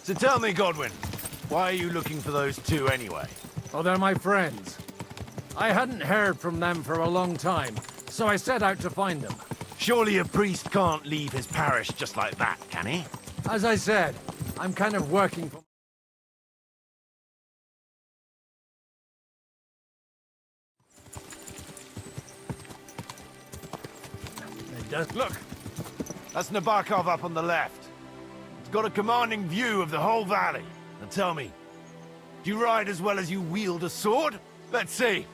So tell me, Godwin, why are you looking for those two anyway? Oh, they're my friends. I hadn't heard from them for a long time, so I set out to find them. Surely a priest can't leave his parish just like that, can he? As I said, I'm kind of working for... Look, that's Nabokov up on the left. It's got a commanding view of the whole valley. Now tell me, do you ride as well as you wield a sword? Let's see.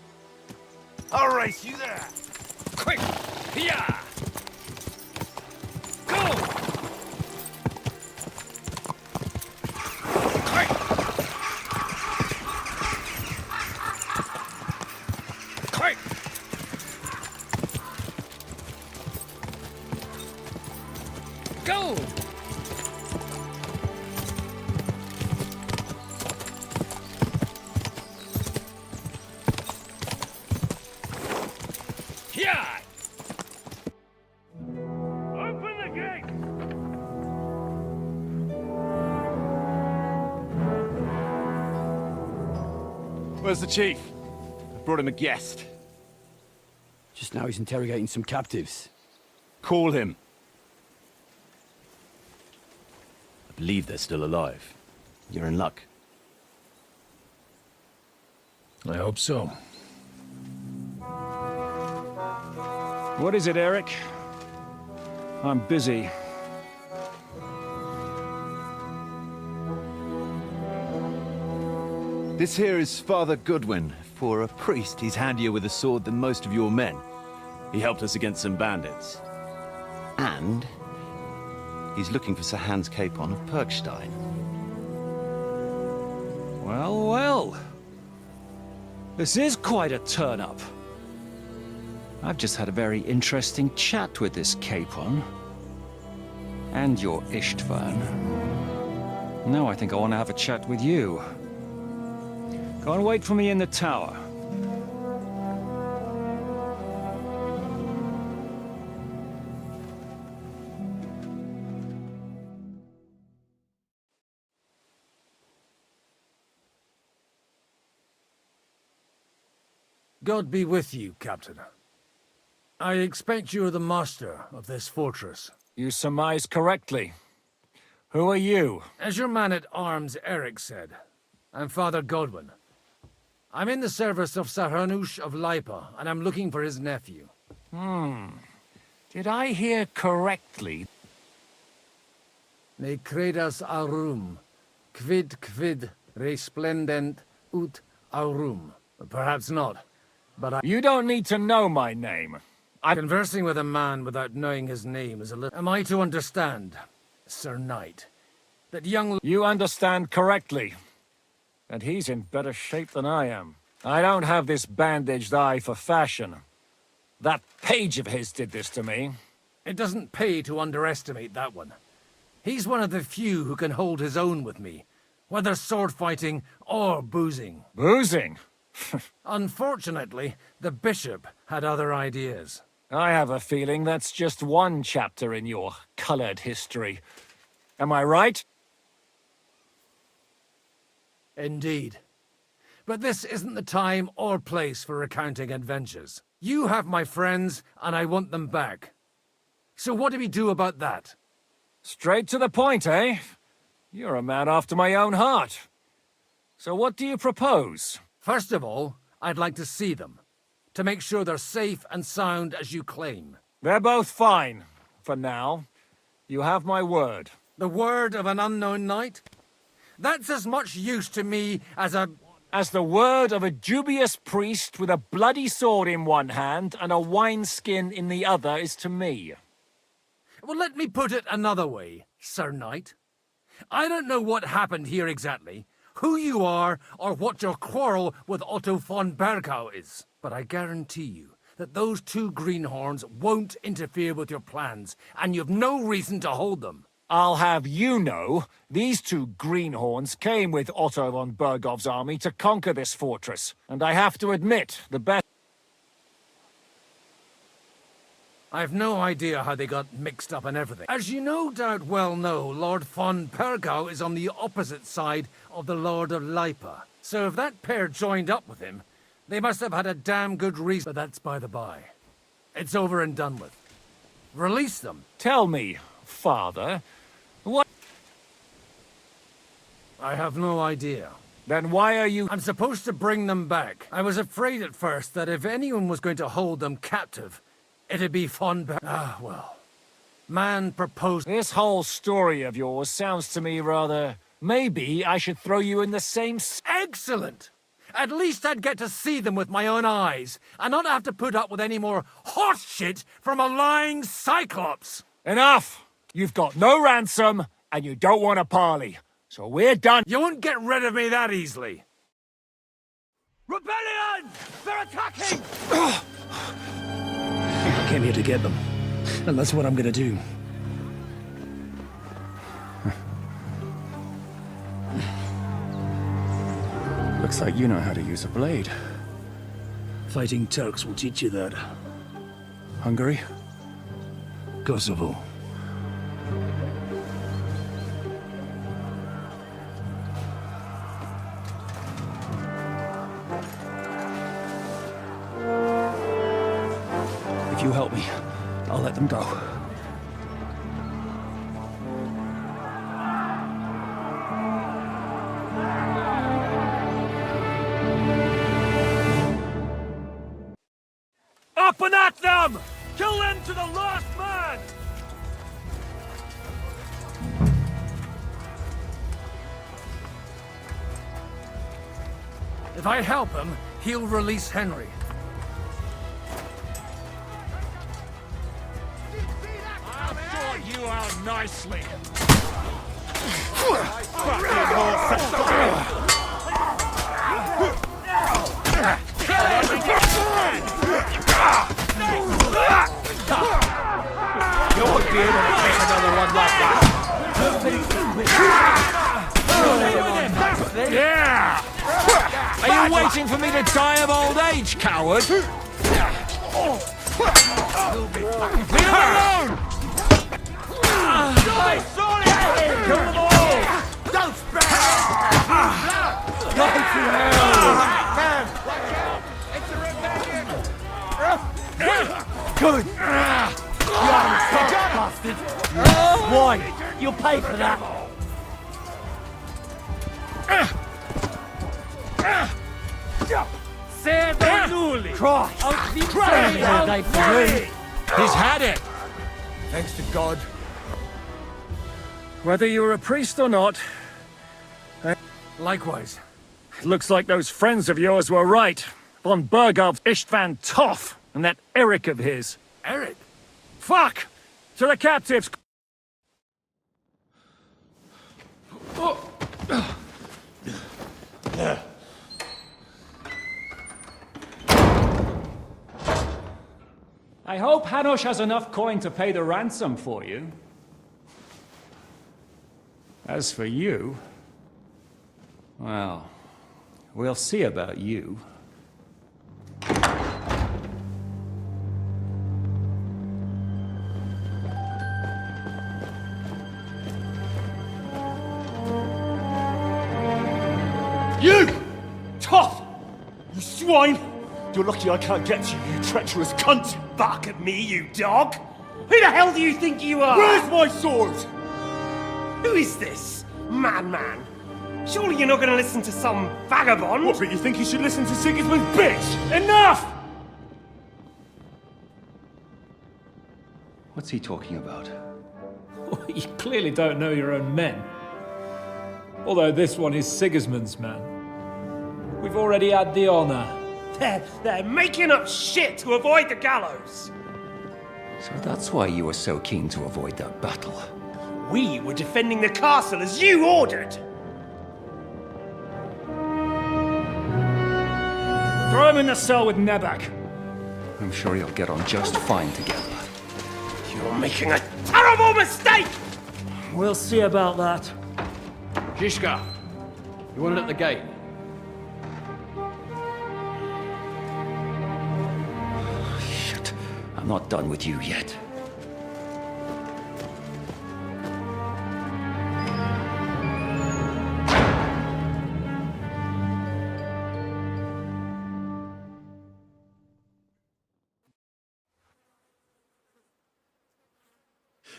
I'll race you there. Quick! Here! Go! Quick! Quick! Go! Here! Open the gate! Where's the chief? I brought him a guest. Just now he's interrogating some captives. Call him. I believe they're still alive. You're in luck. I hope so. What is it, Eric? I'm busy. This here is Father Goodwin. For a priest, he's handier with a sword than most of your men. He helped us against some bandits. And he's looking for Sir Hans Capon of Perkstein. Well, well. This is quite a turn-up. I've just had a very interesting chat with this Capon. And your Istvan. Now I think I want to have a chat with you. Go and wait for me in the tower. God be with you, Captain. I expect you are the master of this fortress. You surmise correctly. Who are you? As your man-at-arms Eric said, I'm Father Godwin. I'm in the service of Sir Hanush of Lipa, and I'm looking for his nephew. Did I hear correctly? Ne credas aurum, quid resplendent ut aurum. Perhaps not, but You don't need to know my name. conversing with a man without knowing his name is a little... Am I to understand, Sir Knight, that young... You understand correctly. And he's in better shape than I am. I don't have this bandaged eye for fashion. That page of his did this to me. It doesn't pay to underestimate that one. He's one of the few who can hold his own with me, whether sword fighting or boozing. Boozing? Unfortunately, the bishop had other ideas. I have a feeling that's just one chapter in your colored history. Am I right? Indeed. But this isn't the time or place for recounting adventures. You have my friends, and I want them back. So what do we do about that? Straight to the point, eh? You're a man after my own heart. So what do you propose? First of all, I'd like to see them, to make sure they're safe and sound as you claim. They're both fine, for now. You have my word. The word of an unknown knight? That's as much use to me as a... As the word of a dubious priest with a bloody sword in one hand and a wineskin in the other is to me. Well, let me put it another way, Sir Knight. I don't know what happened here exactly, who you are, or what your quarrel with Otto von Bergau is. But I guarantee you that those two greenhorns won't interfere with your plans, and you've no reason to hold them. I'll have you know, these two greenhorns came with Otto von Bergov's army to conquer this fortress. And I have to admit, the best... I've no idea how they got mixed up in everything. As you no doubt well know, Lord von Pergau is on the opposite side of the Lord of Lipa. So if that pair joined up with him, they must have had a damn good reason. But that's by the by. It's over and done with. Release them. Tell me, Father, what... I have no idea. Then why are you... I'm supposed to bring them back. I was afraid at first that if anyone was going to hold them captive, it'd be von Pergau. Ah, well. Man proposed... This whole story of yours sounds to me rather... Maybe I should throw you in the same... Excellent! At least I'd get to see them with my own eyes, and not have to put up with any more horse shit from a lying cyclops! Enough! You've got no ransom, and you don't want a parley. So we're done. You won't get rid of me that easily. Rebellion! They're attacking! I came here to get them. And that's what I'm gonna do. Looks like you know how to use a blade. Fighting Turks will teach you that. Hungary? Kosovo. If you help me, I'll let them go. Up and at them! Kill them to the last man! If I help him, he'll release Henry. I'll sort you out nicely. You won't be able to take another one like that. Yeah! Are you waiting for me to die of old age, coward? Leave him alone! Kill them all! Don't spare Go to hell! Good! You haven't stopped, bastard! Why? You'll pay for that! Christ! He's had it! Thanks to God. Whether you're a priest or not, Likewise. it looks like those friends of yours were right. Von Bergov, Istvan Toff, and that Eric of his. Eric? Fuck! To the captives! I hope Hanush has enough coin to pay the ransom for you. As for you, well, we'll see about you. You! Tough! You swine! You're lucky I can't get you, you treacherous cunt! Bark at me, you dog! Who the hell do you think you are? Where's my sword? Who is this? Madman! Surely you're not gonna listen to some vagabond? What, but you think you should listen to Sigismund's bitch? Enough! What's he talking about? You clearly don't know your own men. Although this one is Sigismund's man. We've already had the honor. They're making up shit to avoid the gallows! So that's why you were so keen to avoid that battle. We were defending the castle as you ordered! Throw him in the cell with Nebak. I'm sure you'll get on just fine together. You're making a terrible mistake! We'll see about that. Zhishka, you want it at the gate? Shit. I'm not done with you yet.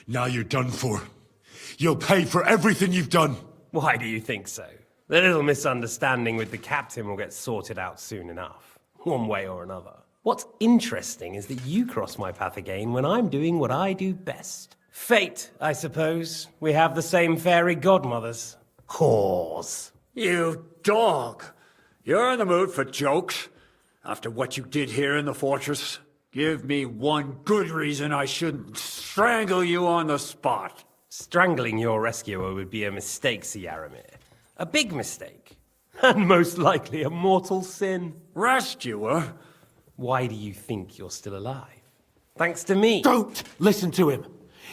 Now you're done for. You'll pay for everything you've done. Why do you think so? The little misunderstanding with the captain will get sorted out soon enough, one way or another. What's interesting is that you cross my path again when I'm doing what I do best. Fate, I suppose. We have the same fairy godmothers. Whores. You dog! You're in the mood for jokes? After what you did here in the fortress? Give me one good reason I shouldn't strangle you on the spot. Strangling your rescuer would be a mistake, Yaramir. A big mistake. And most likely a mortal sin. Rescuer? Why do you think you're still alive? Thanks to me. Don't listen to him.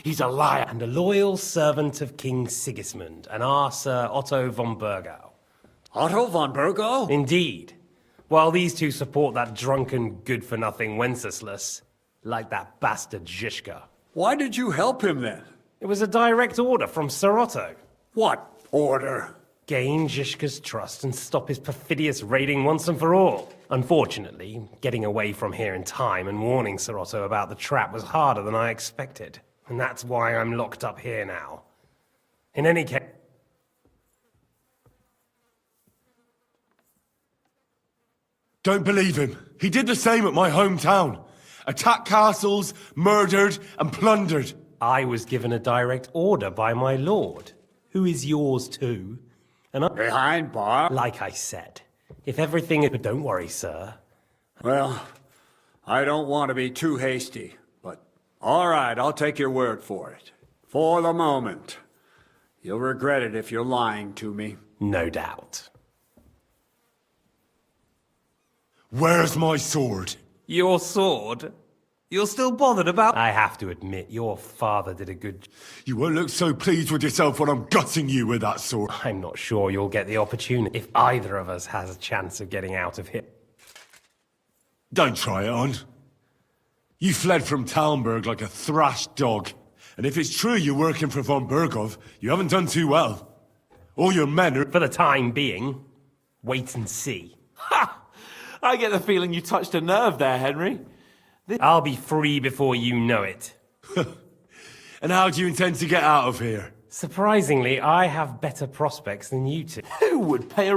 He's a liar. And a loyal servant of King Sigismund and our Sir Otto von Burgau. Otto von Burgau? Indeed. While these two support that drunken, good-for-nothing Wenceslas, like that bastard Zizka. Why did you help him then? It was a direct order from Sir Otto. What order? Gain Zizka's trust and stop his perfidious raiding once and for all. Unfortunately, getting away from here in time and warning Sir Otto about the trap was harder than I expected. And that's why I'm locked up here now. In any case... Don't believe him. He did the same at my hometown. Attacked castles, murdered, and plundered. I was given a direct order by my lord, who is yours too. And I... Behind bar? Like I said, if everything... But don't worry, sir. Well, I don't want to be too hasty, but all right, I'll take your word for it. For the moment. You'll regret it if you're lying to me. No doubt. Where's my sword? Your sword? You're still bothered about... I have to admit, your father did a good... You won't look so pleased with yourself when I'm gutting you with that sword. I'm not sure you'll get the opportunity if either of us has a chance of getting out of here. Don't try it on. You fled from Talmberg like a thrashed dog. And if it's true you're working for von Burgov, you haven't done too well. All your men are... For the time being, wait and see. Ha! I get the feeling you touched a nerve there, Henry. I'll be free before you know it. And how do you intend to get out of here? Surprisingly, I have better prospects than you two. Who would pay a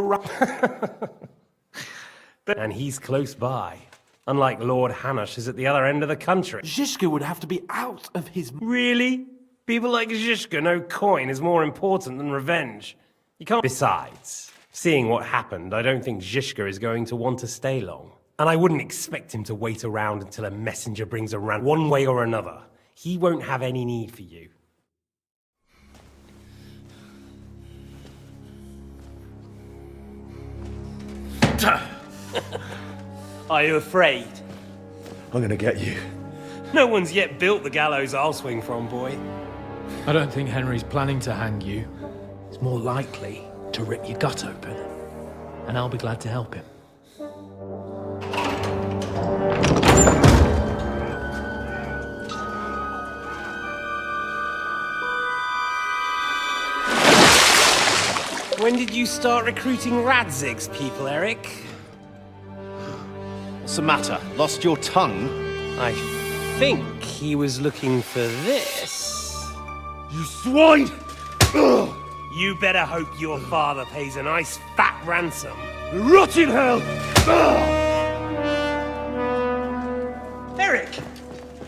And he's close by. Unlike Lord Hanush is at the other end of the country. Zizka would have to be out of his... Really? People like Zizka know coin is more important than revenge. You can't... Besides, seeing what happened, I don't think Zizka is going to want to stay long. And I wouldn't expect him to wait around until a messenger brings a ran one way or another. He won't have any need for you. Are you afraid? I'm gonna get you. No one's yet built the gallows I'll swing from, boy. I don't think Henry's planning to hang you. It's more likely to rip your gut open. And I'll be glad to help him. When did you start recruiting Radzig's people, Eric? What's the matter? Lost your tongue? I think he was looking for this. You swine! You better hope your father pays a nice fat ransom. Rot in hell! Eric!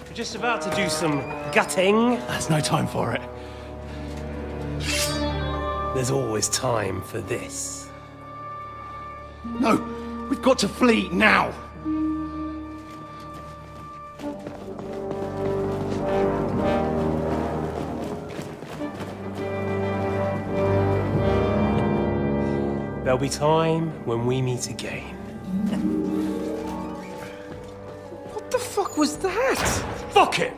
We're just about to do some gutting. There's no time for it. There's always time for this. No, we've got to flee now. There'll be time when we meet again. What the fuck was that? Fuck it!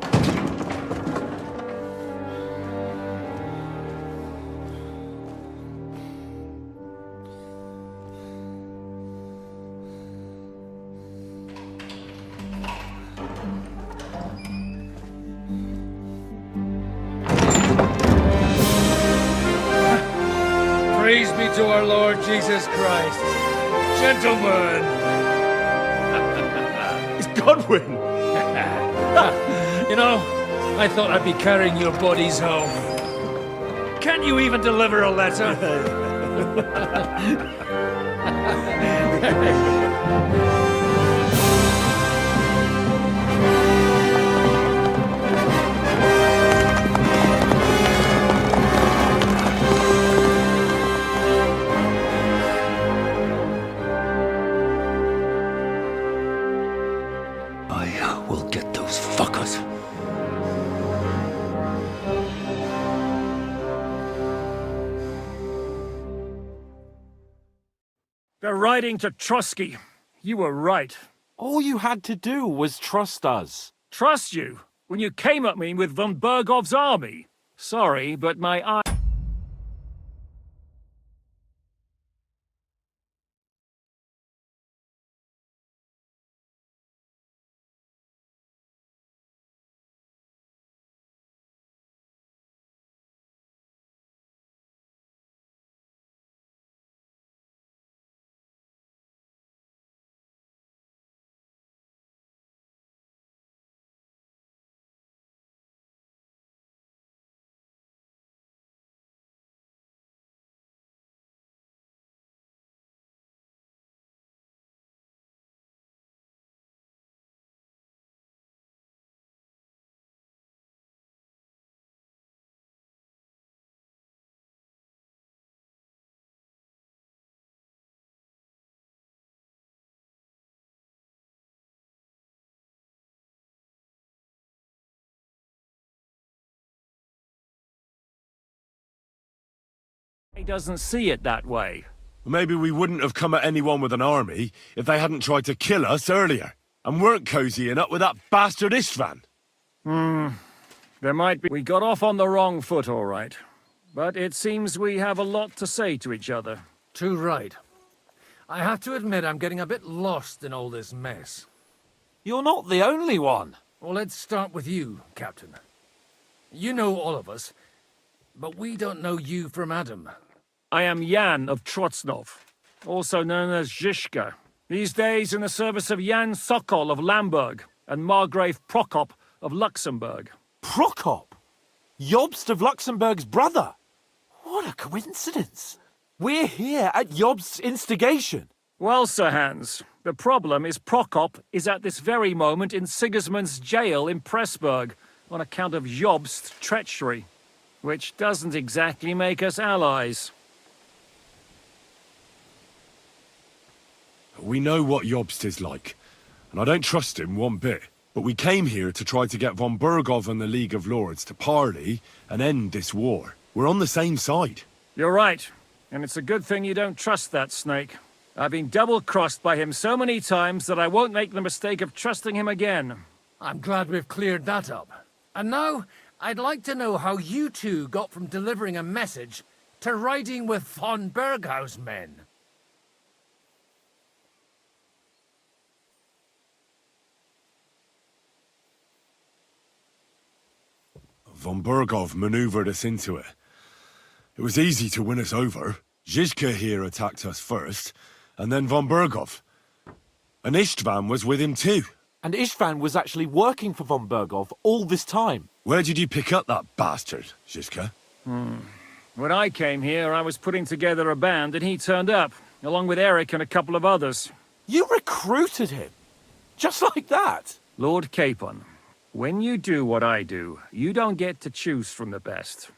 to our Lord Jesus Christ. Gentlemen! It's Godwin! You know, I thought I'd be carrying your bodies home. Can you even deliver a letter? I will get those fuckers. They're riding to Trotsky. You were right. All you had to do was trust us. Trust you? When you came at me with von Bergov's army? Sorry, but my eye... He doesn't see it that way. Maybe we wouldn't have come at anyone with an army if they hadn't tried to kill us earlier, and weren't cozying up with that bastard Istvan. There might be... We got off on the wrong foot, all right. But it seems we have a lot to say to each other. Too right. I have to admit I'm getting a bit lost in all this mess. You're not the only one. Well, let's start with you, Captain. You know all of us, but we don't know you from Adam. I am Jan of Trotsnov, also known as Zhishka. These days in the service of Jan Sokol of Lamberg and Margrave Prokop of Luxembourg. Prokop? Jobst of Luxembourg's brother? What a coincidence. We're here at Jobst's instigation. Well, Sir Hans, the problem is Prokop is at this very moment in Sigismund's jail in Pressburg on account of Jobst's treachery, which doesn't exactly make us allies. We know what Jobst is like, and I don't trust him one bit. But we came here to try to get von Bergov and the League of Lords to parley and end this war. We're on the same side. You're right, and it's a good thing you don't trust that snake. I've been double-crossed by him so many times that I won't make the mistake of trusting him again. I'm glad we've cleared that up. And now, I'd like to know how you two got from delivering a message to riding with von Berghaus men. Von Bergov maneuvered us into it. It was easy to win us over. Zhizka here attacked us first, and then von Bergov. And Istvan was with him too. And Istvan was actually working for von Bergov all this time. Where did you pick up that bastard, Zhizka? When I came here, I was putting together a band, and he turned up, along with Eric and a couple of others. You recruited him? Just like that? Lord Capon, when you do what I do, you don't get to choose from the best,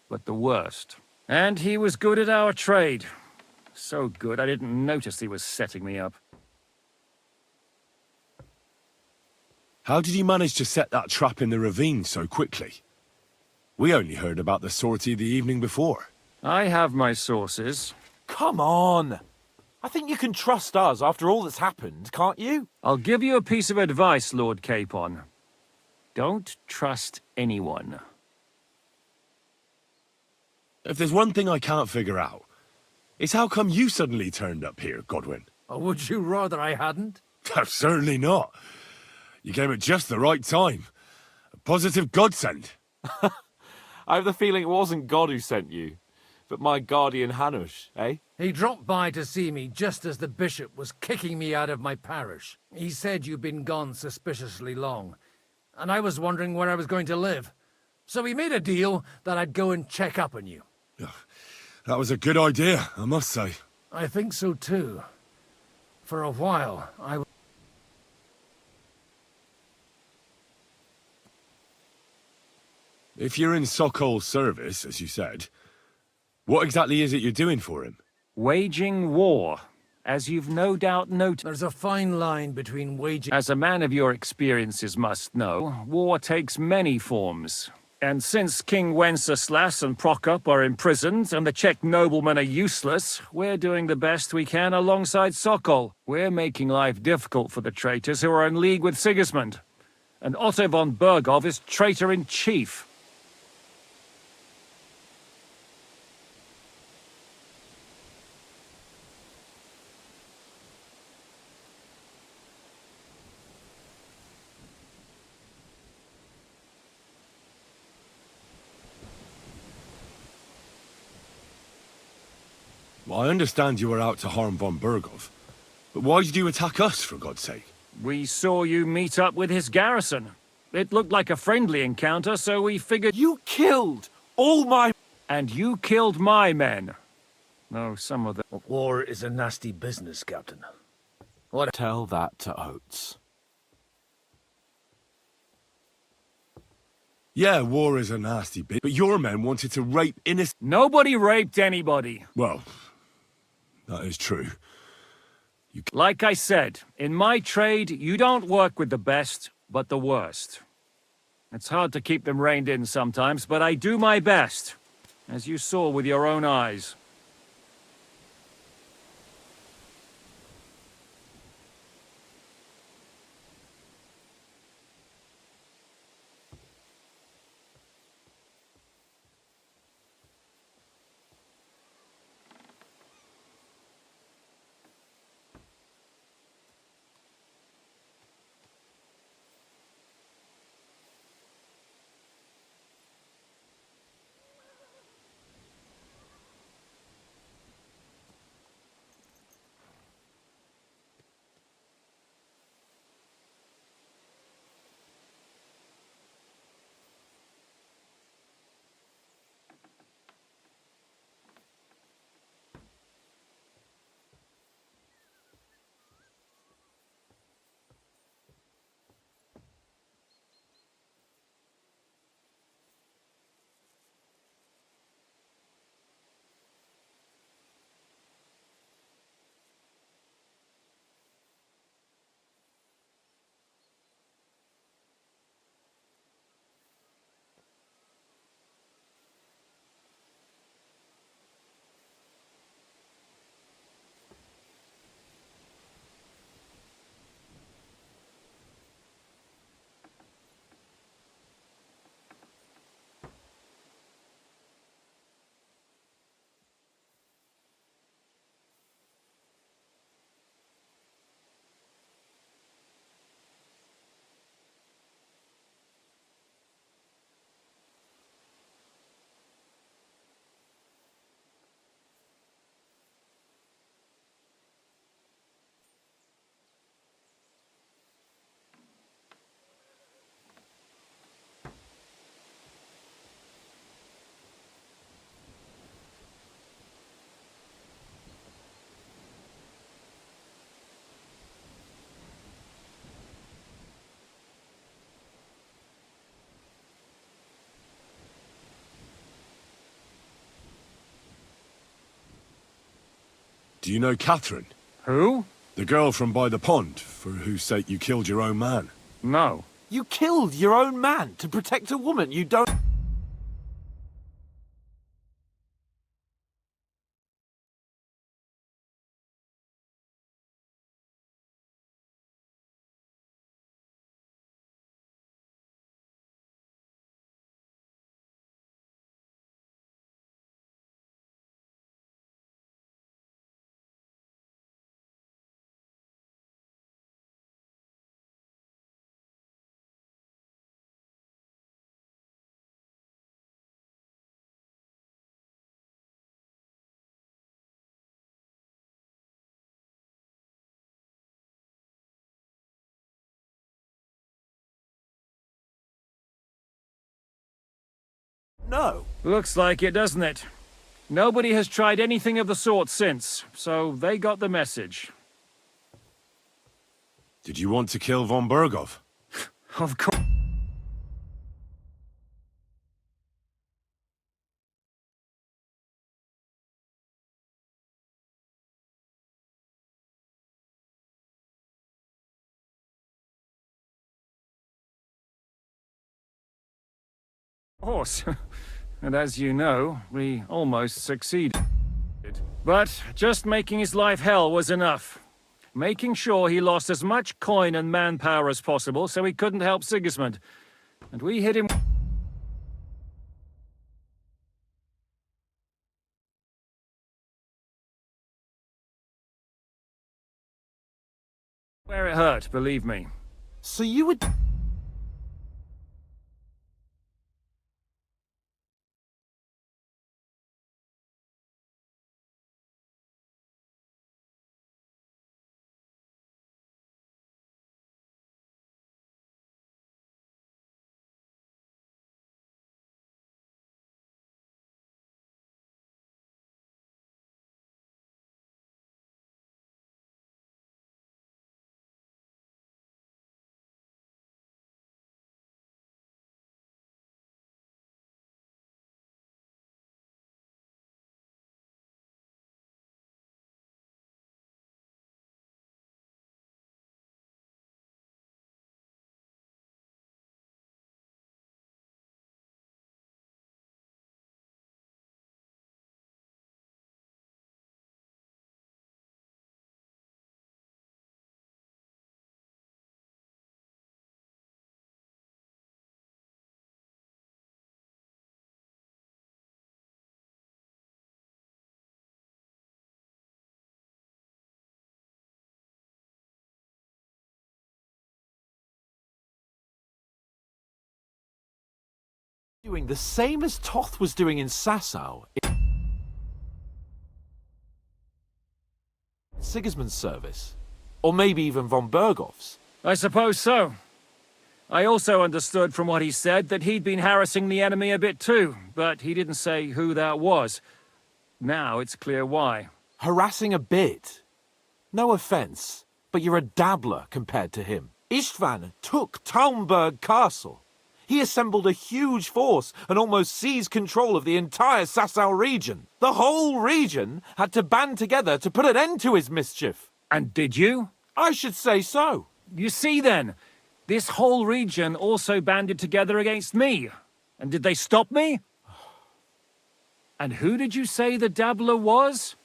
but the worst. And he was good at our trade. So good, I didn't notice he was setting me up. How did you manage to set that trap in the ravine so quickly? We only heard about the sortie the evening before. I have my sources. Come on. I think you can trust us after all that's happened, can't you? I'll give you a piece of advice, Lord Capon. Don't trust anyone. If there's one thing I can't figure out, it's how come you suddenly turned up here, Godwin? Or would you rather I hadn't? Certainly not. You came at just the right time. A positive godsend. I have the feeling it wasn't God who sent you. But my guardian Hanush, eh? He dropped by to see me just as the bishop was kicking me out of my parish. He said you'd been gone suspiciously long, and I was wondering where I was going to live. So we made a deal that I'd go and check up on you. That was a good idea, I must say. I think so too. For a while, If you're in Sokol's service, as you said, what exactly is it you're doing for him? Waging war. As you've no doubt noted. There's a fine line between waging... As a man of your experiences must know, war takes many forms. And since King Wenceslas and Prokop are imprisoned and the Czech noblemen are useless, we're doing the best we can alongside Sokol. We're making life difficult for the traitors who are in league with Sigismund. And Otto von Bergov is traitor-in-chief. Well, I understand you were out to harm von Bergov, but why did you attack us, for God's sake? We saw you meet up with his garrison. It looked like a friendly encounter, so we figured... You killed all my... And you killed my men. No, some of them... War is a nasty business, Captain. What? Tell that to Oates. Yeah, war is a nasty bit, but your men wanted to rape innocent... Nobody raped anybody. Well, that is true. Like I said, in my trade, you don't work with the best, but the worst. It's hard to keep them reined in sometimes, but I do my best, as you saw with your own eyes. Do you know Catherine? Who? The girl from by the pond, for whose sake you killed your own man. No. You killed your own man to protect a woman you don't... know. Looks like it, doesn't it? Nobody has tried anything of the sort since, so they got the message. Did you want to kill von Berghoff? Of course. Of course. And as you know, we almost succeeded. But just making his life hell was enough. Making sure he lost as much coin and manpower as possible so he couldn't help Sigismund. And we hit him where it hurt, believe me. So you would... doing the same as Toth was doing in Sasau. Sigismund's service. Or maybe even von Berghoff's. I suppose so. I also understood from what he said that he'd been harassing the enemy a bit too, but he didn't say who that was. Now it's clear why. Harassing a bit? No offence, but you're a dabbler compared to him. Istvan took Talmberg Castle. He assembled a huge force and almost seized control of the entire Sasau region. The whole region had to band together to put an end to his mischief. And did you? I should say so. You see then, this whole region also banded together against me. And did they stop me? And who did you say the dabbler was?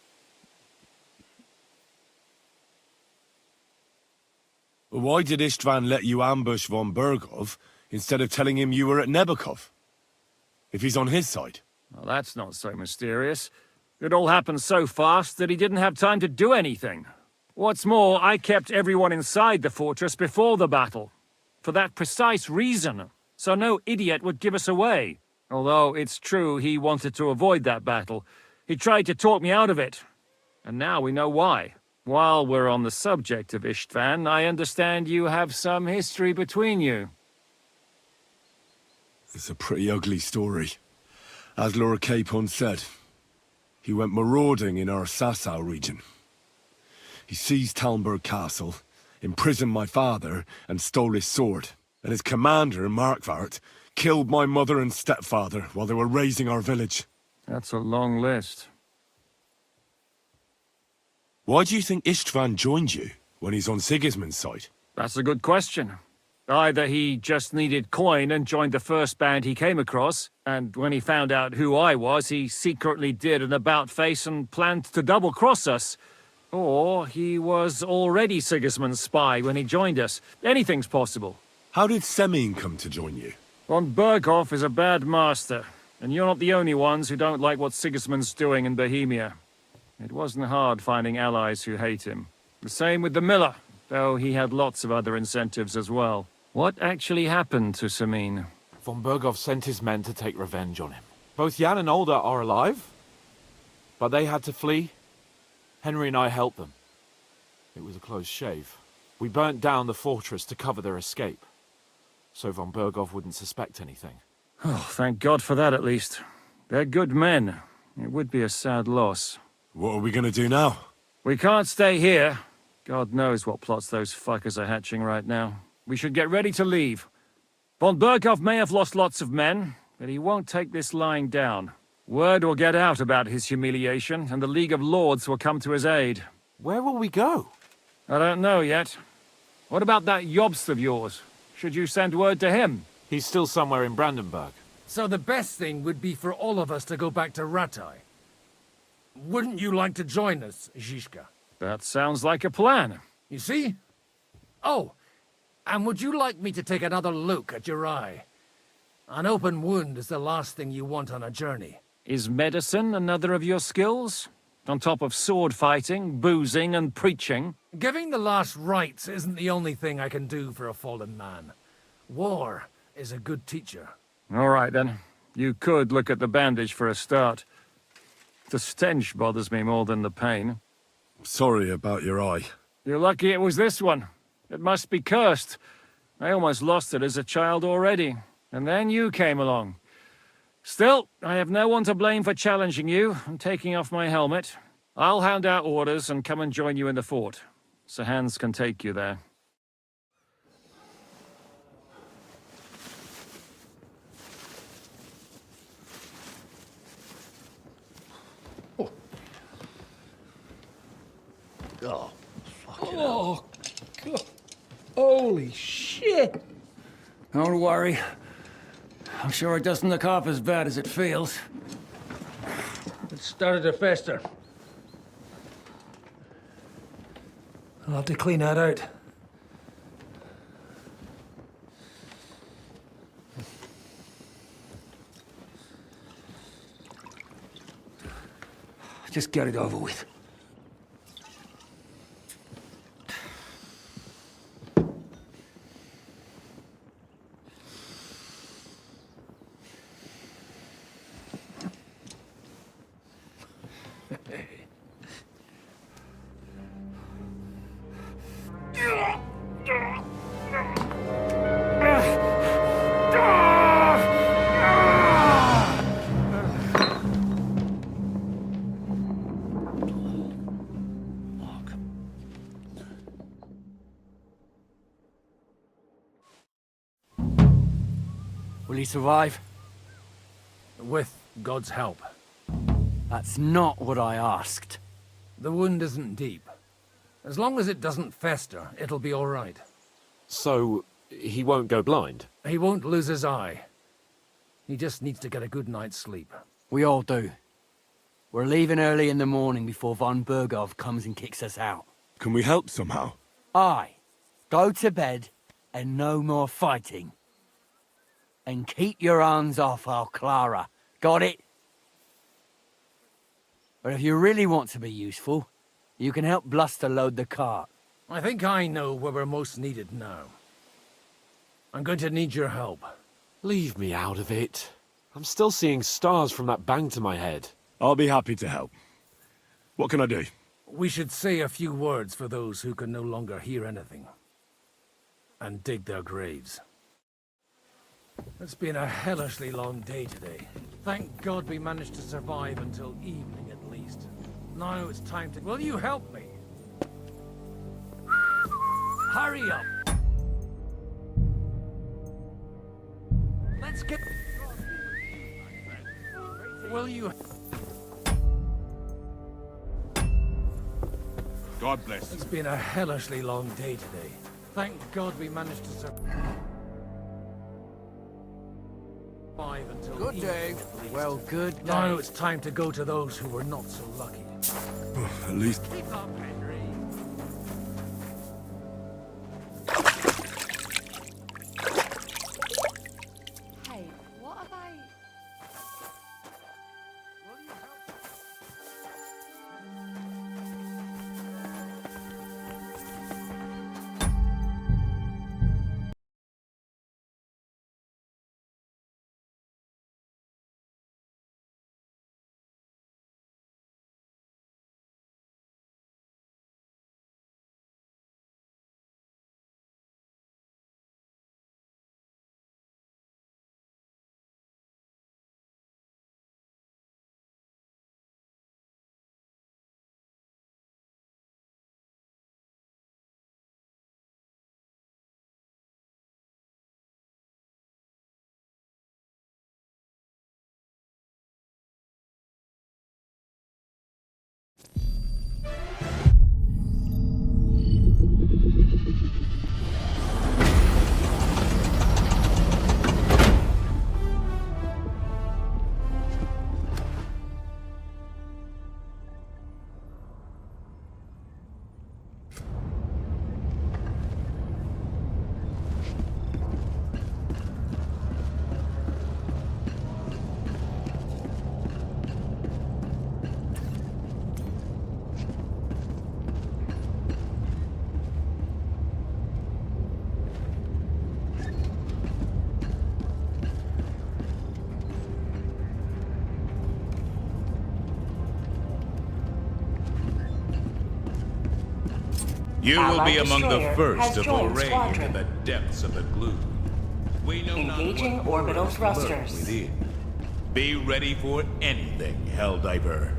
Why did Istvan let you ambush von Berghoff instead of telling him you were at Nebukov? If he's on his side. Well, that's not so mysterious. It all happened so fast that he didn't have time to do anything. What's more, I kept everyone inside the fortress before the battle. For that precise reason. So no idiot would give us away. Although it's true he wanted to avoid that battle. He tried to talk me out of it. And now we know why. While we're on the subject of Istvan, I understand you have some history between you. It's a pretty ugly story. As Lord Capon said, he went marauding in our Sasau region. He seized Talmberg Castle, imprisoned my father, and stole his sword. And his commander, Markvart, killed my mother and stepfather while they were raising our village. That's a long list. Why do you think Istvan joined you when he's on Sigismund's side? That's a good question. Either he just needed coin and joined the first band he came across, and when he found out who I was, he secretly did an about-face and planned to double-cross us. Or he was already Sigismund's spy when he joined us. Anything's possible. How did Semyon come to join you? Von Berghoff is a bad master, and you're not the only ones who don't like what Sigismund's doing in Bohemia. It wasn't hard finding allies who hate him. The same with the miller, though he had lots of other incentives as well. What actually happened to Semyon? Von Berghoff sent his men to take revenge on him. Both Jan and Olda are alive, but they had to flee. Henry and I helped them. It was a close shave. We burnt down the fortress to cover their escape, so von Berghoff wouldn't suspect anything. Oh, thank God for that at least. They're good men. It would be a sad loss. What are we gonna do now? We can't stay here. God knows what plots those fuckers are hatching right now. We should get ready to leave. Von Berkhoff may have lost lots of men, but he won't take this lying down. Word will get out about his humiliation, and the League of Lords will come to his aid. Where will we go? I don't know yet. What about that Jobst of yours? Should you send word to him? He's still somewhere in Brandenburg. So the best thing would be for all of us to go back to Ratai. Wouldn't you like to join us, Zizka? That sounds like a plan. You see? Oh, and would you like me to take another look at your eye? An open wound is the last thing you want on a journey. Is medicine another of your skills? On top of sword fighting, boozing, and preaching? Giving the last rites isn't the only thing I can do for a fallen man. War is a good teacher. All right, then. You could look at the bandage for a start. The stench bothers me more than the pain. Sorry about your eye. You're lucky it was this one. It must be cursed. I almost lost it as a child already. And then you came along. Still, I have no one to blame for challenging you and taking off my helmet. I'll hand out orders and come and join you in the fort. Sir Hans can take you there. Oh, oh, God. Holy shit! Don't worry. I'm sure it doesn't look half as bad as it feels. It started to fester. I'll have to clean that out. Just get it over with. Will he survive? With God's help. That's not what I asked. The wound isn't deep. As long as it doesn't fester, it'll be all right. So, he won't go blind? He won't lose his eye. He just needs to get a good night's sleep. We all do. We're leaving early in the morning before von Berghoff comes and kicks us out. Can we help somehow? Aye. Go to bed and no more fighting. And keep your hands off our Clara. Got it? But if you really want to be useful, you can help Bluster load the cart. I think I know where we're most needed now. I'm going to need your help. Leave me out of it. I'm still seeing stars from that bang to my head. I'll be happy to help. What can I do? We should say a few words for those who can no longer hear anything. And dig their graves. It's been a hellishly long day today. Thank God we managed to survive until evening at least. Now it's time to... Will you help me? Hurry up! Let's get... Will you... God bless. It's been a hellishly long day today. Thank God we managed to survive until Good evening day. at least. Well, good day. Now it's time to go to those who were not so lucky. At least... Keep up, Henry. You will be among the first to joined foray squadron. into the depths of the gloom. We know not Engaging what orbital horrors lurk thrusters. within. Be ready for anything, Helldiver.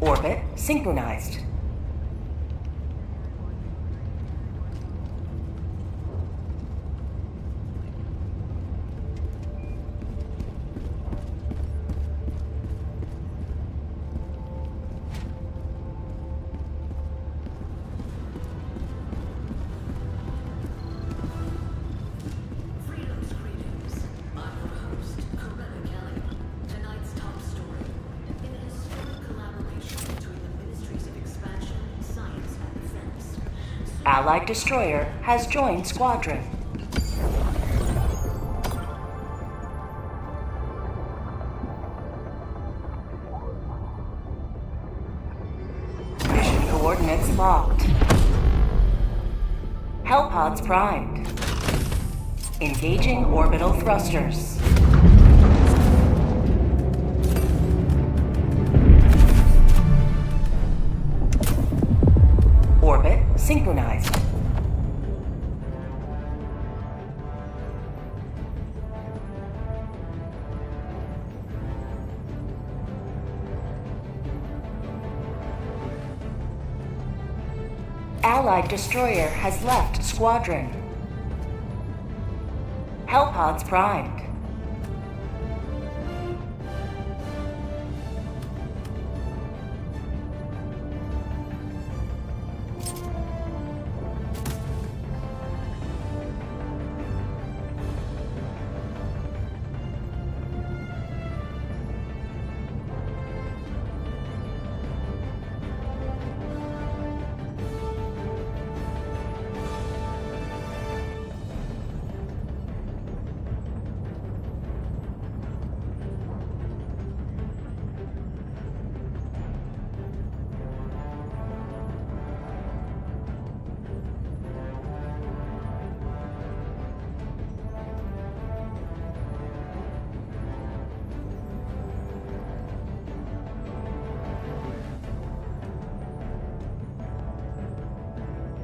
Orbit synchronized. Allied destroyer has joined squadron. Mission coordinates locked. Hellpods primed. Engaging orbital thrusters. Orbit synchronized. Allied destroyer has left squadron. Hellpods primed.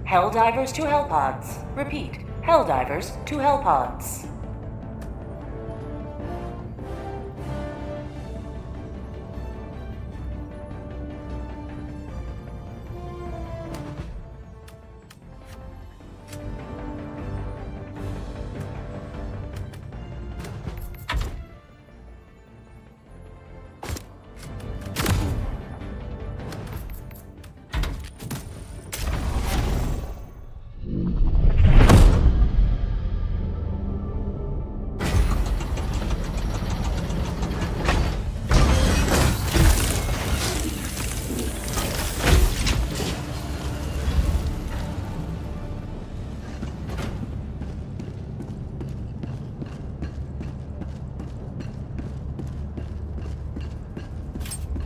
Helldivers to Hellpods. Repeat, Helldivers to Hellpods.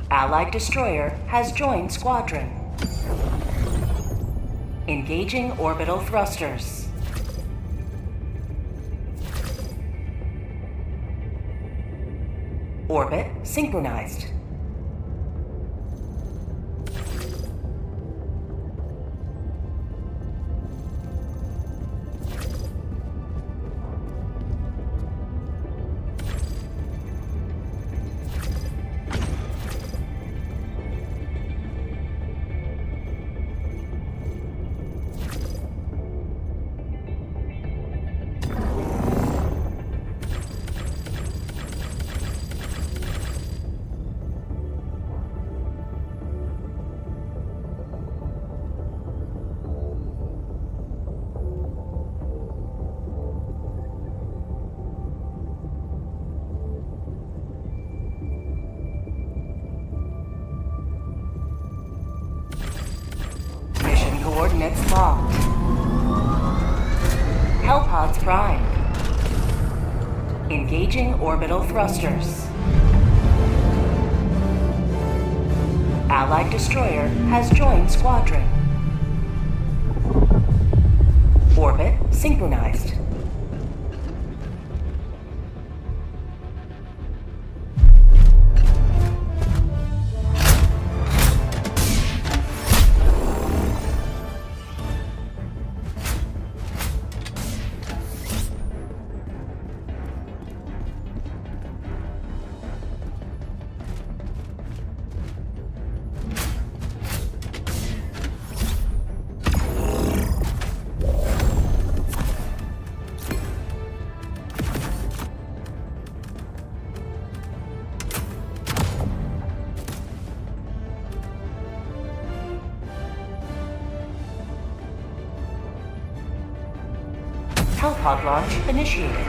Allied destroyer has joined squadron. Engaging orbital thrusters. Orbit synchronized. Coordinates locked. Hellpods primed. Engaging orbital thrusters. Allied destroyer has joined squadron. Orbit synchronized. Helipod launch initiated.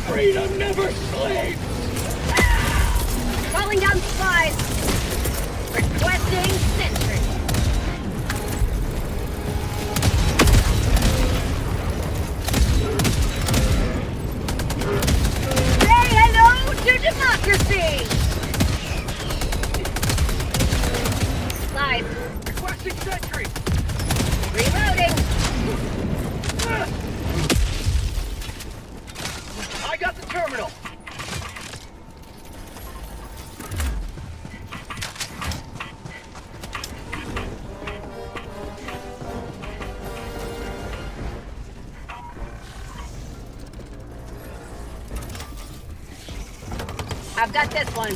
Freedom never sleeps! Calling down supplies. Requesting sentry. Say hello to democracy! Live. Requesting sentry! Reloading. I got the terminal! I've got this one.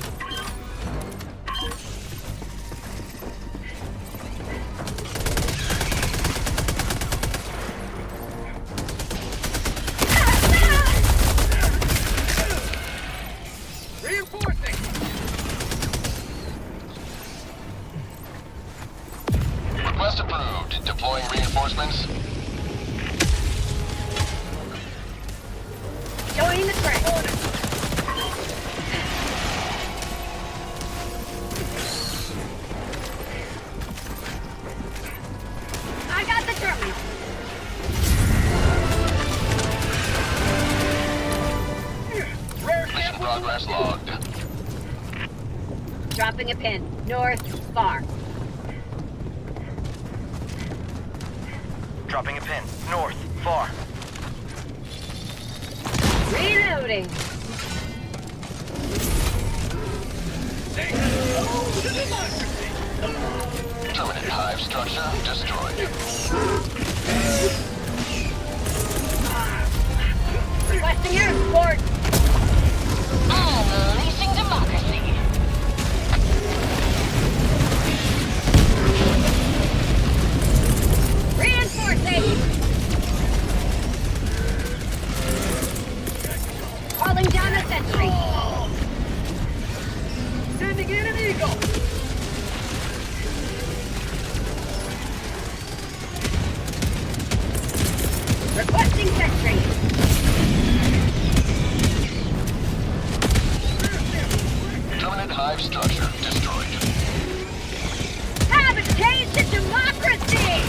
Reinforcing! Request approved. Deploying reinforcements. Joining the train. I got the terminal. Mission progress logged. Dropping a pin. North, far. Dropping a pin. North, far. Reloading. Terminate hive structure destroyed. Requesting Requesting air support. Unleashing democracy. Reinforcing. Calling down a sentry. Sending in an eagle. Requesting sentry. Permanent hive structure destroyed. Have a taste of democracy!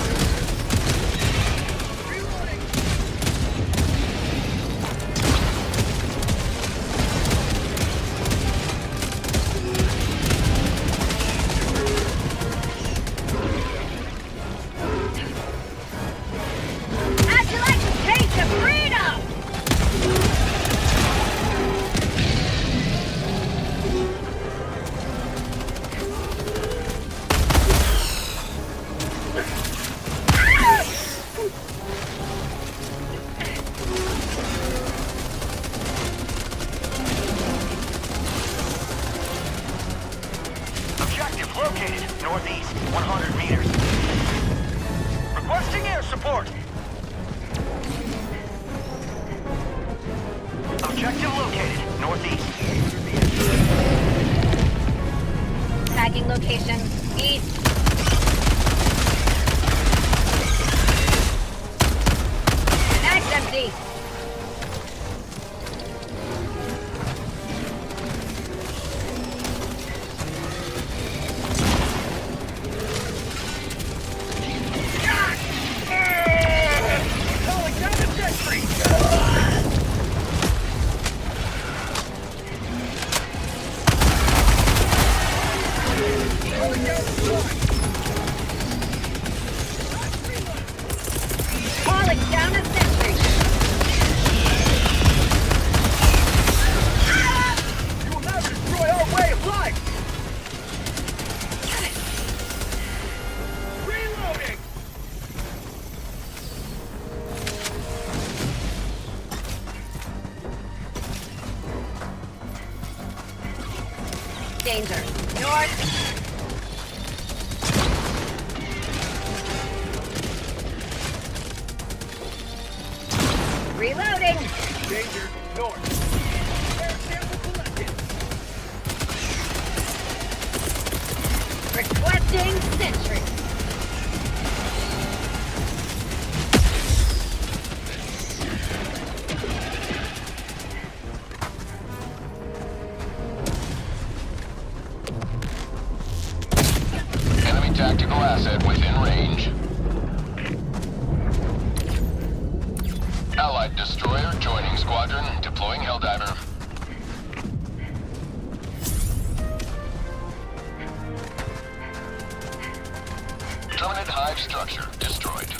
How'd you like to taste of freedom? Objective located. Northeast, 100 meters. Requesting air support. Objective located. Northeast. Tagging location. East. Mag's empty. Calling down the sentry. Calling down a sentry. You will never destroy our way of life. Reloading. Danger. North. Reloading. Danger. North. Air sample collected. Requesting sentry. Enemy tactical asset within range. Allied destroyer joining squadron, deploying Helldiver. Permanent hive structure destroyed.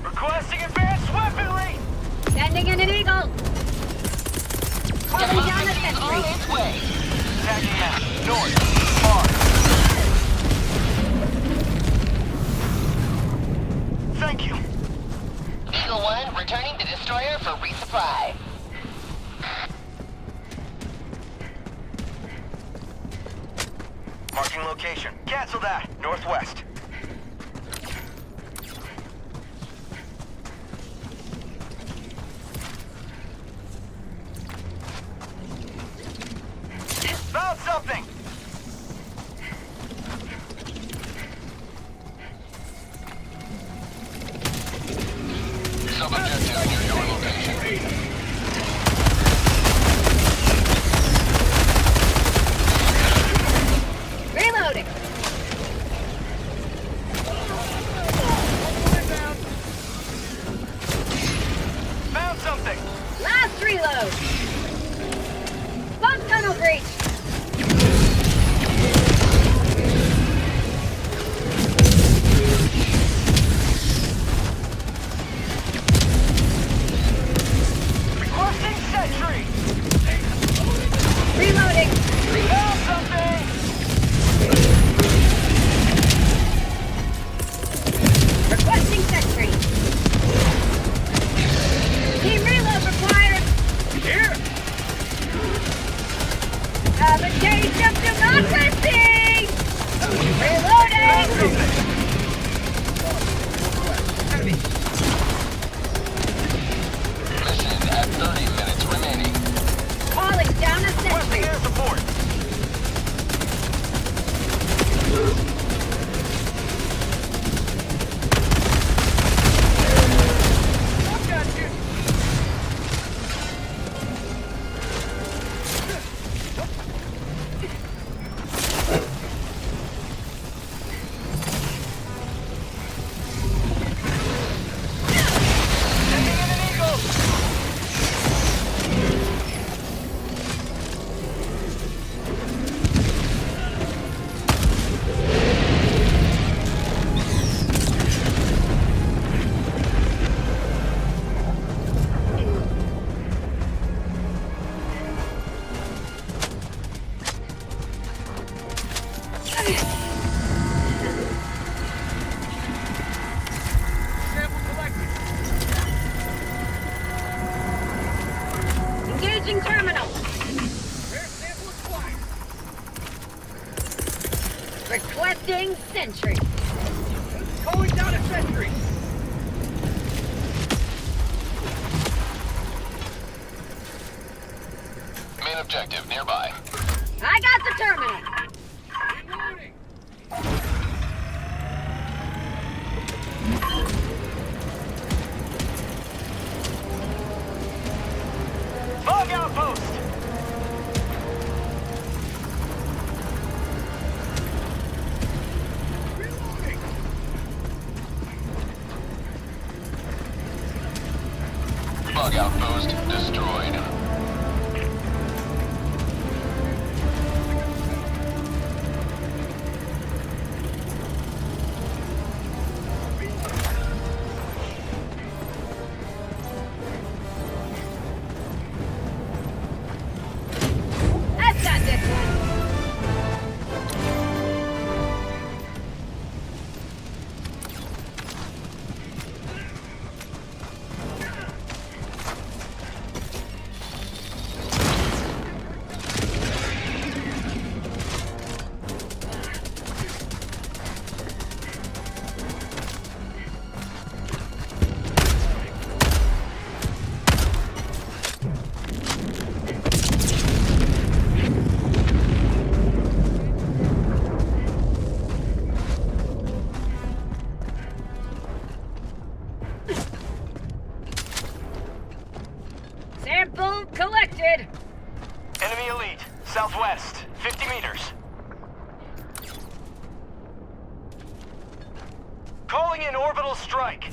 Requesting advanced weaponry. Sending in an eagle. Calling down a sentry. Tagging map. North. Far. Thank you. Eagle 1 returning to destroyer for resupply. Marking location. Cancel that. Northwest. Found something! Sub-objective near your location. Reloading. Found something! Last reload. Bump tunnel breach. Requesting sentry! Reloading. Found something! Requesting sentry. Approaching terminal. Requesting sentry. Calling down a sentry. Main objective nearby. I got the terminal. Fog outpost. Bug outpost destroyed. I've got this one. Sample collected. Enemy elite. Southwest. 50 meters. Calling in orbital strike.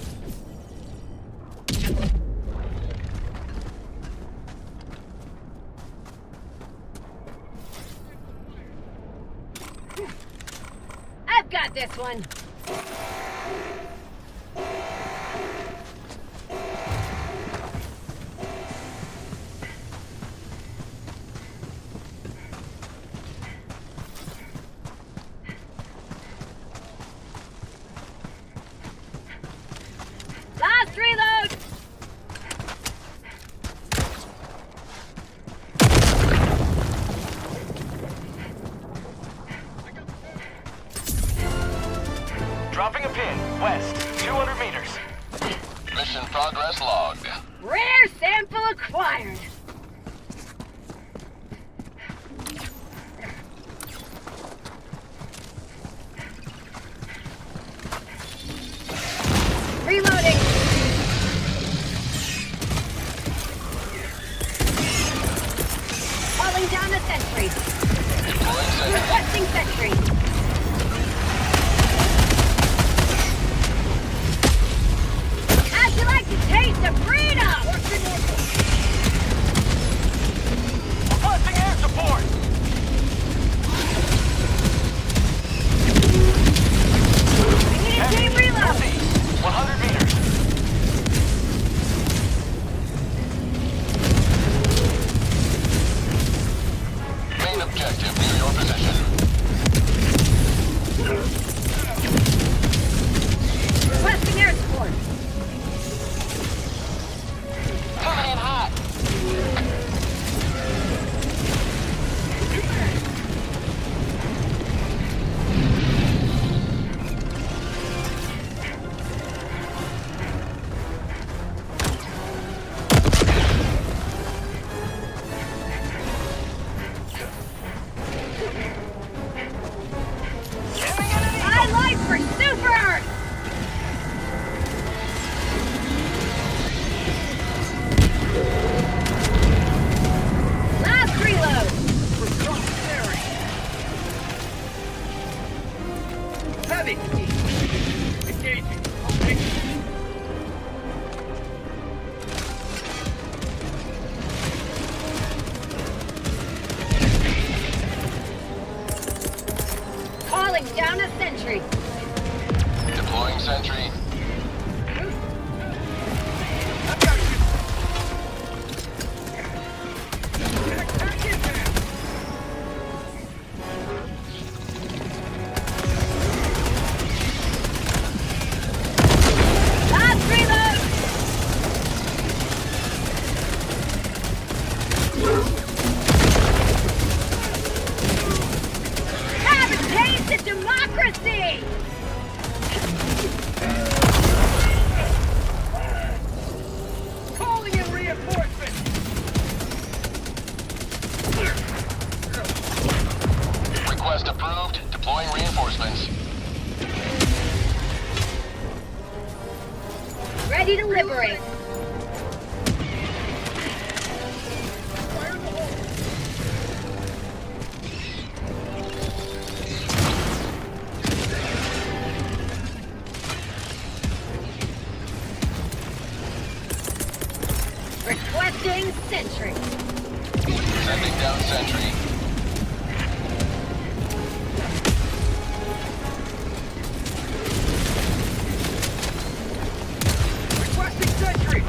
I've got this one. Last reload. Dropping a pin. West. 200 meters. Mission progress logged. Rare sample acquired. Reloading. Calling down a sentry. Requesting sentry. How'd you like to taste of freedom? Requesting air support. I need a team reload. Northeast. 100 meters. Main objective near your position. Requesting air support. Coming in hot. My life for Super! Last reload! Heavy. Engaging. Calling down a sentry. Deploying sentry. Last reload! Deploying reinforcements. Ready to liberate. Requesting sentry. Sending down sentry. Requesting sentry!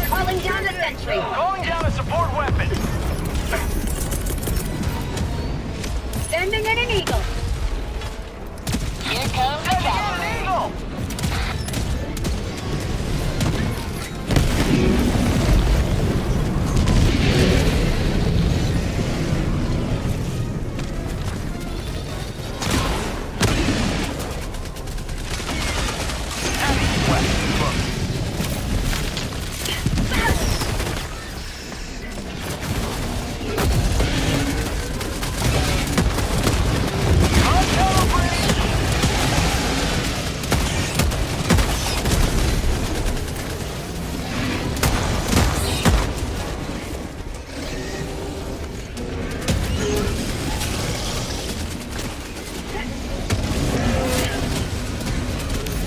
Calling down a sentry. Calling down a support weapon. Sending in an eagle. Here comes the Sending in cavalry. an eagle.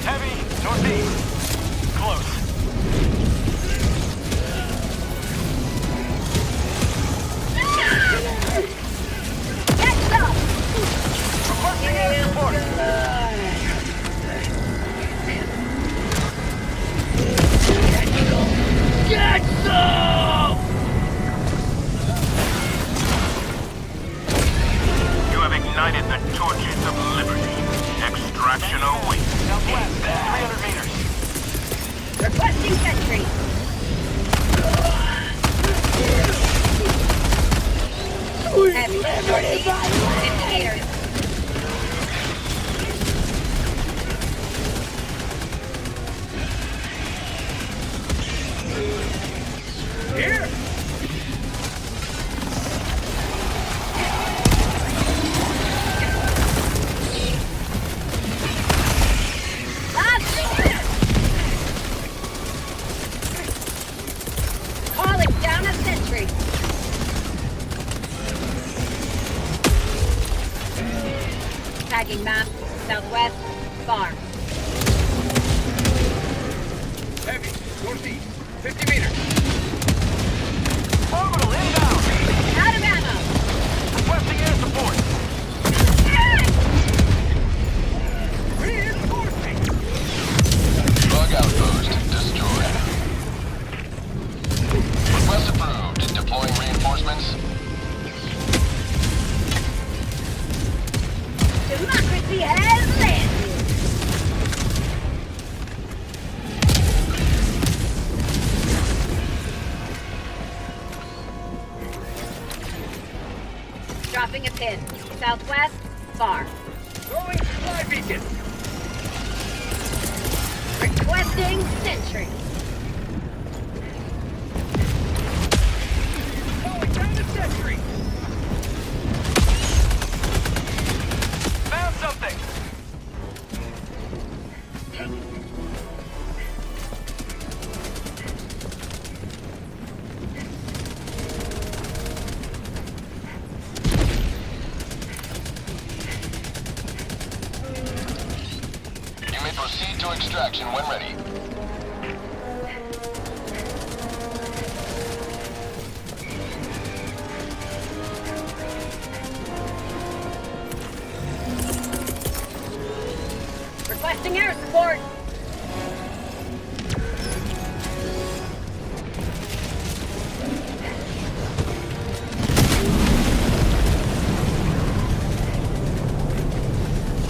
Heavy, northeast. Close. Get some. Requesting air support. Get some. You have ignited the torches of liberty. Extraction awaits. Southwest, 300 meters. Requesting sentry. Heavy, northeast, 50 meters. Here! Calling down a sentry. Tagging map, southwest, far. Heavy, northeast, 50 meters. Orbital inbound. Out of ammo. Requesting air support. Reinforcing! Bug outpost destroyed. Request approved. Deploying reinforcements. Democracy has landed. Dropping a pin. Southwest, far. Throwing supply beacon! Requesting sentry. Calling down the sentry! Found something. You may proceed to extraction when ready. Requesting air support.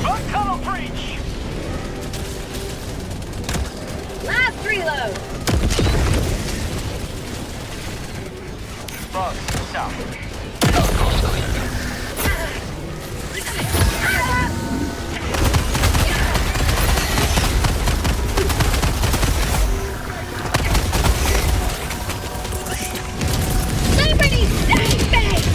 Bug tunnel breach. Last reload. Bug south. Outpost clear. Liberty, stand back.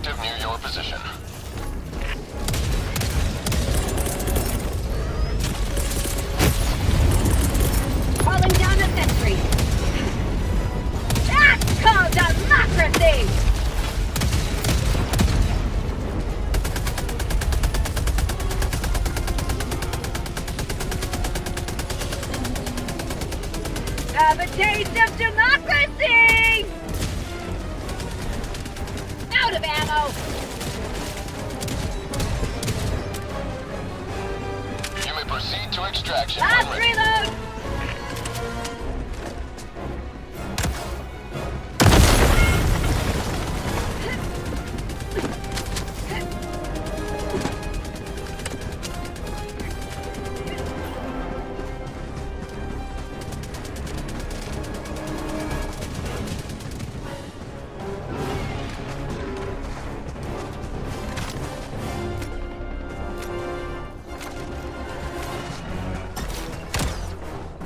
objective near your position. Calling down a sentry. That's called democracy! Have a taste of democracy! Out of ammo! You may proceed to extraction. Last when ready. reload!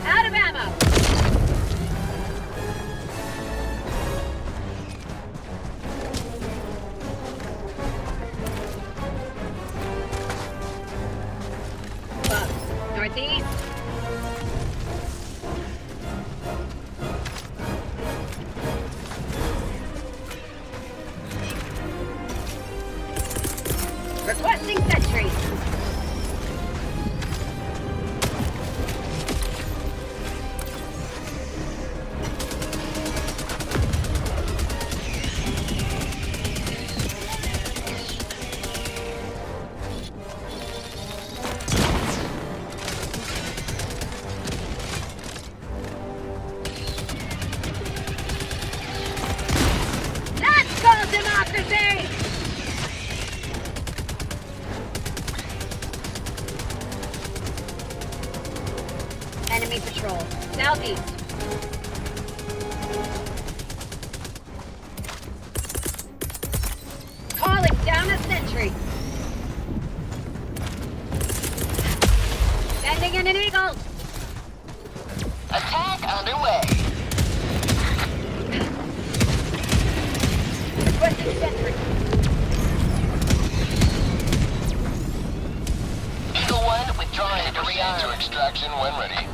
Out of ammo! Northeast. Requesting sentry. That's called democracy! Enemy patrol. Southeast. Calling down a sentry. Sending in an eagle. Attack underway. Requesting sentry. Eagle 1 withdrawing to Proceed to rearm. extraction when ready.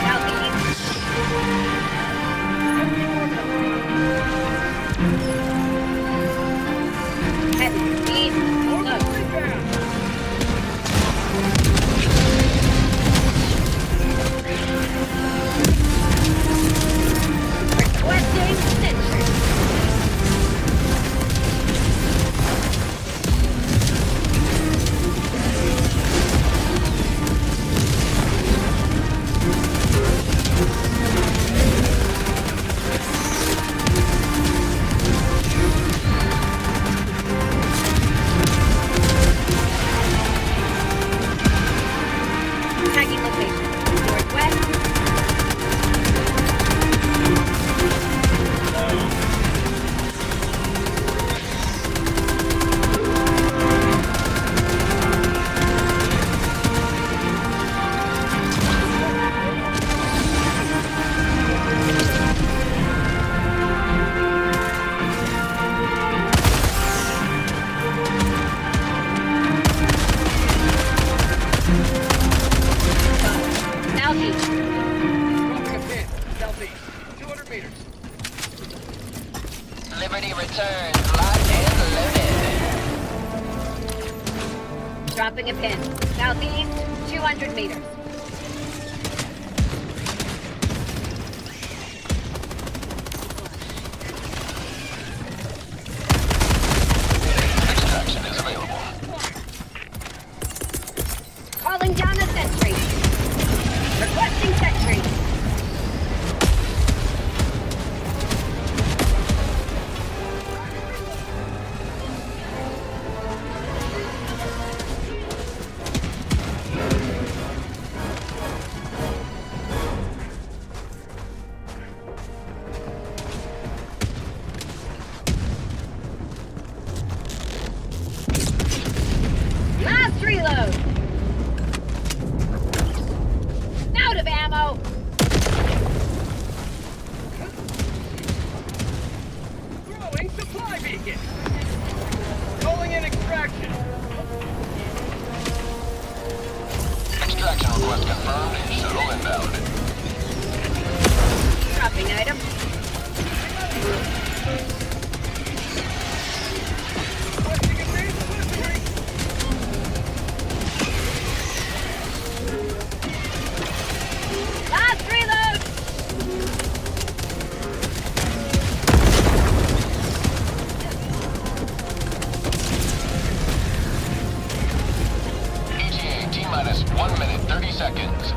Southeast. Heavy speed. Look. Requesting sentry. Tagging location. Northwest. Southeast. Liberty returns, locked and loaded. Dropping a pin. Southeast, 200 meters. Extraction is available. Calling down a sentry. Requesting sentry. Request confirmed. Shuttle inbound. Dropping item. Last reload! ETA T-minus 1 minute, 30 seconds.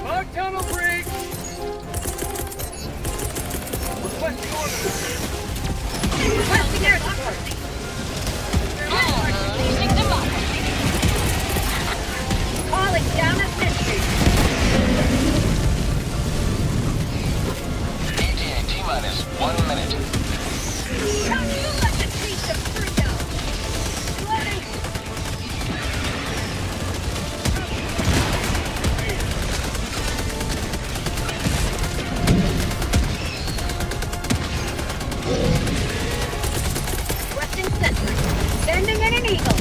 Fog tunnel breach! Requesting order. Requesting air support. Unleashing democracy. Calling down a sentry. ETA T-minus 1 minute. Don't you let the beast of freedom. Loading. Requesting sentry. Sending in an eagle.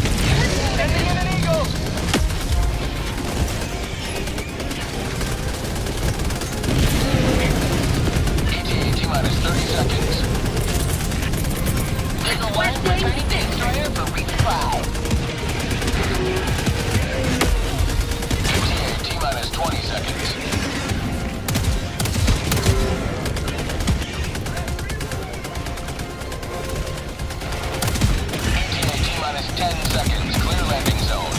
Sending in an eagle! ETA T-minus 30 seconds. Eagle 1 returning to destroyer for resupply. ETA T-minus 20 seconds. ETA T-minus 10 seconds. Clear landing zone.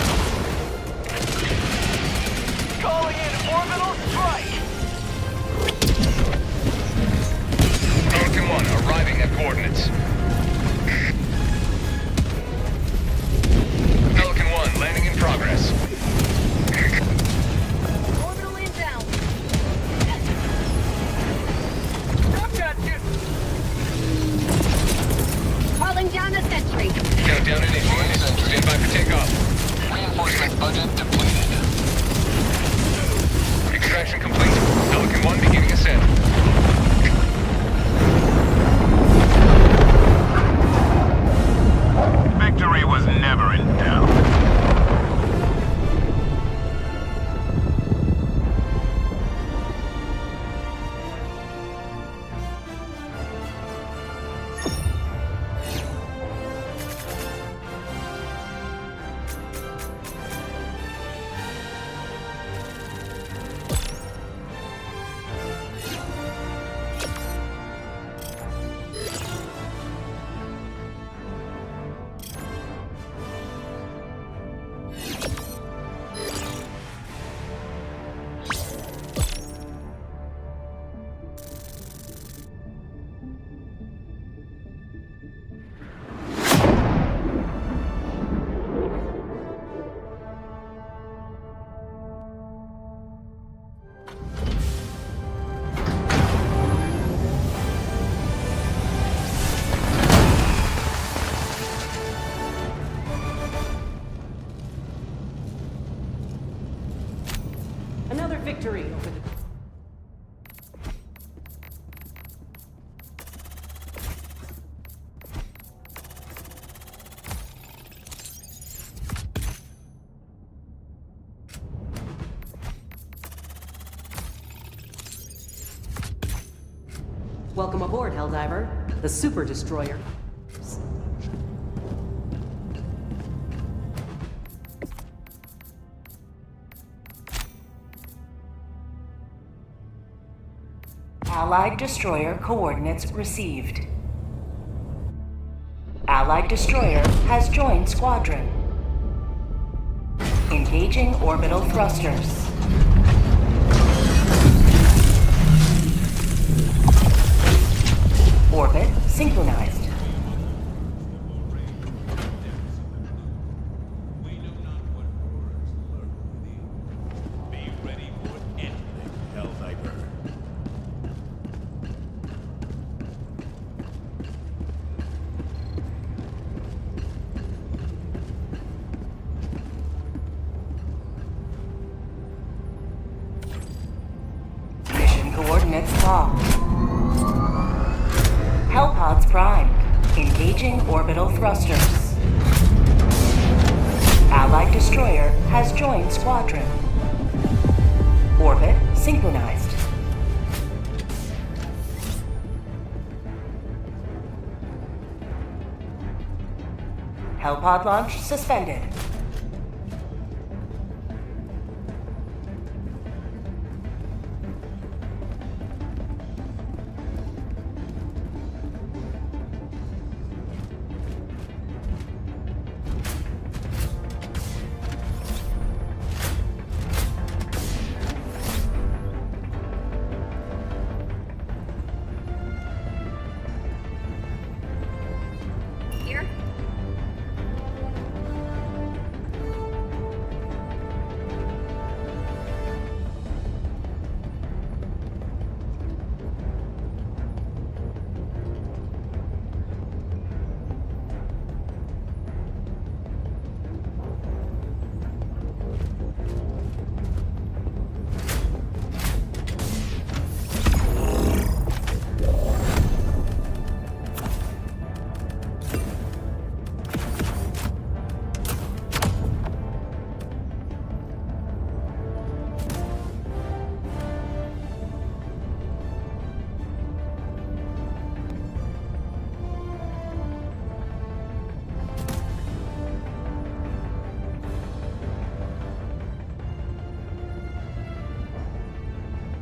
Calling in orbital strike! Falcon 1 arriving at coordinates. Falcon 1 landing in progress. Orbital inbound. I've got you! Calling down a sentry. Countdown initiated. Stand by for takeoff. Reinforcement budget depleted. Extraction complete. Falcon 1 beginning ascent. Victory was never in doubt. Another victory over the... Welcome aboard, Helldiver. The Super Destroyer. Allied destroyer coordinates received. Allied destroyer has joined squadron. Engaging orbital thrusters. Orbit synchronized. Be ready for anything, Helldiver. Mission coordinates locked. Hellpod Pods primed. Engaging orbital thrusters. Allied destroyer has joined squadron. Orbit synchronized. Hellpod launch suspended. Here?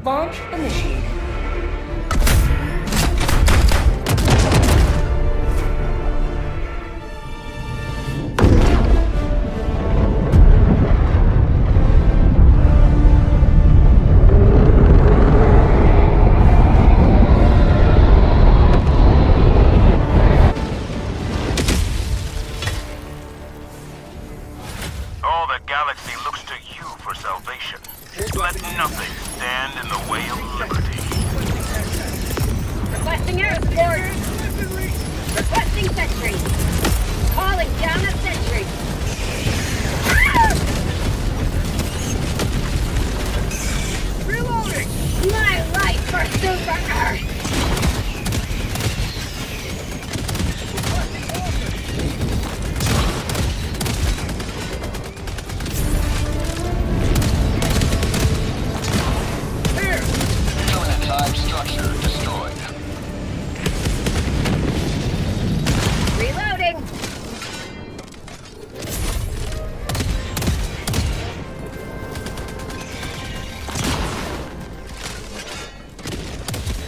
Launch initiated. All the galaxy looks to you for salvation. Let nothing stand in the way of liberty. Requesting air support. Requesting sentry. Calling down a sentry. Reloading! My life for Super Earth! Unit type structure destroyed. Reloading!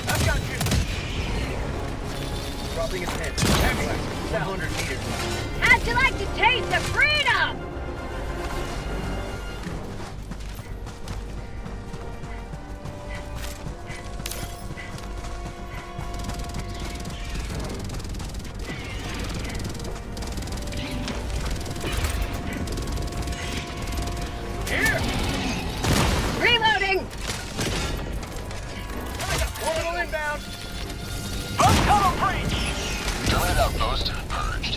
I've got you. Dropping a pin. Heavy. 100 meters. How'd you like to taste of freedom? Here! Reloading! Orbital inbound. Bug tunnel breach! Terminate outpost purged.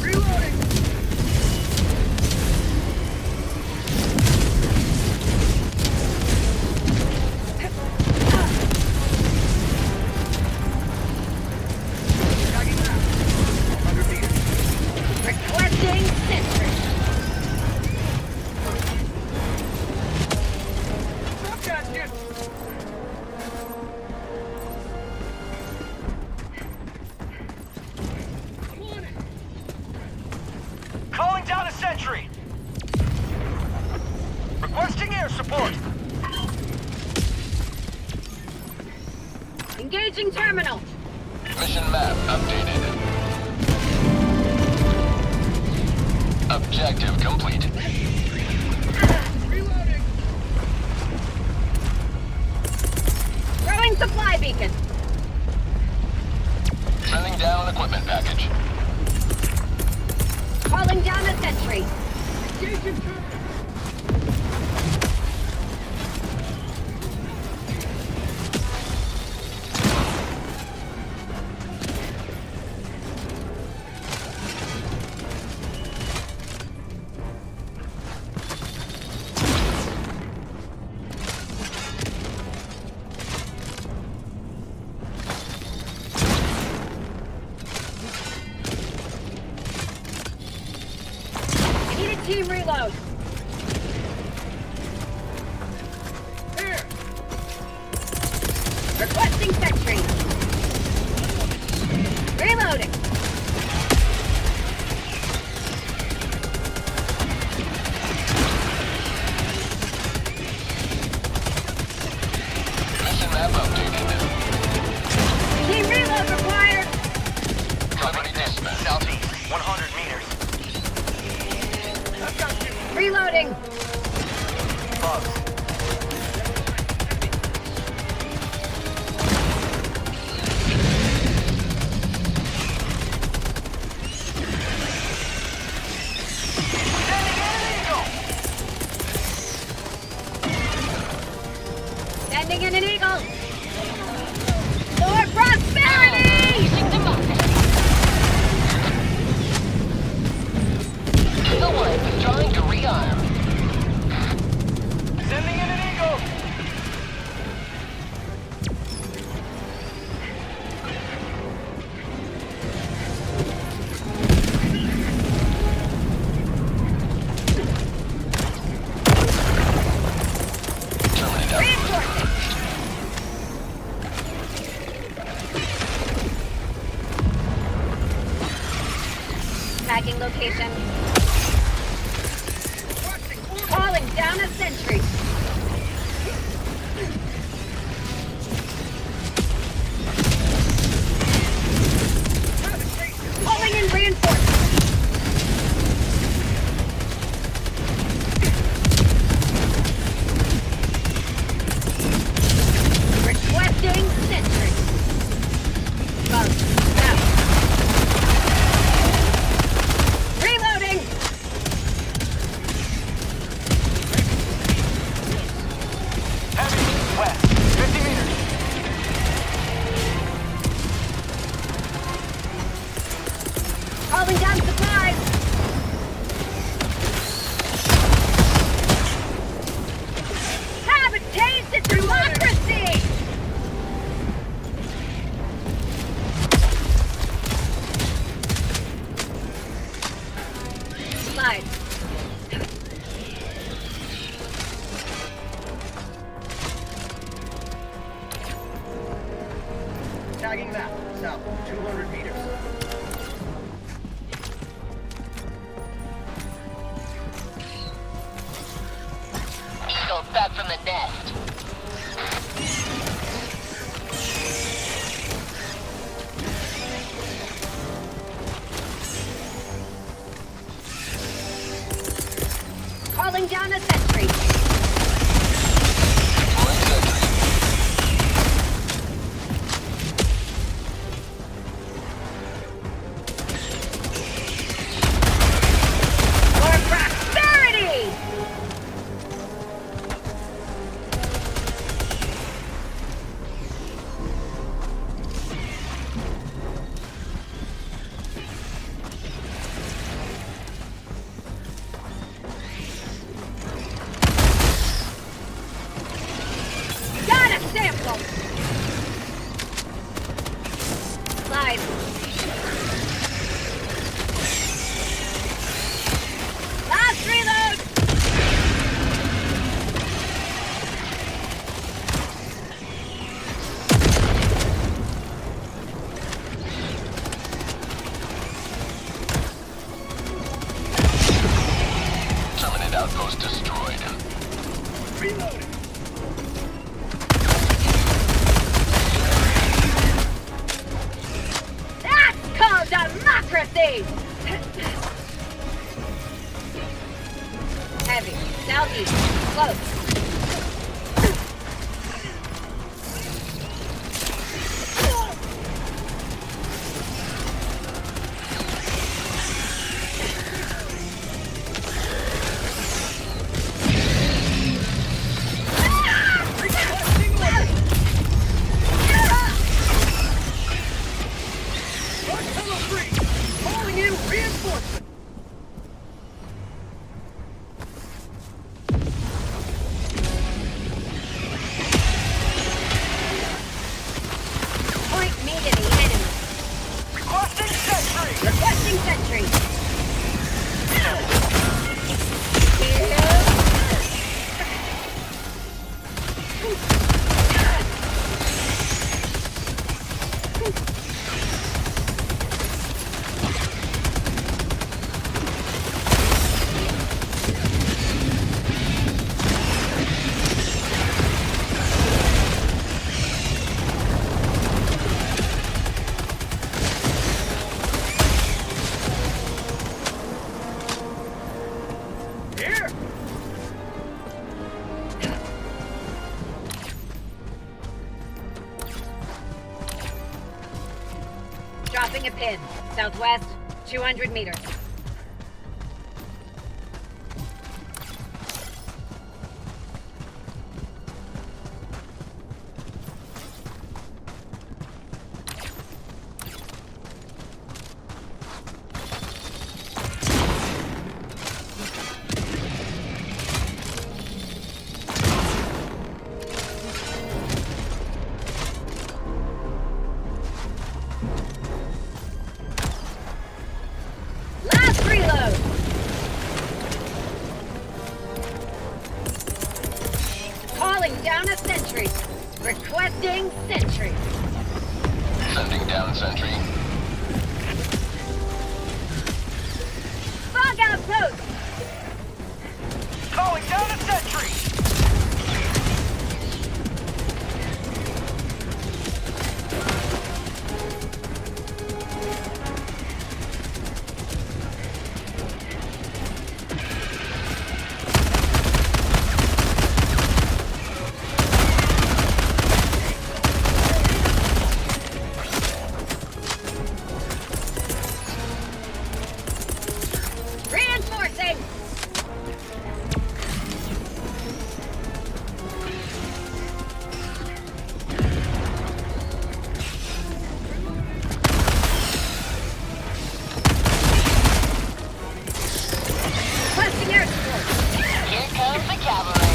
Reloading! Requesting sentry. I've got you. Calling down a sentry. Requesting air support. Engaging terminal. Mission map updated. Objective complete. Reloading. Throwing supply beacon. Sending down equipment package. Calling down a sentry. Engaging terminal. team reload. Here. Requesting sentry. Reloading. Mission map updated. Team reload required. Company dispatch. Southeast, 100 meters. Reloading. Bugs. Sending in an eagle. For prosperity! Eagle 1 withdrawing to rearm. Sending in an eagle! Reinforcing. Tagging location. Calling down a sentry. Calling in reinforcements. Requesting sentry. Bug out. Reloading. Heavy, west, 50 meters. Calling down supplies. Have a taste of democracy. Supplies. Tagging map, south, 200 meters. Eagle back from the nest. Calling down a sentry. For prosperity! Got a sample! Slide. Last reload! Terminate outpost destroyed. Reloading. That's called democracy! Heavy. Southeast. Close. Calling in reinforcement. Point me to the enemy. Requesting sentry. Requesting sentry. in. Southwest, 200 meters. Last reload! Calling down a sentry. Requesting sentry. Sending down sentry. Fog outpost! Calling down a sentry! Reinforcing! Requesting air support. Here comes the cavalry.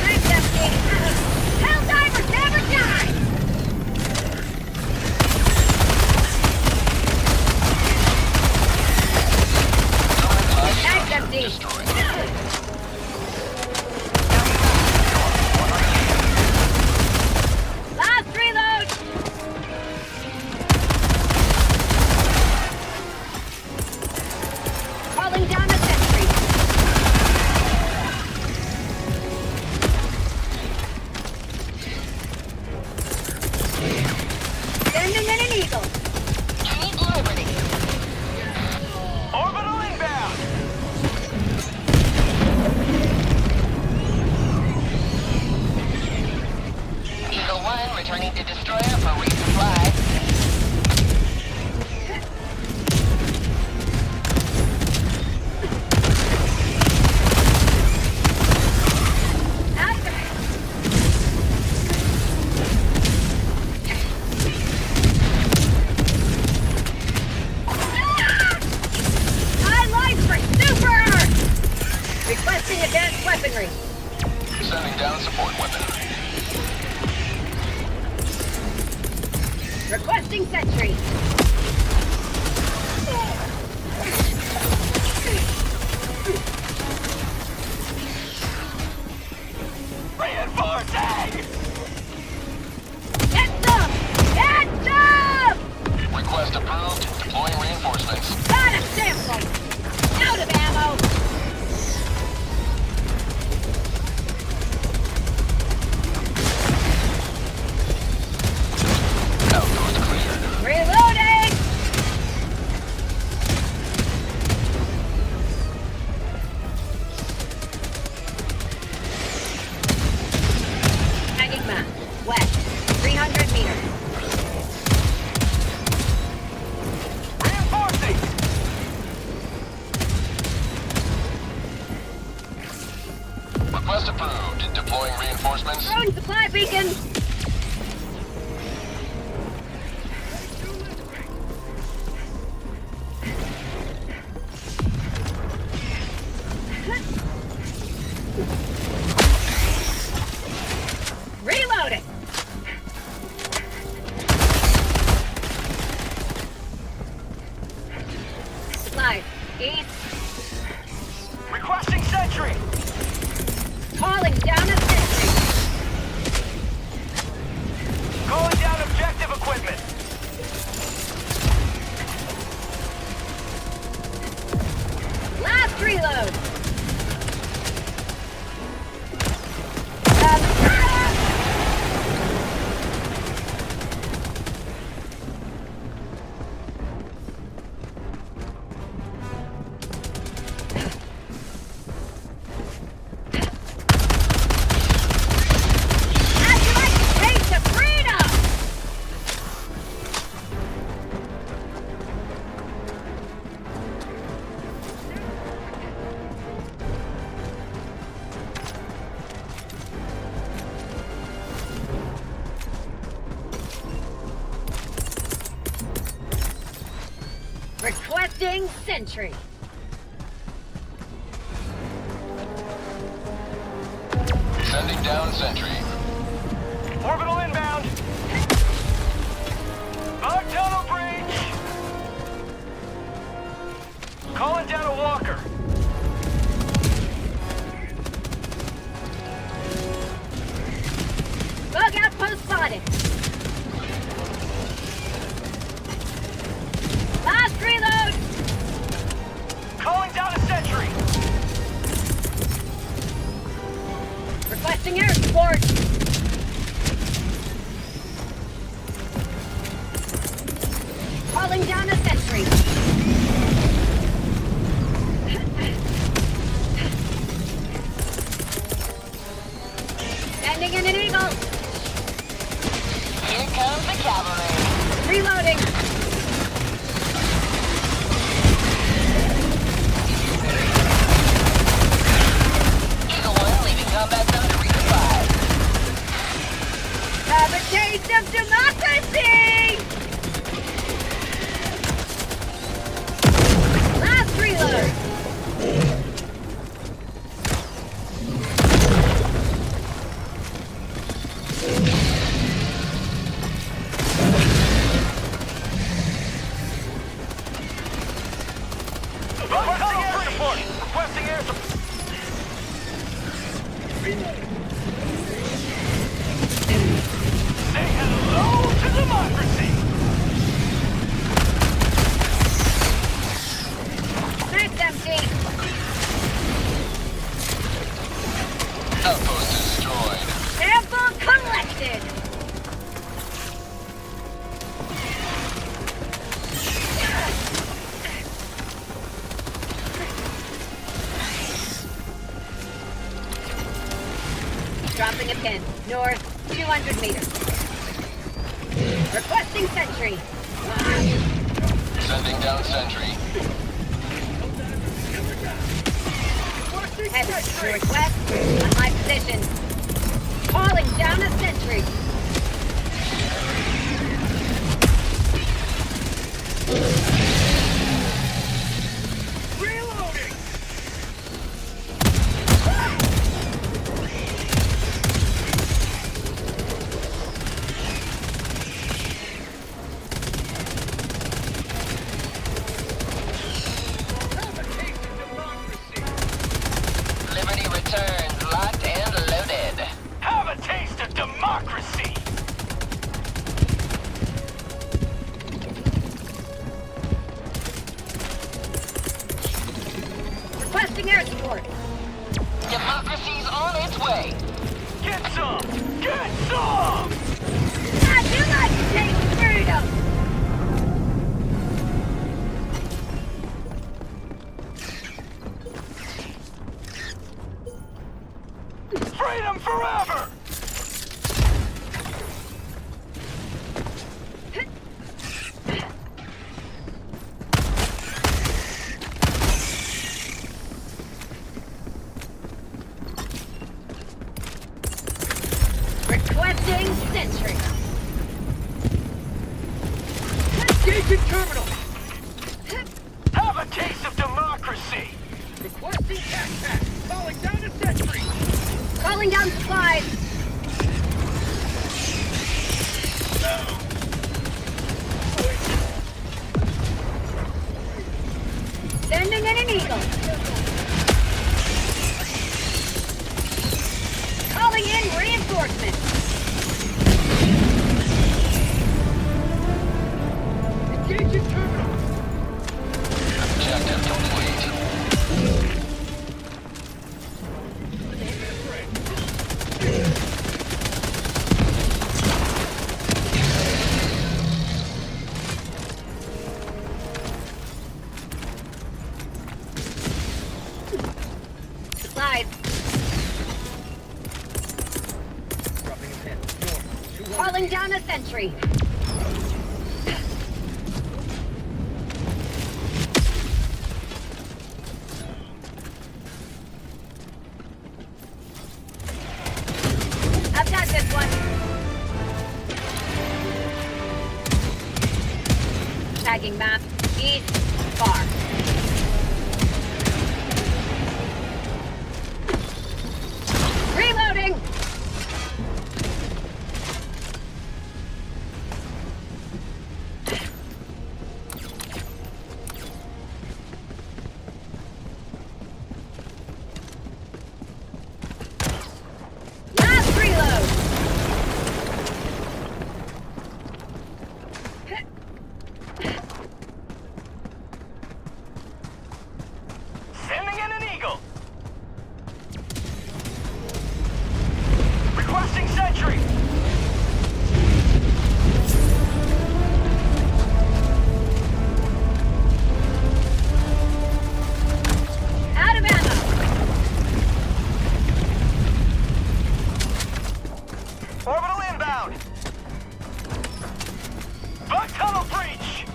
Thanks, FD. Helldivers never die! Thanks, FD. Last reload! Calling down a sentry. Sending in an eagle. Keep liberty. Orbital inbound! Eagle 1 returning to destroyer for resupply. High lights for Super Earth! Requesting advanced weaponry. Sending down support weapon. Requesting sentry. Reinforcing! Get some! Get some! Request approved. Deploying reinforcements. Got a sample! Out of ammo! Outpost cleared. Reloading! Tagging map. West. 300 meters. Reinforcing! Request approved. Deploying reinforcements. Throwing supply beacon! Reloading! Supplies. East. Requesting sentry! Calling down a sentry. Calling down objective equipment! Last reload! Requesting sentry. Sending down sentry. Orbital inbound. Bug tunnel breach. Calling down a walker. Bug outpost spotted. Last reload. Calling down a sentry. Requesting air support. Calling down a sentry. Sending in an eagle. Here comes the cavalry. Reloading. Eagle 1 leaving combat zone to resupply. Have a taste of democracy! Last reload. Requesting air support. Requesting air support. Say hello to democracy. That's empty. Outpost destroyed. Sample collected. Dropping a pin. North, 200 meters. Requesting sentry. Sending down sentry. Heads to request on my position. Calling down a sentry. Reloading. Liberty returns, locked and loaded. Have a taste of democracy. Requesting air support. Democracy's on its way. Get some. Get some. How'd you like to take freedom? Freedom forever. Requesting sentry. Engaging terminal. Have a taste of democracy. Requesting attack. Calling down a sentry. Calling down supplies. Sending in an eagle. Calling in reinforcements. Engaging terminal. Objective complete. Supplies. Calling down a sentry. I've got this one. Tagging map. East, far. Reloading! Last reload! Sending in an eagle. Requesting sentry. Out of ammo! Orbital inbound. Bug tunnel breach.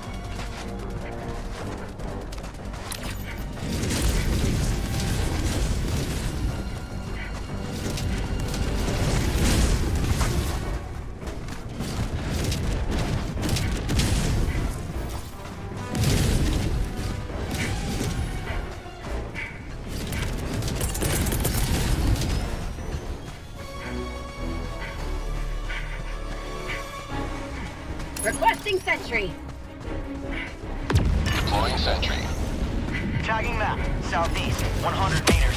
Requesting sentry. Deploying sentry. Tagging map. Southeast. 100 meters.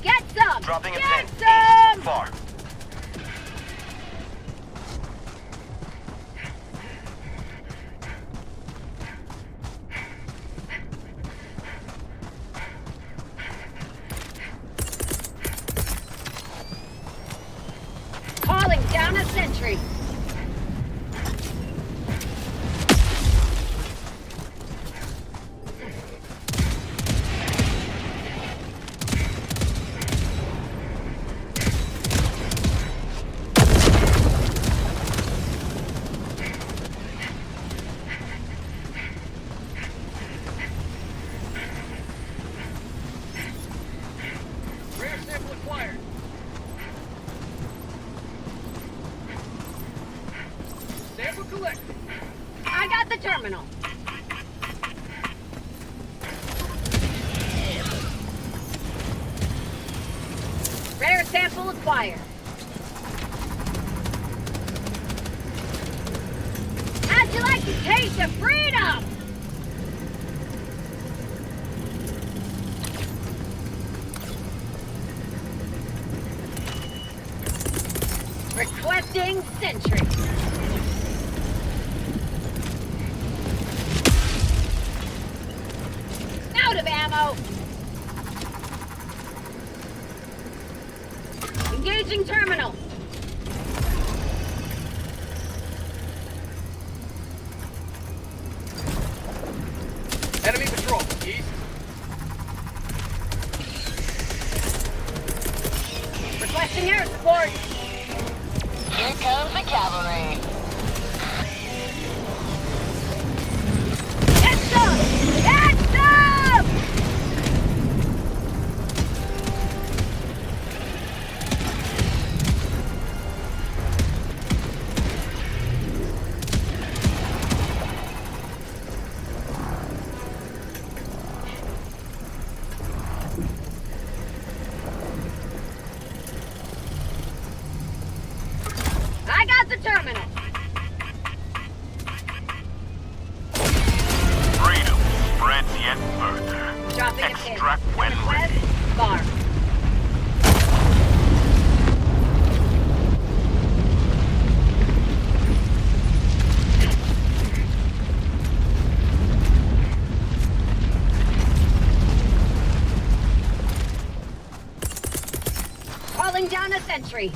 Get some! Dropping a Get pin. some! East. Far. Calling down a sentry. Rare sample acquired. Sample collected. I got the terminal. Rare sample acquired. How'd you like to taste of freedom? Requesting sentry. Out of ammo. Engaging terminal. Enemy patrol. East. Requesting air support. Here comes the cavalry. Get some! Get some! I got the terminal. Freedom spreads yet further. Dropping a pin. Extract when Request ready. bar. Calling down a sentry.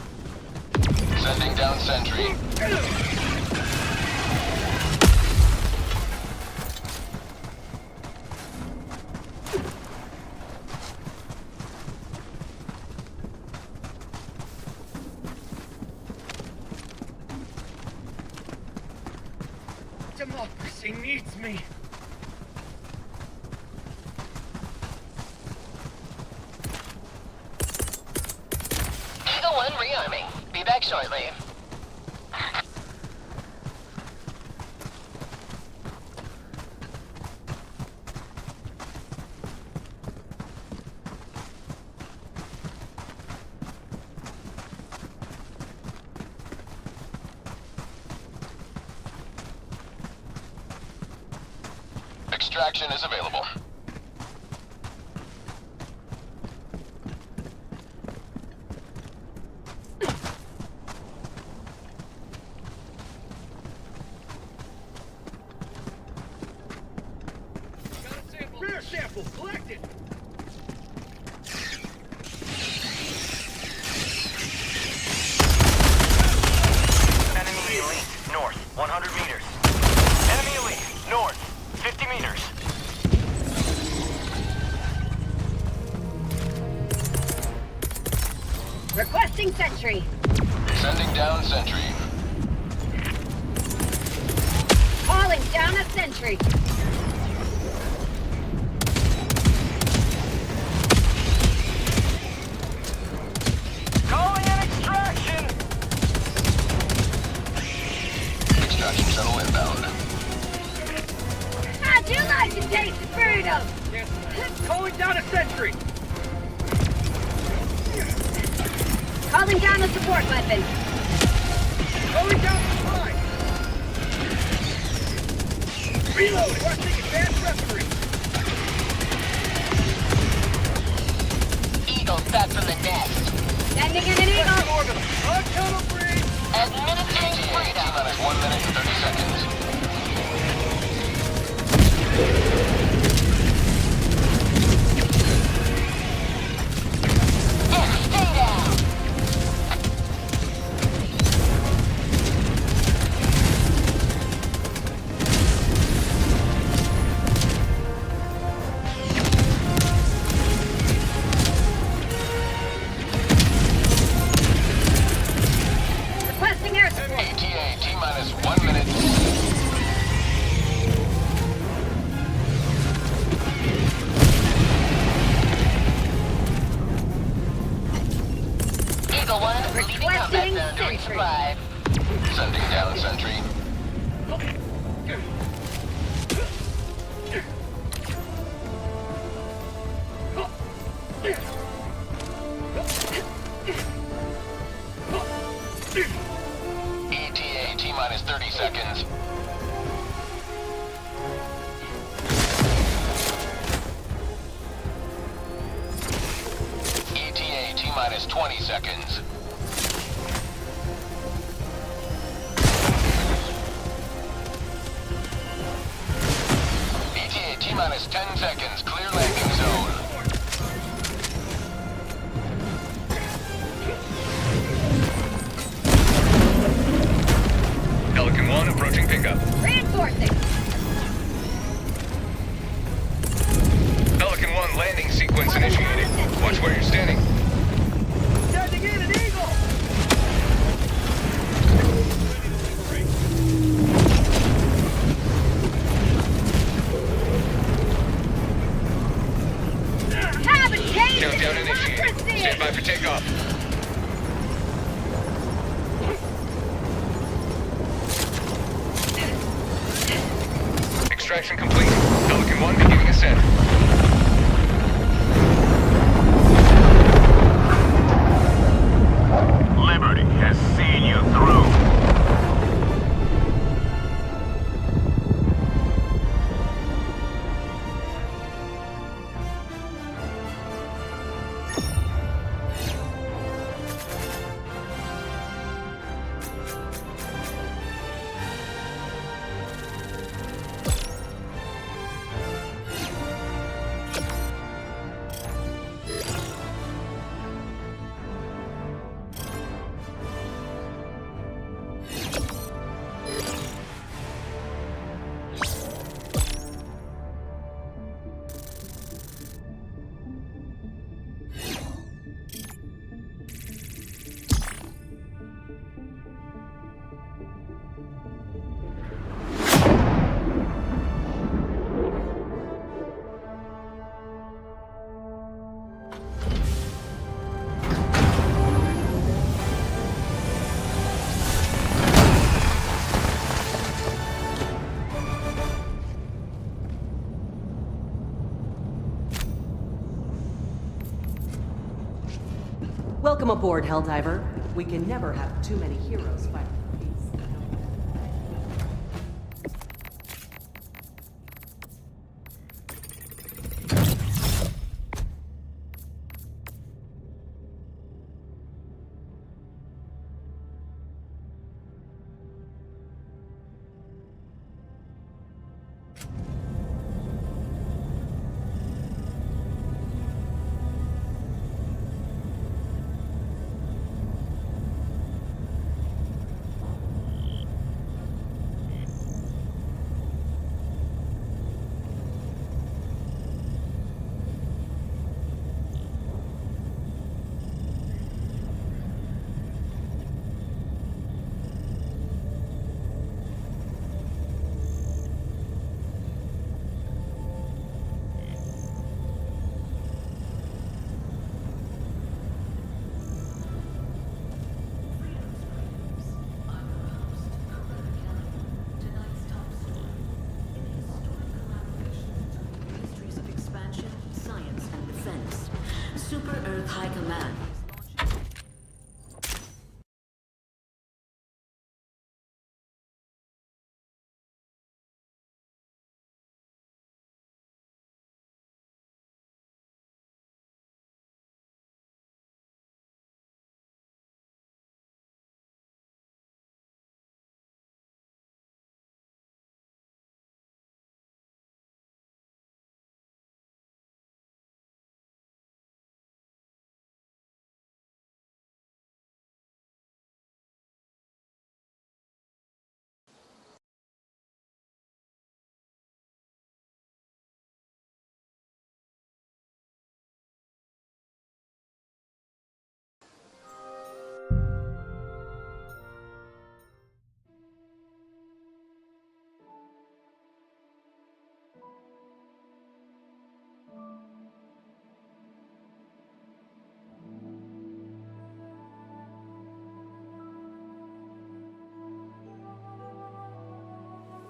Sending down sentry. Democracy needs me. Eagle 1 rearming. Be back shortly. Extraction is available. Rare sample collected. Enemy elite, north, 100 meters. Enemy elite, north, 50 meters. Requesting sentry. Sending down sentry. Calling down a sentry. Calling an extraction! Extraction shuttle inbound. How'd you like to taste freedom? Calling down a sentry. Calling down a support weapon. Calling down supply. Reload. Requesting advanced weaponry. Eagle's back from the nest. Sending in an eagle. Orbital. On tunnel breach. Administering freedom. T-minus 1 minute and 30 seconds. Stay down. Requesting air support. ETA T-minus 1 minute. Eagle 1, leaving combat Requesting zone to sentry. resupply. Sending down sentry. ETA T-minus 30 seconds. ETA T-minus 20 seconds. ETA T-minus 10 seconds. Clear landing zone. Pelican 1 approaching pickup. Reinforcing. Pelican 1 landing sequence initiated. Watch where you're standing. Sending in an eagle. Have a taste of Countdown initiated. democracy. Stand by for takeoff. Extraction complete. Pelican 1 beginning ascent. Liberty has seen you through. Welcome aboard, Helldiver. We can never have too many heroes fighting for peace. Super Earth High Command.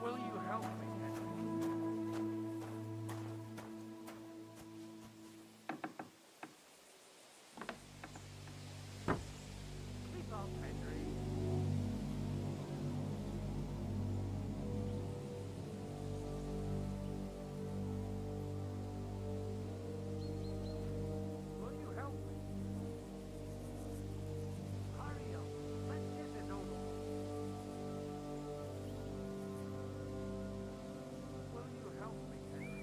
Will you help me? Sleep off, Henry. Will you help me? Hurry up. Let's get this over. Will you help me, Henry?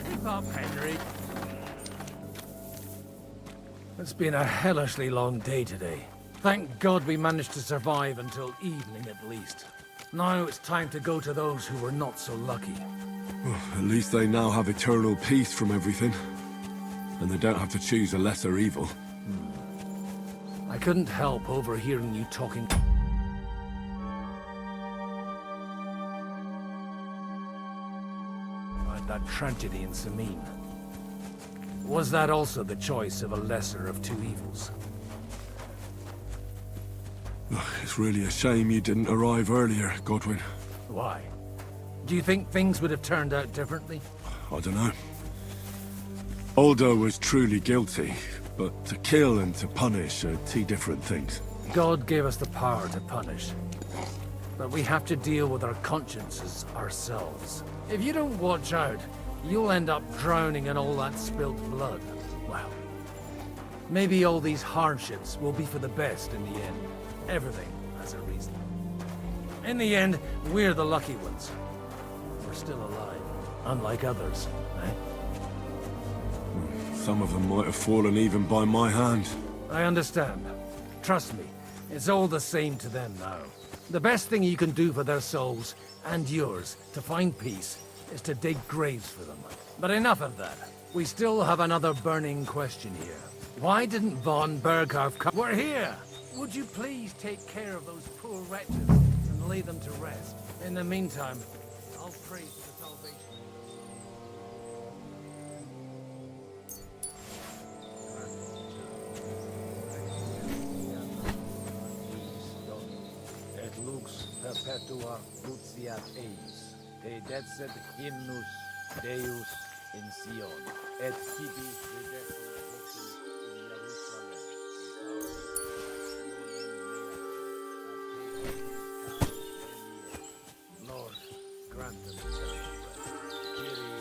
Keep up, Henry. It's been a hellishly long day today. Thank God we managed to survive until evening at least. Now it's time to go to those who were not so lucky. At least they now have eternal peace from everything. And they don't have to choose a lesser evil. I couldn't help overhearing you talking. About that tragedy in Sameen. Was that also the choice of a lesser of two evils? It's really a shame you didn't arrive earlier, Godwin. Why? Do you think things would have turned out differently? I don't know. Aldo was truly guilty, but to kill and to punish are two different things. God gave us the power to punish. But we have to deal with our consciences ourselves. If you don't watch out, you'll end up drowning in all that spilt blood. Well, maybe all these hardships will be for the best in the end. Everything has a reason. In the end, we're the lucky ones. We're still alive, unlike others, eh? Some of them might have fallen even by my hand. I understand. Trust me, it's all the same to them now. The best thing you can do for their souls, and yours, to find peace, is to dig graves for them. But enough of that. We still have another burning question here. Why didn't Von Berghoff come? We're here! Would you please take care of those poor wretches and lay them to rest? In the meantime, I'll pray for the salvation. perpetua luciat eis, te decet hymnus Deus in Sion, et tibi redectur vocum in Jerusalem. Lord, grant them eternal rest. Kyrie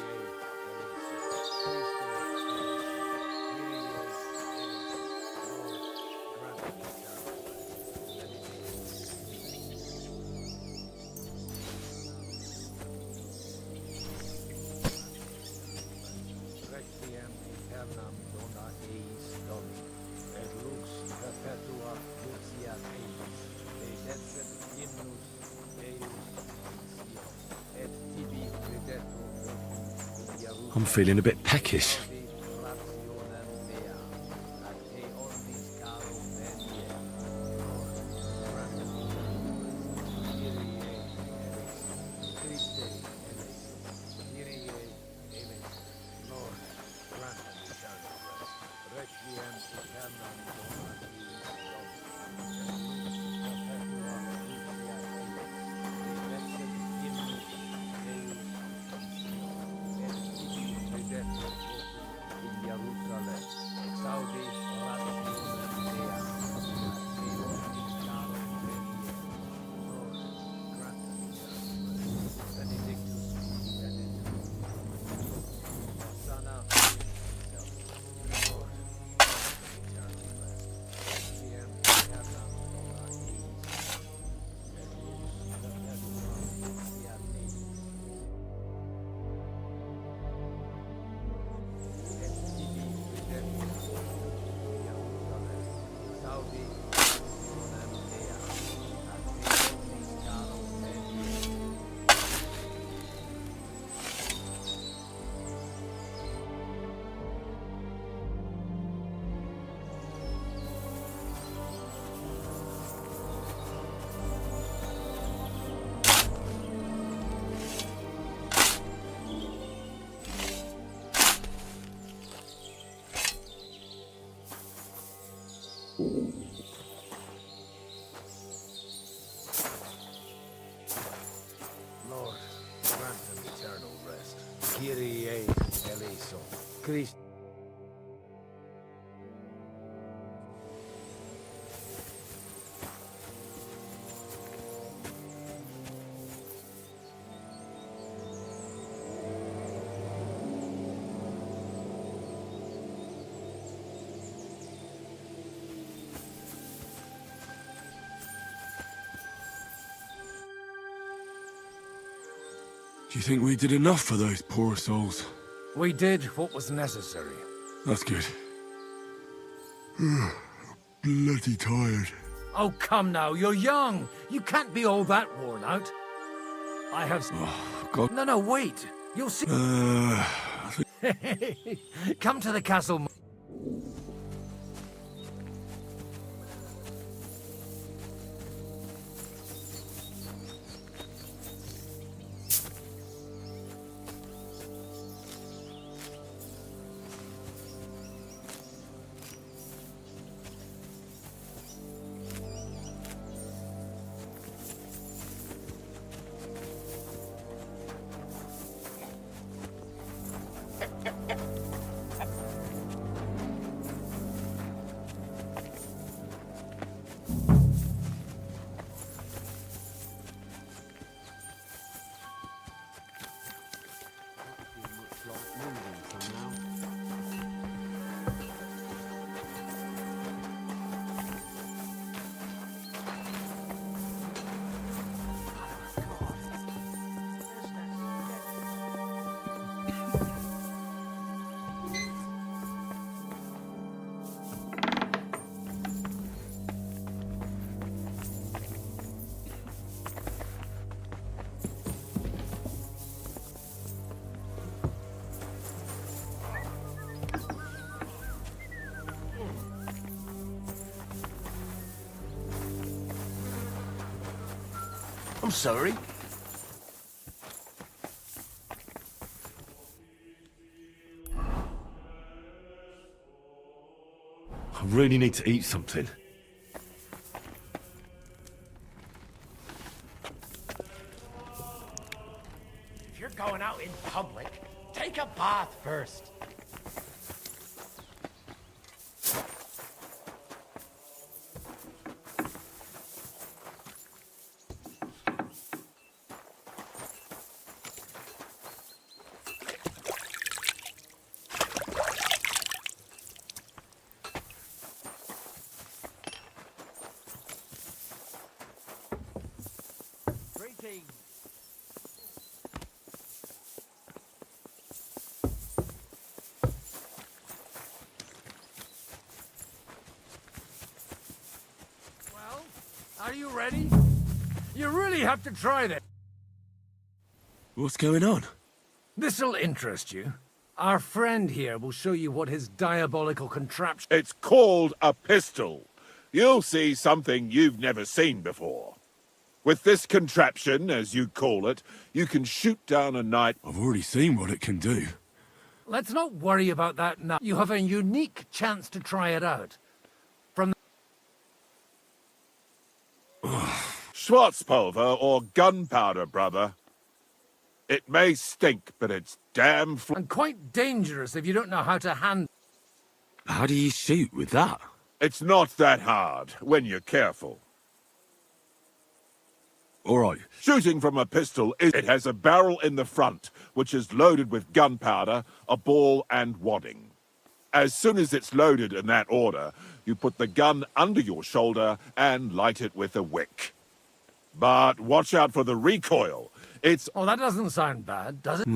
Requiem aeternam dona eis Domini, et lux perpetua luciat eis, te decet hymnus Deus in Sion, et tibi redectur vocum in Jerusalem. I'm feeling a bit peckish. Lord, grant them eternal rest. Kyrie eleison. Christ. Do you think we did enough for those poor souls? We did what was necessary. That's good. Bloody tired. Oh, come now, you're young. You can't be all that worn out. I have... Oh, God. No, wait. You'll see... Come to the castle... I'm sorry. I really need to eat something. path first. Greetings. Well, are you ready? You really have to try this. What's going on? This'll interest you. Our friend here will show you what his diabolical contraption... It's called a pistol. You'll see something you've never seen before. With this contraption, as you call it, you can shoot down a night... I've already seen what it can do. Let's not worry about that now. You have a unique chance to try it out. From Schwarzpulver or gunpowder, brother. It may stink, but it's damn... and quite dangerous if you don't know how to handle... How do you shoot with that? It's not that hard, when you're careful. All right. Shooting from a pistol, it has a barrel in the front, which is loaded with gunpowder, a ball, and wadding. As soon as it's loaded in that order, you put the gun under your shoulder and light it with a wick. But watch out for the recoil. It's... Oh, that doesn't sound bad, does it?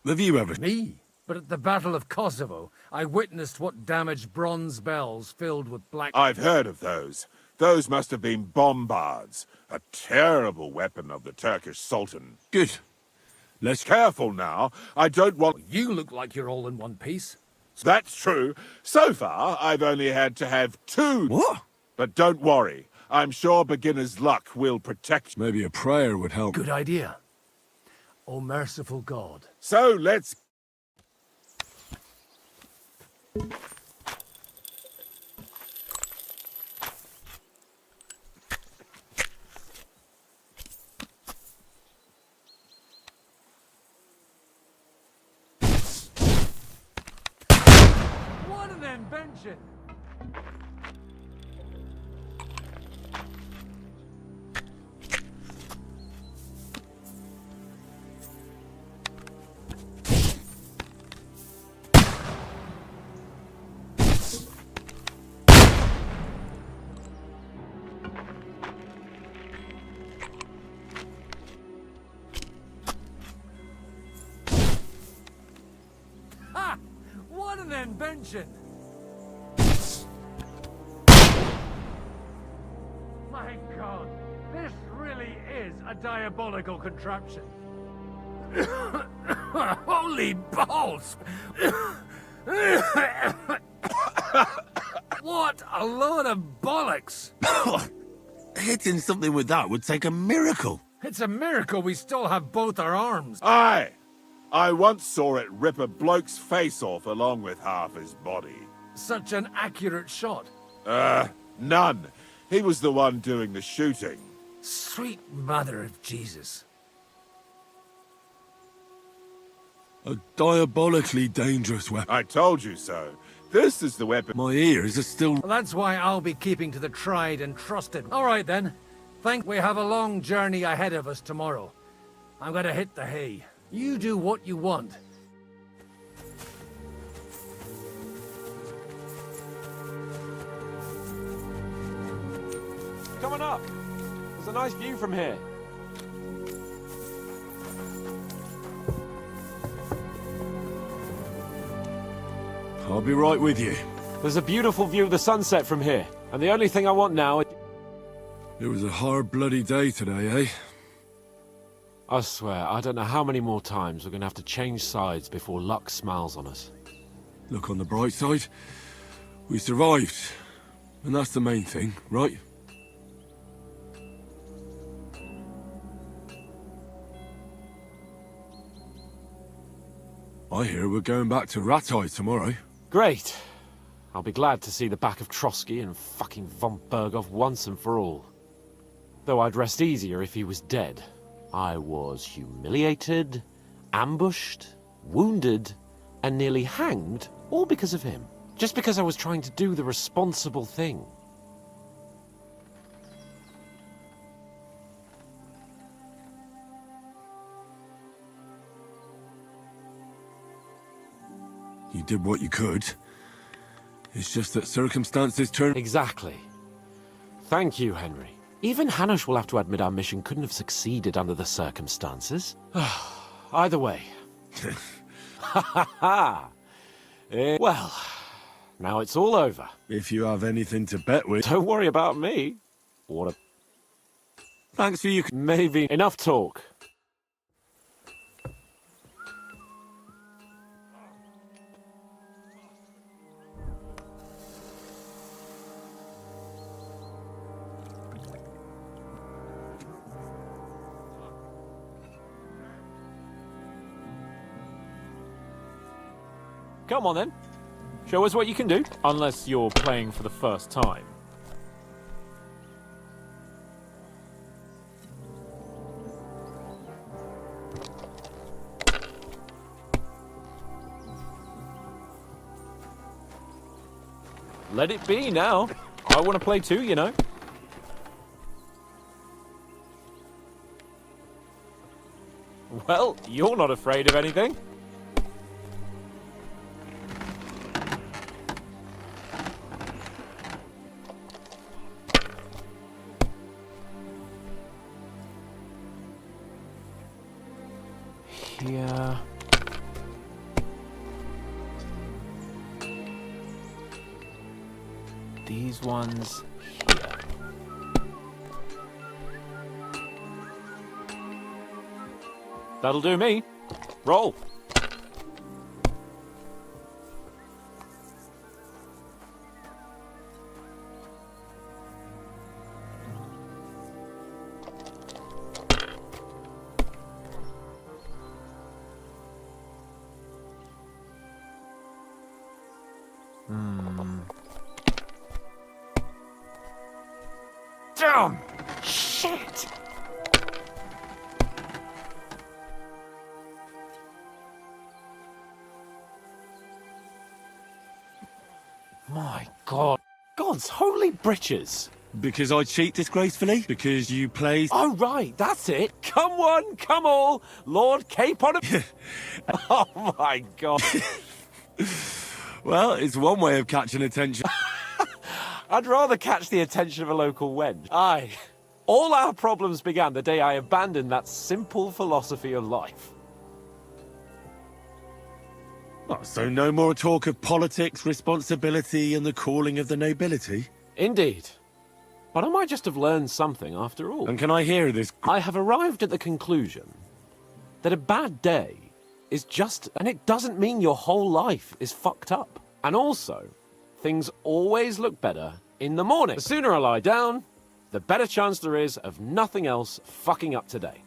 Have you ever... Me? But at the Battle of Kosovo, I witnessed what damaged bronze bells filled with black... I've heard of those. Those must have been bombards. A terrible weapon of the Turkish Sultan. Good. Let's careful now. I don't want... You look like you're all in one piece. That's true. So far, I've only had to have 2. What? But don't worry. I'm sure beginner's luck will protect... Maybe a prayer would help. Good idea. O merciful God. So let's... What an invention! Ha! What an invention! My God, this really is a diabolical contraption. Holy balls! What a load of bollocks! Hitting something with that would take a miracle. It's a miracle we still have both our arms. Aye! I once saw it rip a bloke's face off along with half his body. Such an accurate shot. None. He was the one doing the shooting. Sweet mother of Jesus. A diabolically dangerous weapon. I told you so. This is the weapon. My ears are still... Well, that's why I'll be keeping to the tried and trusted. All right, then. Think we have a long journey ahead of us tomorrow. I'm gonna hit the hay. You do what you want. Come on up. There's a nice view from here. I'll be right with you. There's a beautiful view of the sunset from here. And the only thing I want now is... It was a hard bloody day today, eh? I swear, I don't know how many more times we're gonna have to change sides before luck smiles on us. Look on the bright side. We survived. And that's the main thing, right? I hear we're going back to Rattay tomorrow. Great. I'll be glad to see the back of Trotsky and fucking von Berghoff once and for all. Though I'd rest easier if he was dead. I was humiliated, ambushed, wounded, and nearly hanged, all because of him. Just because I was trying to do the responsible thing. You did what you could. It's just that circumstances turn... Exactly. Thank you, Henry. Even Hanush will have to admit our mission couldn't have succeeded under the circumstances. Either way. Ha ha ha! Well, now it's all over. If you have anything to bet with... Don't worry about me. What a... Thanks for you... Maybe... Enough talk. Come on then. Show us what you can do. Unless you're playing for the first time. Let it be now. I want to play too, you know. Well, you're not afraid of anything. Here. These ones here. That'll do me. Roll. Damn! Shit! My God. God's holy britches. Because I cheat disgracefully? Because you play... Oh, right, that's it. Come one, come all. Lord Capon of... Oh, my God. Well, it's one way of catching attention. I'd rather catch the attention of a local wench. Aye. All our problems began the day I abandoned that simple philosophy of life. Oh, so no more talk of politics, responsibility, and the calling of the nobility? Indeed. But I might just have learned something after all. And can I hear this? I have arrived at the conclusion that a bad day is just... And it doesn't mean your whole life is fucked up. And also, things always look better in the morning. The sooner I lie down, the better chance there is of nothing else fucking up today.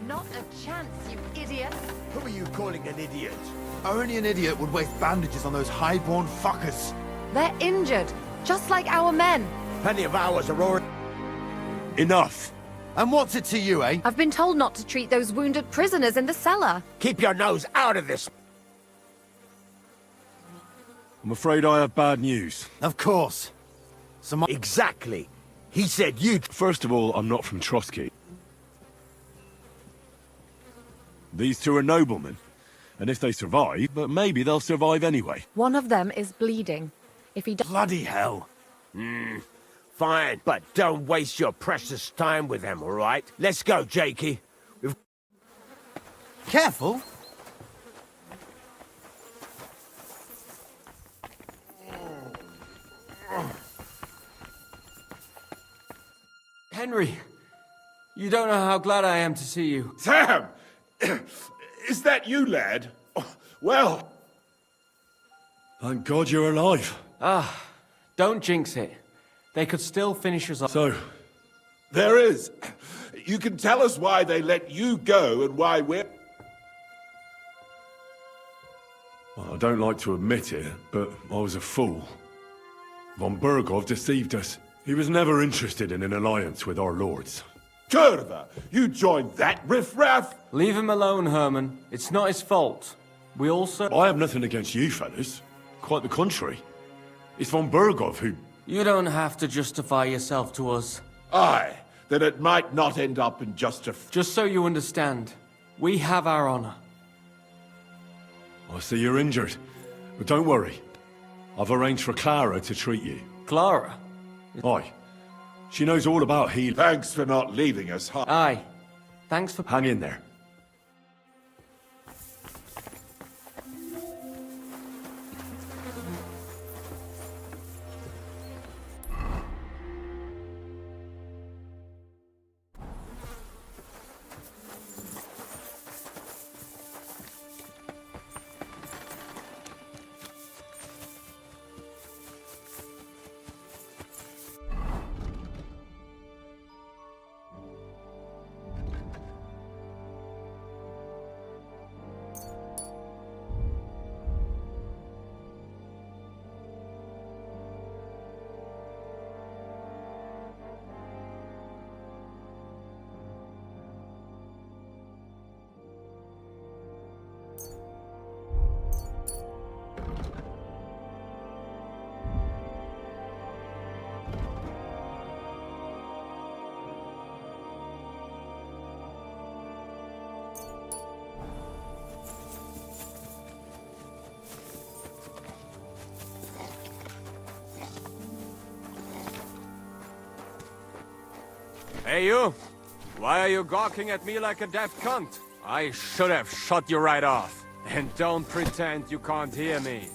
Not a chance, you idiot. Who are you calling an idiot? Only an idiot would waste bandages on those highborn fuckers. They're injured, just like our men. Plenty of hours are already... Enough! And what's it to you, eh? I've been told not to treat those wounded prisoners in the cellar. Keep your nose out of this. I'm afraid I have bad news. Of course. Exactly. He said you'd... First of all, I'm not from Trotsky. These two are noblemen. And if they survive, but maybe they'll survive anyway. One of them is bleeding. If he Bloody hell. Fine, but don't waste your precious time with them, all right? Let's go, Jakey. Careful. Henry, you don't know how glad I am to see you. Sam! Is that you, lad? Oh, well... Thank God you're alive. Ah, don't jinx it. They could still finish us off. So? There is. You can tell us why they let you go and why we're... don't like to admit it, but I was a fool. Von Bergov deceived us. He was never interested in an alliance with our lords. Kurva, you joined that riffraff? Leave him alone, Herman. It's not his fault. We also... I have nothing against you, fellas. Quite the contrary. It's von Bergov who... You don't have to justify yourself to us. Aye, then it might not end up in just so you understand, we have our honor. I see you're injured, but don't worry. I've arranged for Clara to treat you. Clara? Aye. She knows all about healing. Thanks for not leaving us high. Aye. Thanks for... Hang in there. Hey, you! Why are you gawking at me like a deaf cunt? I should have shut you right off. And don't pretend you can't hear me.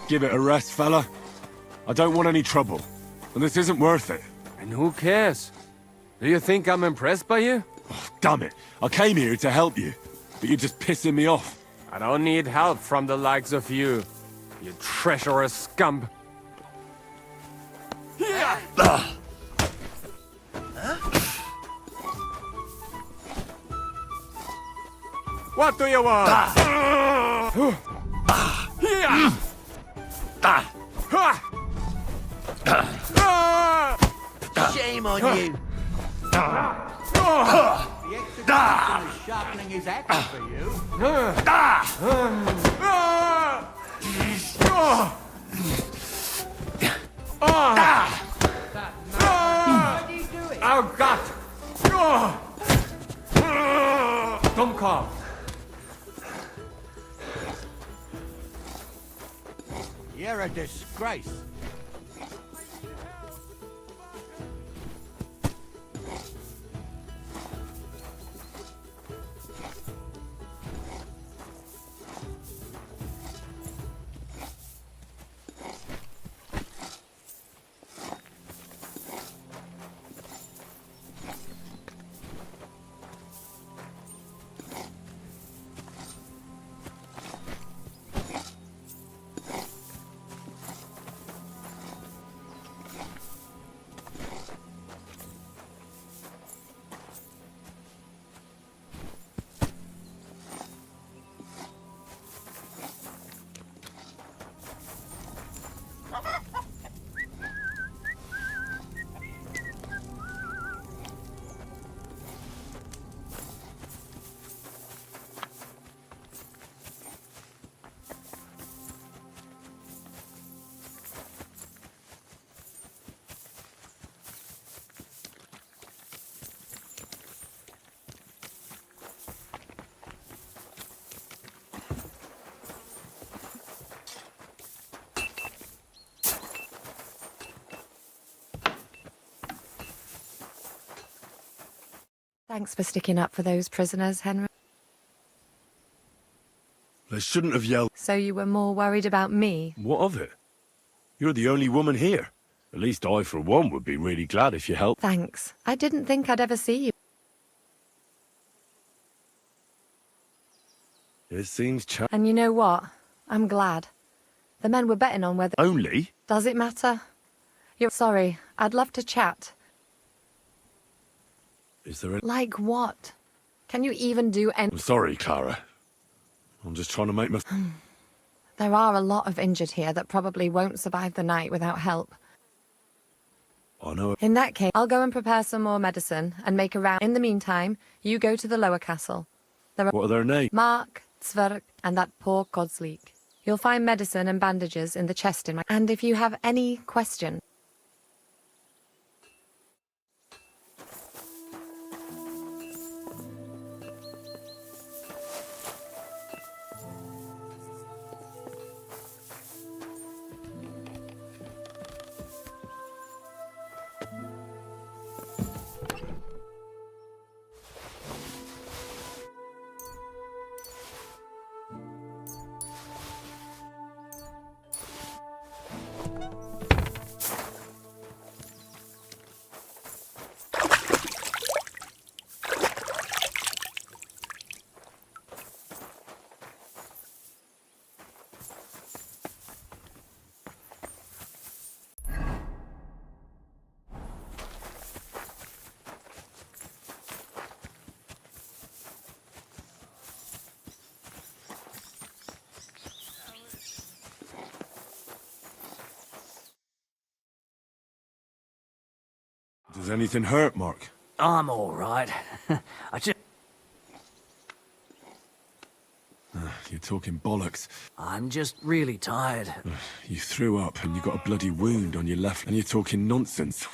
Give it a rest, fella. I don't want any trouble. And this isn't worth it. And who cares? Do you think I'm impressed by you? Oh, damn it. I came here to help you. But you're just pissing me off. I don't need help from the likes of you. You treacherous scum. What do you want? Shame on you. The execution is sharpening his axe for you. What are you doing? Oh, God! Don't call. You're a disgrace. Thanks for sticking up for those prisoners, Henry. They shouldn't have yelled. So you were more worried about me? What of it? You're the only woman here. At least I, for one, would be really glad if you helped. Thanks. I didn't think I'd ever see you. It seems And you know what? I'm glad. The men were betting on whether... Only? Does it matter? You're sorry. I'd love to chat. Is there a... Like what? Can you even do any... I'm sorry, Clara. I'm just trying to make my... There are a lot of injured here that probably won't survive the night without help. I know. In that case, I'll go and prepare some more medicine and make a round. In the meantime, you go to the lower castle. There are What are their names? Mark, Zverk, and that poor Godsleek. You'll find medicine and bandages in the chest in my... And if you have any question... Does anything hurt, Mark? I'm all right. I just... You're talking bollocks. I'm just really tired. You threw up and you got a bloody wound on your left, and you're talking nonsense.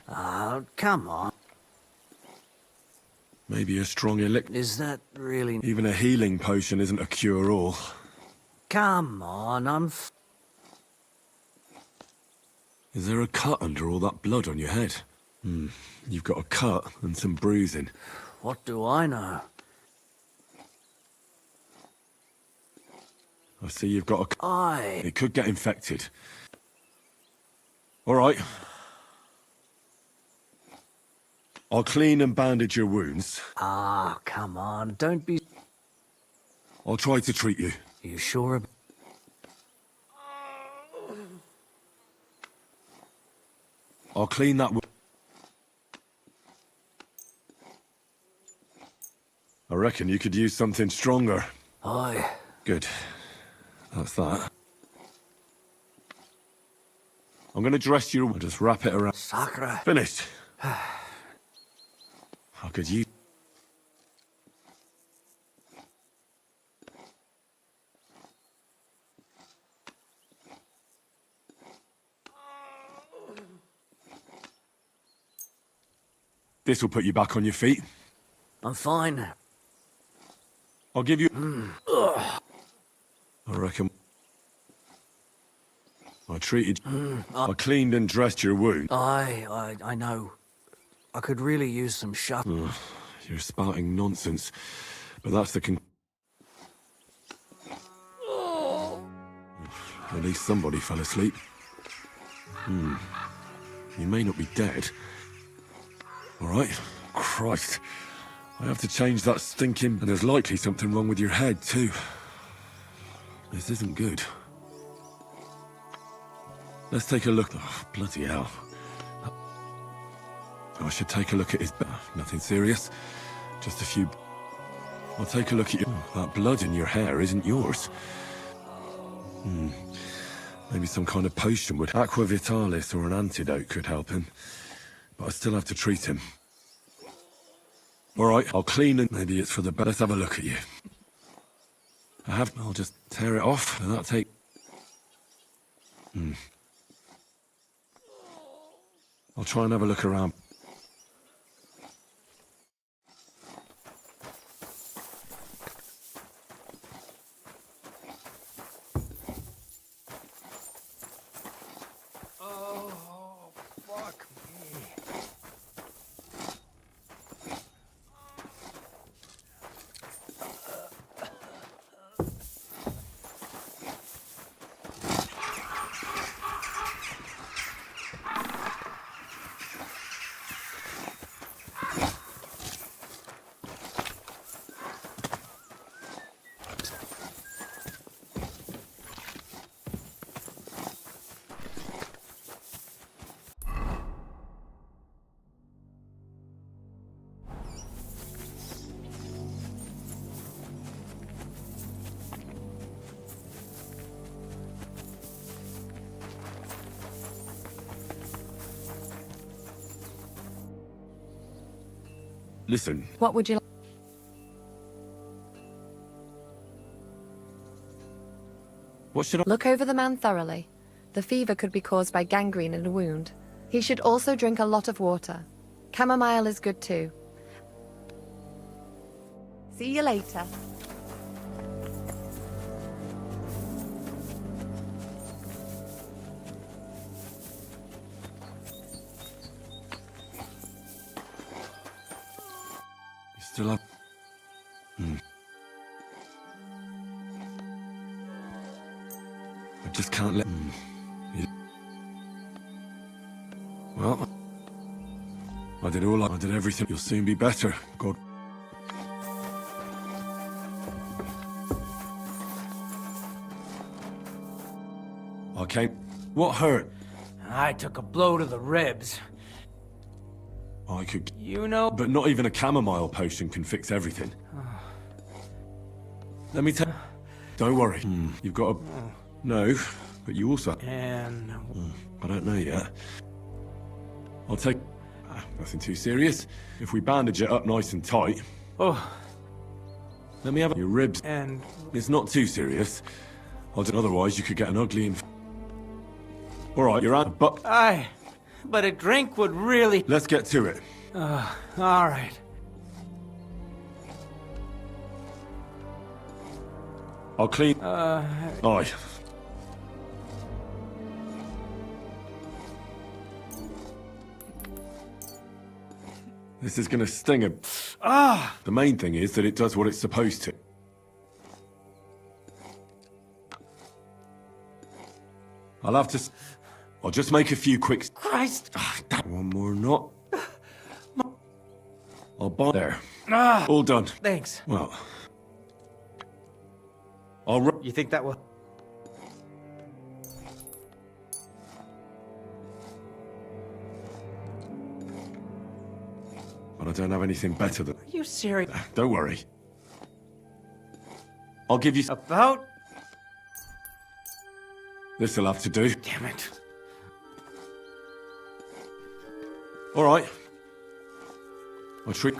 Oh, come on. Maybe a strong elixir. Is that really... Even a healing potion isn't a cure-all. Come on, Is there a cut under all that blood on your head? You've got a cut and some bruising. What do I know? I see you've got a... Aye. It could get infected. All right. I'll clean and bandage your wounds. Ah, come on, don't be... I'll try to treat you. You sure? I'll clean that... I reckon you could use something stronger. Aye. Good. That's that. I'm gonna dress you... I'll just wrap it around... Sacre. Finished. How could you... This will put you back on your feet. I'm fine. I'll give you... I reckon... I treated... I cleaned and dressed your wound. I know. I could really use some shut. You're spouting nonsense. But that's the At least somebody fell asleep. You may not be dead. All right? Christ. I have to change that stinking... And there's likely something wrong with your head, too. This isn't good. Let's take a look... Oh, bloody hell. I should take a look at his... Nothing serious. Just a few... I'll take a look at you. That blood in your hair isn't yours. Maybe some kind of potion would... Aqua Vitalis or an antidote could help him. But I still have to treat him. All right, I'll clean and... Maybe it's for the best. Let's have a look at you. I'll just tear it off, and that'll take... I'll try and have a look around. Oh, fuck me. Listen, What would you like? what should I... Look over the man thoroughly. The fever could be caused by gangrene in a wound. He should also drink a lot of water. Chamomile is good too. See you later. You still up? I just can't let... Well, I did everything. You'll soon be better. God. Okay. What hurt? I took a blow to the ribs. I could... You know... But not even a chamomile potion can fix everything. Let me tell... Don't worry. You've got a... No, but you also... And... I don't know yet. I'll take... Nothing too serious. If we bandage it up nice and tight... Oh. Let me have your ribs. And... It's not too serious. Otherwise, you could get an ugly and... All right, you're out, but... Aye. But a drink would really... Let's get to it. All right. I'll clean... Aye. This is gonna sting a... The main thing is that it does what it's supposed to. I'll have to... I'll just make a few quick... Christ! One more knot. I'll buy... There. Ah. All done. Thanks. Well... I'll... You think that will... But I don't have anything better than... Are you serious? Don't worry. I'll give you... About? This'll have to do. Damn it. All right. I'll treat...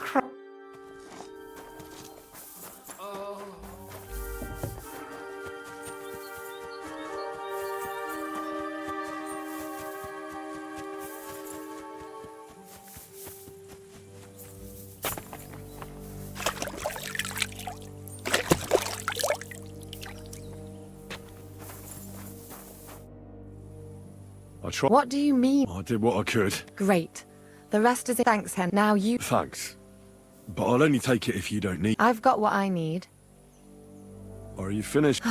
What do you mean? I did what I could. Great. The rest is... Thanks, Hen. Now you... Thanks. But I'll only take it if you don't need... I've got what I need. Are you finished?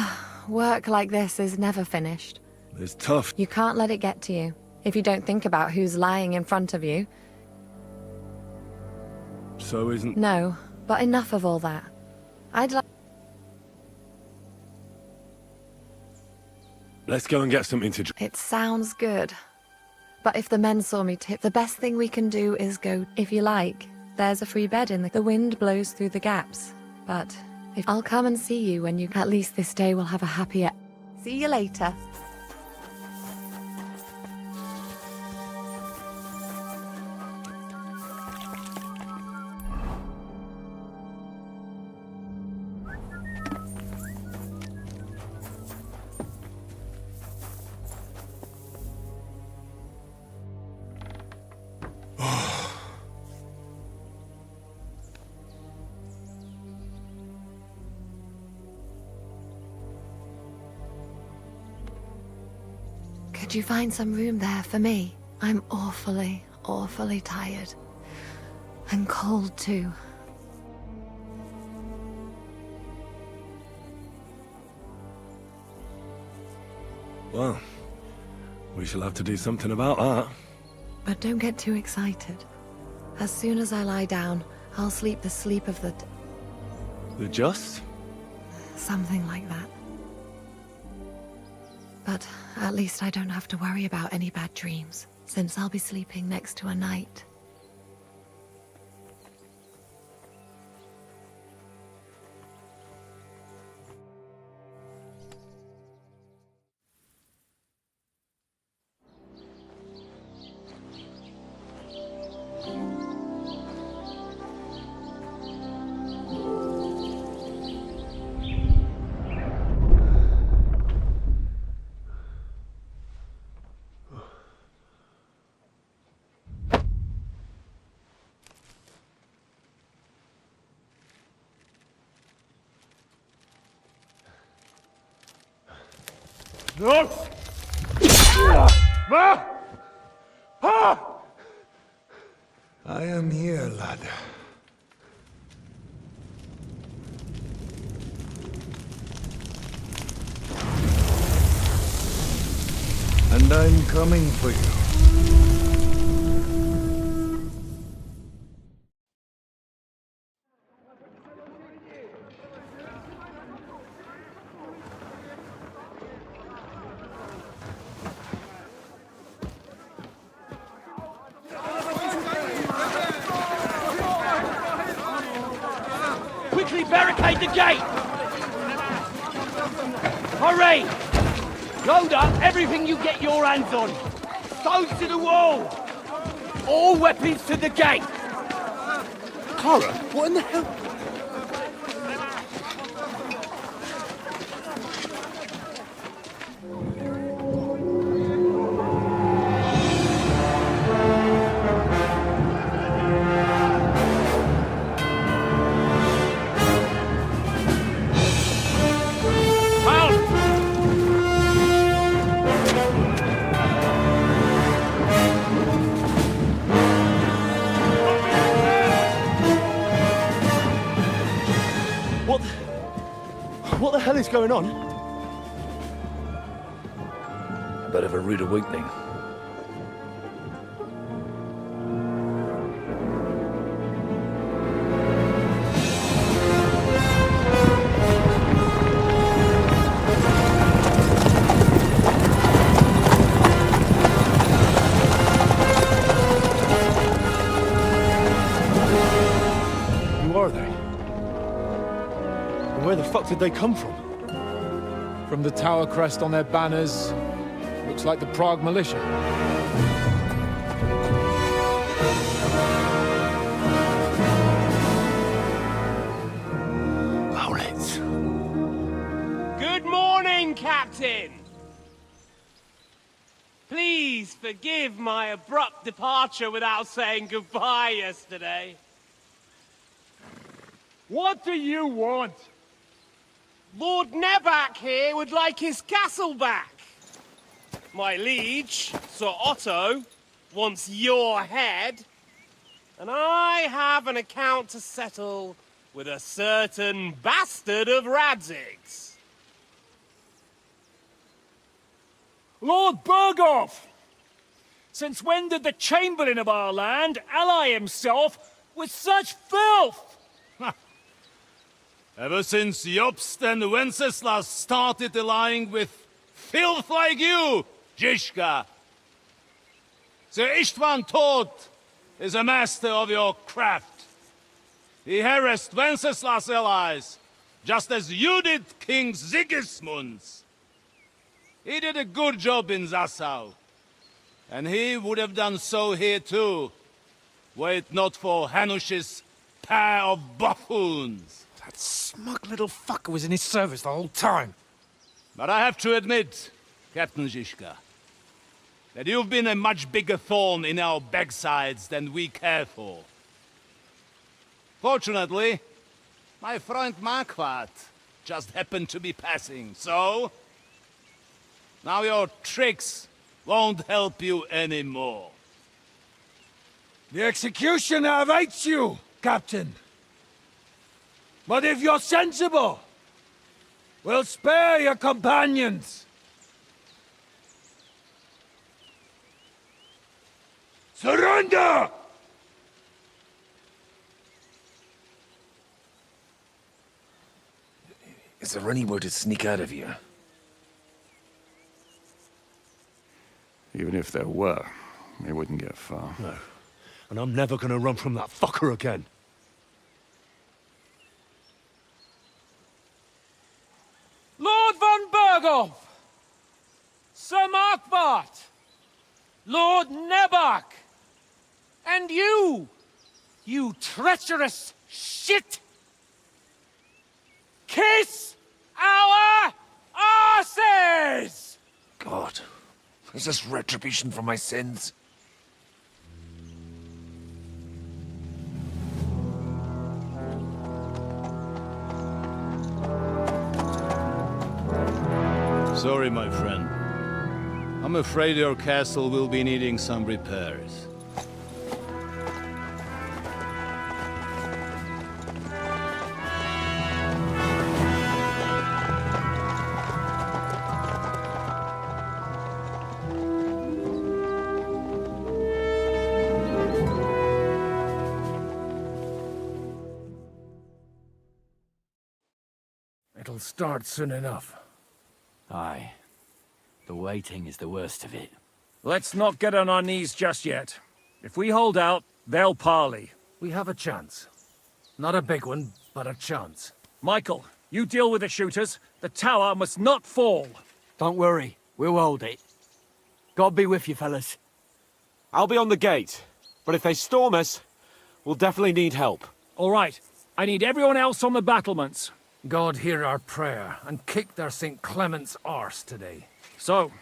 Work like this is never finished. It's tough. You can't let it get to you. If you don't think about who's lying in front of you. So isn't... No, but enough of all that. I'd like... Let's go and get something to drink. It sounds good. But if the men saw me tip, the best thing we can do is go... If you like, there's a free bed in the... The wind blows through the gaps. But if... I'll come and see you when you... At least this day will have a happier... See you later. Could you find some room there for me? I'm awfully, awfully tired. And cold too. Well, we shall have to do something about that. But don't get too excited. As soon as I lie down, I'll sleep the sleep of the... The just? Something like that. But at least I don't have to worry about any bad dreams, since I'll be sleeping next to a knight. No! I am here, lad. And I'm coming for you. Quickly barricade the gate! Hurry! Load up everything you get your hands on. Stones to the wall! All weapons to the gate! Clara, what in the hell? What the hell is going on? A bit of a rude awakening. Who are they? And where the fuck did they come from? From the tower crest on their banners, looks like the Prague militia. Good morning, Captain! Please forgive my abrupt departure without saying goodbye yesterday. What do you want? Lord Nebak here would like his castle back. My liege, Sir Otto, wants your head. And I have an account to settle with a certain bastard of Radzig's. Lord Berghoff! Since when did the Chamberlain of our land ally himself with such filth? Ever since Jobst and Wenceslas started allying with filth like you, Zizka. Sir Istvan Tod is a master of your craft. He harassed Wenceslas' allies, just as you did King Sigismund's. He did a good job in Zassau, and he would have done so here too, were it not for Hanush's pair of buffoons. That smug little fucker was in his service the whole time. But I have to admit, Captain Zizka, that you've been a much bigger thorn in our backsides than we care for. Fortunately, my friend Marquardt just happened to be passing, so... now your tricks won't help you anymore. The executioner awaits you, Captain. But if you're sensible, we'll spare your companions. Surrender! Is there anywhere to sneak out of here? Even if there were, they wouldn't get far. No. And I'm never gonna run from that fucker again. Lord von Berghoff! Sir Markwart! Lord Nebak! And you! You treacherous shit! Kiss our asses! God, is this retribution for my sins? Sorry, my friend. I'm afraid your castle will be needing some repairs. It'll start soon enough. Aye. The waiting is the worst of it. Let's not get on our knees just yet. If we hold out, they'll parley. We have a chance. Not a big one, but a chance. Michael, you deal with the shooters. The tower must not fall. Don't worry. We'll hold it. God be with you, fellas. I'll be on the gate. But if they storm us, we'll definitely need help. All right. I need everyone else on the battlements. God hear our prayer, and kick their St. Clement's arse today. So,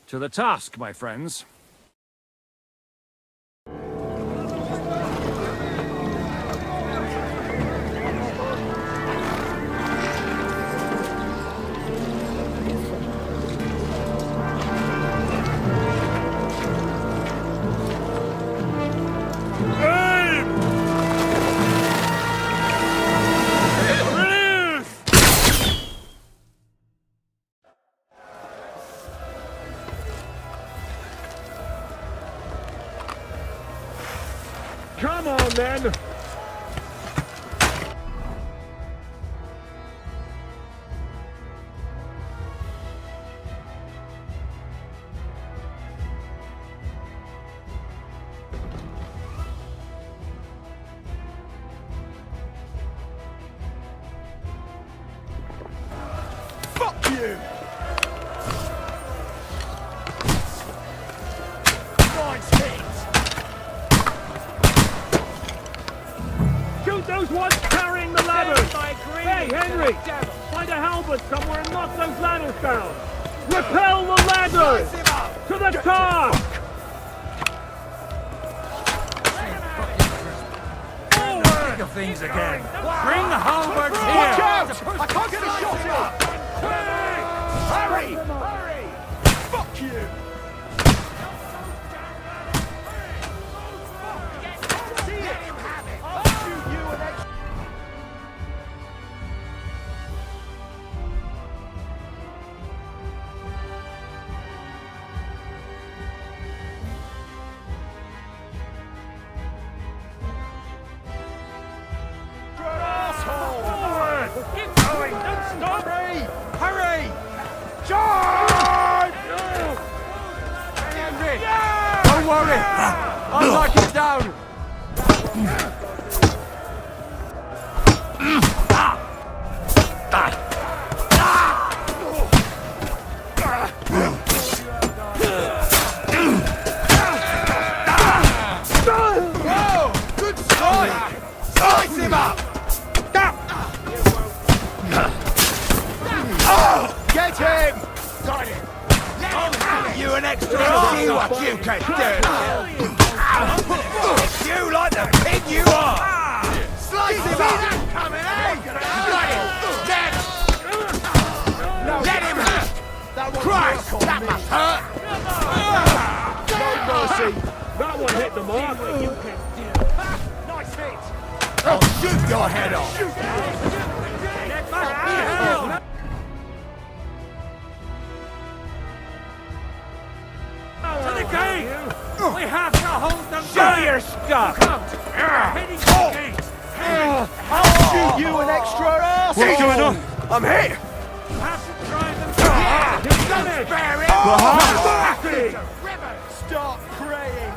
to the task, my friends. Come on, then! Fuck you! Nice hit! Shoot those ones carrying the ladders! Hey, Henry! Find a halberd somewhere and knock those ladders down! Repel the ladders! To the top! Think of things again. Bring the halberds here! Watch out! I can't get a shot in! Hurry! Hurry! Fuck you! See it! I'll shoot you an extra... Keep going! Don't stop! Hurry! Charge! Henry! Don't worry! I'll knock it down! Whoa! Good strike! Slice him up! Get him! Got him! I'll give you an extra see what you can do! You like the pig you are! Slice him up! Coming in! Got him! Let him hurt! Christ! That must hurt! No mercy! That one hit the mark! Nice hit! I'll shoot your head off! To the gate! We have to hold them Show back! your stuff! Hitting the gate! I'll shoot you an extra ass! What's going on? I'm here! You have to drive them Don't spare it! Start praying!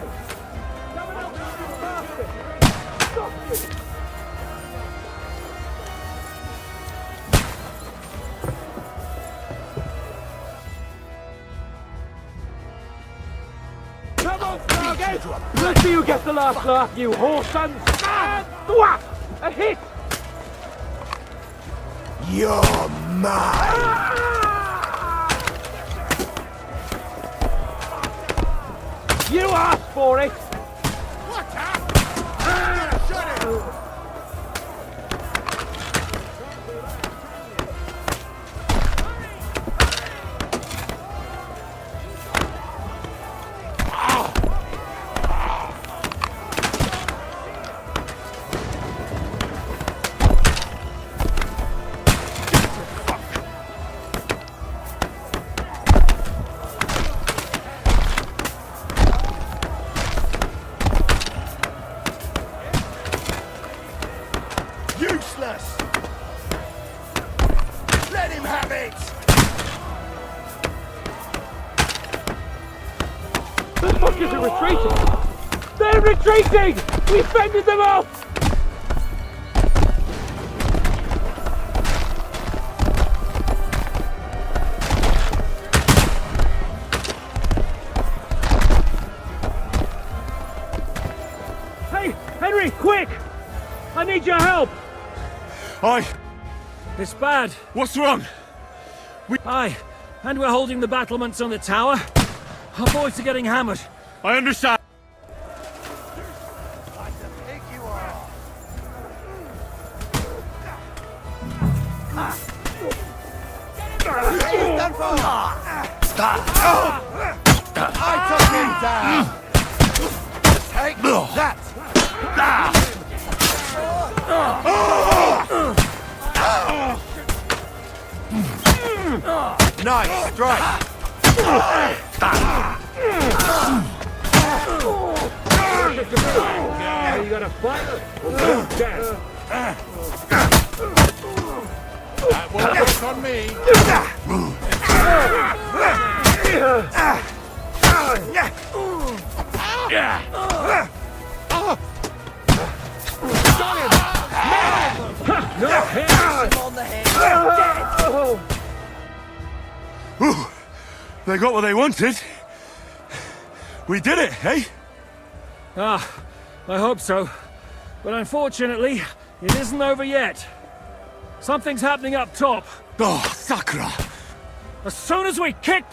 Come on, target! Let's see who gets the last laugh, you whoresons! Thwap! A hit! You're mine! You asked for it! Watch out! Shut it! it! The fuckers are retreating! They're retreating! We fended them off! Hey, Henry, quick! I need your help! Aye. It's bad. What's wrong? Aye, and we're holding the battlements on the tower. Our boys are getting hammered. I understand. I took him down! Take that! Nice strike! You got a fight? That won't work on me! They got what they wanted. We did it, eh? Ah, I hope so. But unfortunately, it isn't over yet. Something's happening up top. Oh, Sakura! As soon as we kick...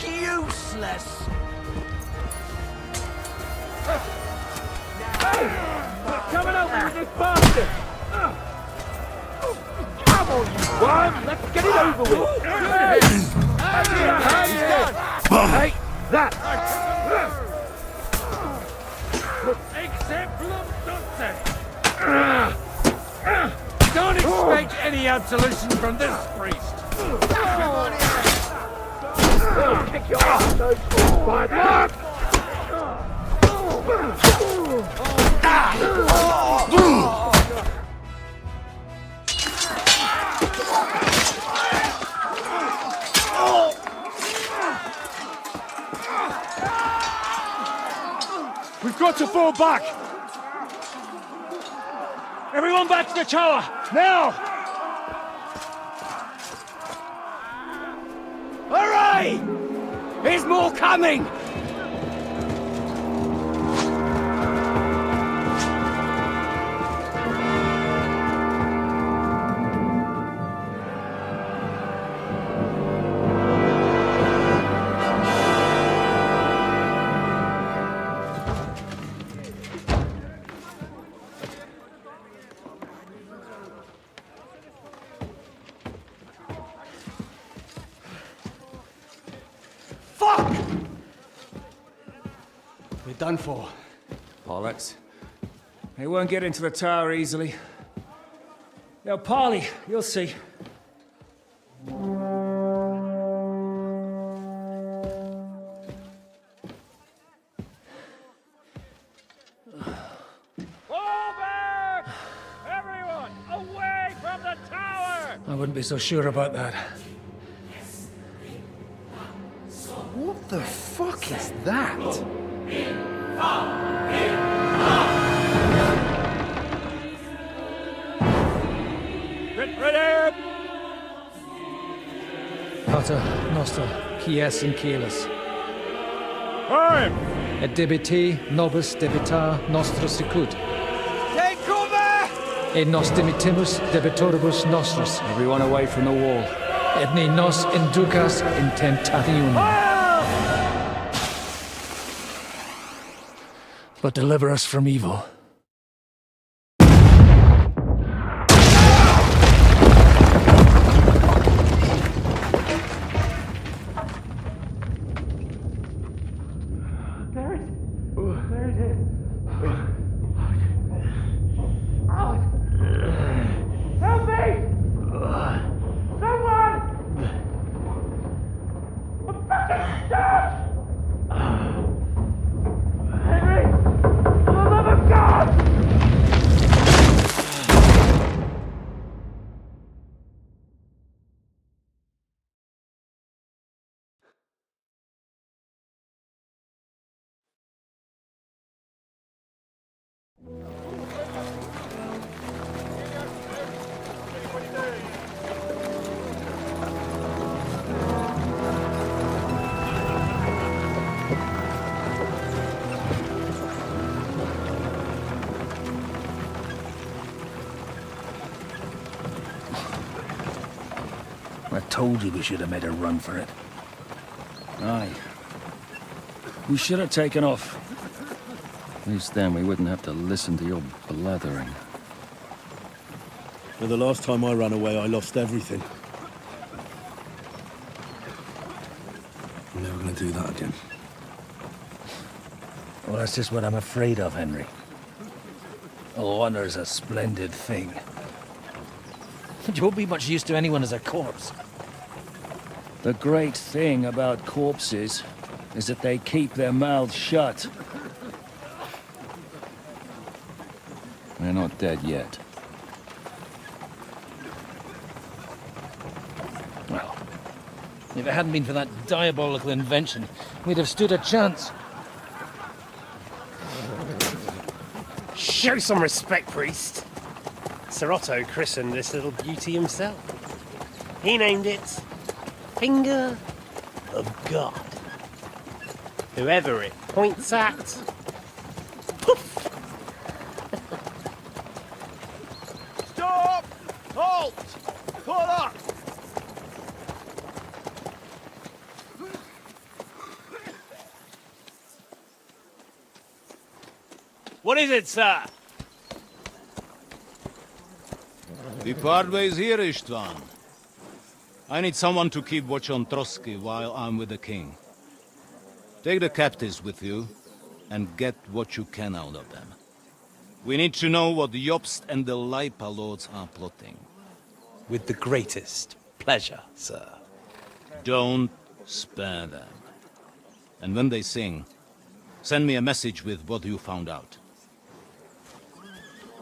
Useless! Coming over with this bastard! Come on, you worm! Let's get it over with! He's done! Hey, that! Don't expect any absolution from this priest. Kick your ass, those bastard! We've got to fall back! Everyone back to the tower! Now! Hooray! There's more coming! We're done for. Bollocks. They won't get into the tower easily. Now, Polly, you'll see. Everyone, away from the tower! I wouldn't be so sure about that. What the fuck is that? Ready! Pater Noster, Quies in Caelus. Time! Et debiti nobis debitar nostros sicut. Take cover! Et nos dimitimus debitoribus nostros. Everyone away from the wall. Et ne nos inducas in tentationem. But deliver us from evil. Henry! For the love of God! I told you we should have made a run for it. Aye. We should have taken off. At least then we wouldn't have to listen to your blathering. Well, the last time I ran away, I lost everything. I'm never gonna do that again. Well, that's just what I'm afraid of, Henry. Honor's a splendid thing. You won't be much use to anyone as a corpse. The great thing about corpses is that they keep their mouths shut. They're not dead yet. Well, if it hadn't been for that diabolical invention, we'd have stood a chance. Show some respect, priest. Sir Otto christened this little beauty himself. He named it Finger of God. Whoever it points at, poof! Stop! Halt! Pull up! What is it, sir? We part ways here, Istvan. I need someone to keep watch on Trotsky while I'm with the king. Take the captives with you, and get what you can out of them. We need to know what the Jobst and the Leipa lords are plotting. With the greatest pleasure, sir. Don't spare them. And when they sing, send me a message with what you found out.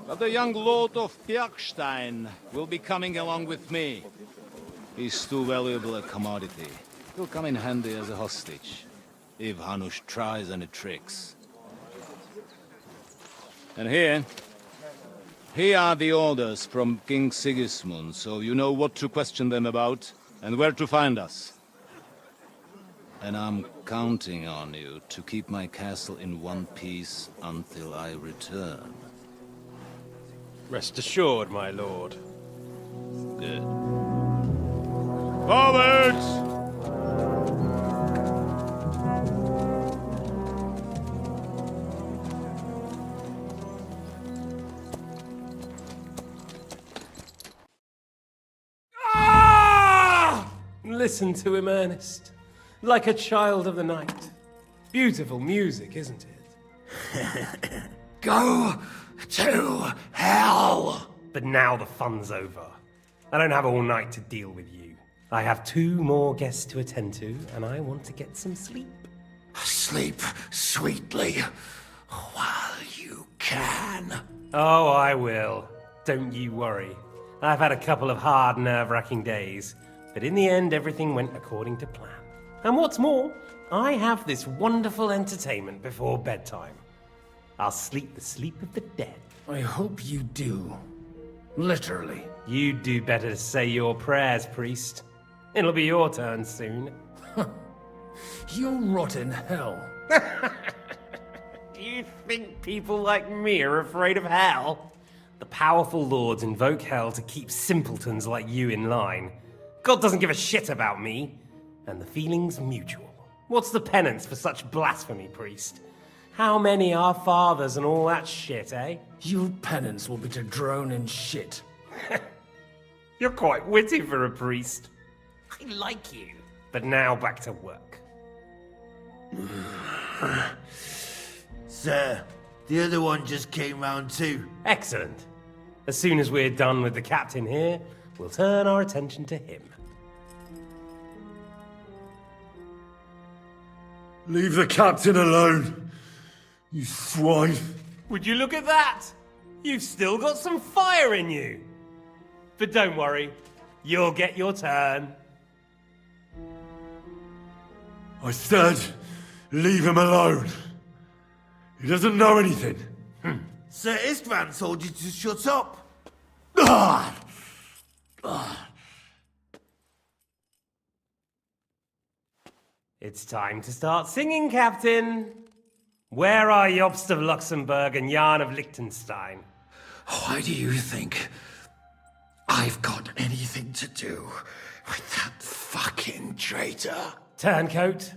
But the young lord of Bjergstein will be coming along with me. He's too valuable a commodity. He'll come in handy as a hostage, if Hanush tries any tricks. And here are the orders from King Sigismund, so you know what to question them about, and where to find us. And I'm counting on you to keep my castle in one piece until I return. Rest assured, my lord. Good. Forwards! Listen to him, Ernest. Like a child of the night. Beautiful music, isn't it? Go to hell! But now the fun's over. I don't have all night to deal with you. I have 2 more guests to attend to, and I want to get some sleep. Sleep sweetly while you can. Oh, I will. Don't you worry. I've had a couple of hard, nerve-wracking days, but in the end, everything went according to plan. And what's more, I have this wonderful entertainment before bedtime. I'll sleep the sleep of the dead. I hope you do. Literally. You'd do better to say your prayers, priest. It'll be your turn soon. You'll rot in hell. Do you think people like me are afraid of hell? The powerful lords invoke hell to keep simpletons like you in line. God doesn't give a shit about me. And the feeling's mutual. What's the penance for such blasphemy, priest? How many are fathers and all that shit, eh? Your penance will be to drown in shit. You're quite witty for a priest. I like you. But now back to work. Sir, the other one just came round too. Excellent. As soon as we're done with the captain here, we'll turn our attention to him. Leave the captain alone, you swine. Would you look at that? You've still got some fire in you. But don't worry, you'll get your turn. I said, leave him alone. He doesn't know anything. Sir Istvan told you to shut up. It's time to start singing, Captain. Where are Jobst of Luxembourg and Jan of Liechtenstein? Why do you think I've got anything to do with that fucking traitor. Turncoat?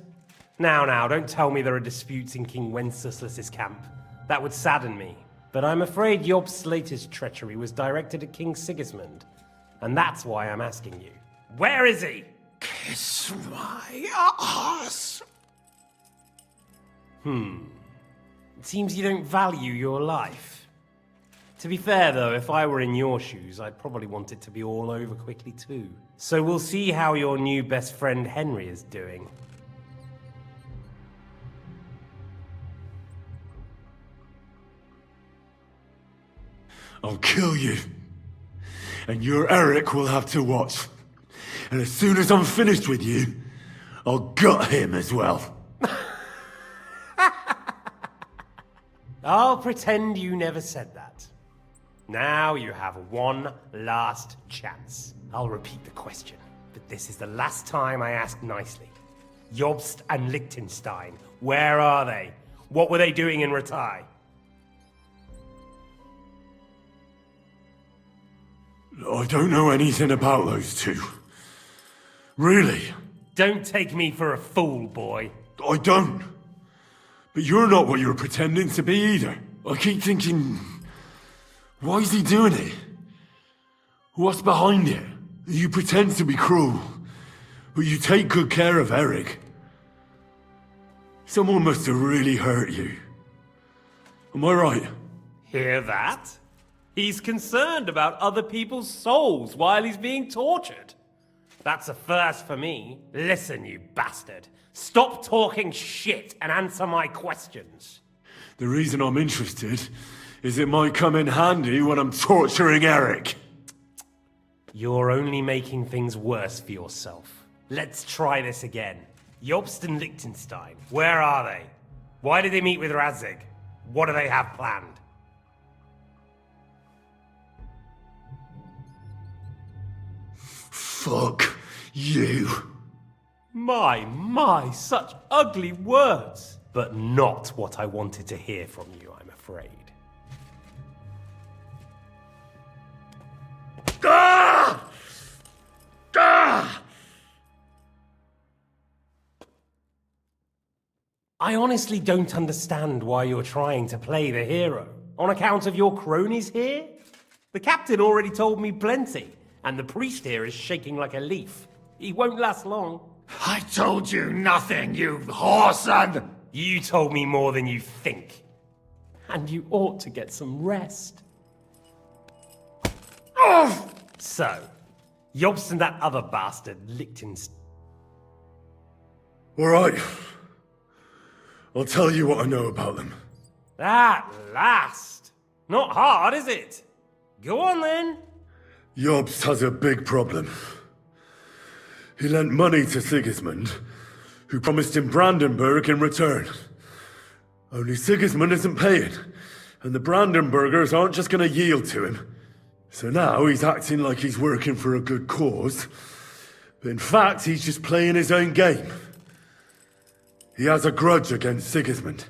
Now, don't tell me there are disputes in King Wenceslas's camp. That would sadden me. But I'm afraid Jobst's latest treachery was directed at King Sigismund. And that's why I'm asking you. Where is he? Kiss my ass. It seems you don't value your life. To be fair, though, if I were in your shoes, I'd probably want it to be all over quickly, too. So we'll see how your new best friend Henry is doing. I'll kill you. And your Eric will have to watch. And as soon as I'm finished with you, I'll gut him as well. I'll pretend you never said that. Now you have one last chance. I'll repeat the question, but this is the last time I ask nicely. Jobst and Liechtenstein, where are they? What were they doing in Ratai? I don't know anything about those two. Really? Don't take me for a fool, boy. I don't. But you're not what you're pretending to be either. I keep thinking, why is he doing it? What's behind it? You pretend to be cruel, but you take good care of Eric. Someone must have really hurt you. Am I right? Hear that? He's concerned about other people's souls while he's being tortured. That's a first for me. Listen, you bastard. Stop talking shit and answer my questions. The reason I'm interested is it might come in handy when I'm torturing Eric. You're only making things worse for yourself. Let's try this again. Jobst and Liechtenstein, where are they? Why did they meet with Radzig? What do they have planned? Fuck you. My, such ugly words. But not what I wanted to hear from you, I'm afraid. Ah! Ah! I honestly don't understand why you're trying to play the hero. On account of your cronies here? The captain already told me plenty, and the priest here is shaking like a leaf. He won't last long. I told you nothing, you whoreson! You told me more than you think. And you ought to get some rest. Oh! So, Jobst and that other bastard, Liechtenstein. All right. I'll tell you what I know about them. At last! Not hard, is it? Go on then. Jobst has a big problem. He lent money to Sigismund, who promised him Brandenburg in return. Only Sigismund isn't paying, and the Brandenburgers aren't just going to yield to him. So now he's acting like he's working for a good cause, but in fact he's just playing his own game. He has a grudge against Sigismund,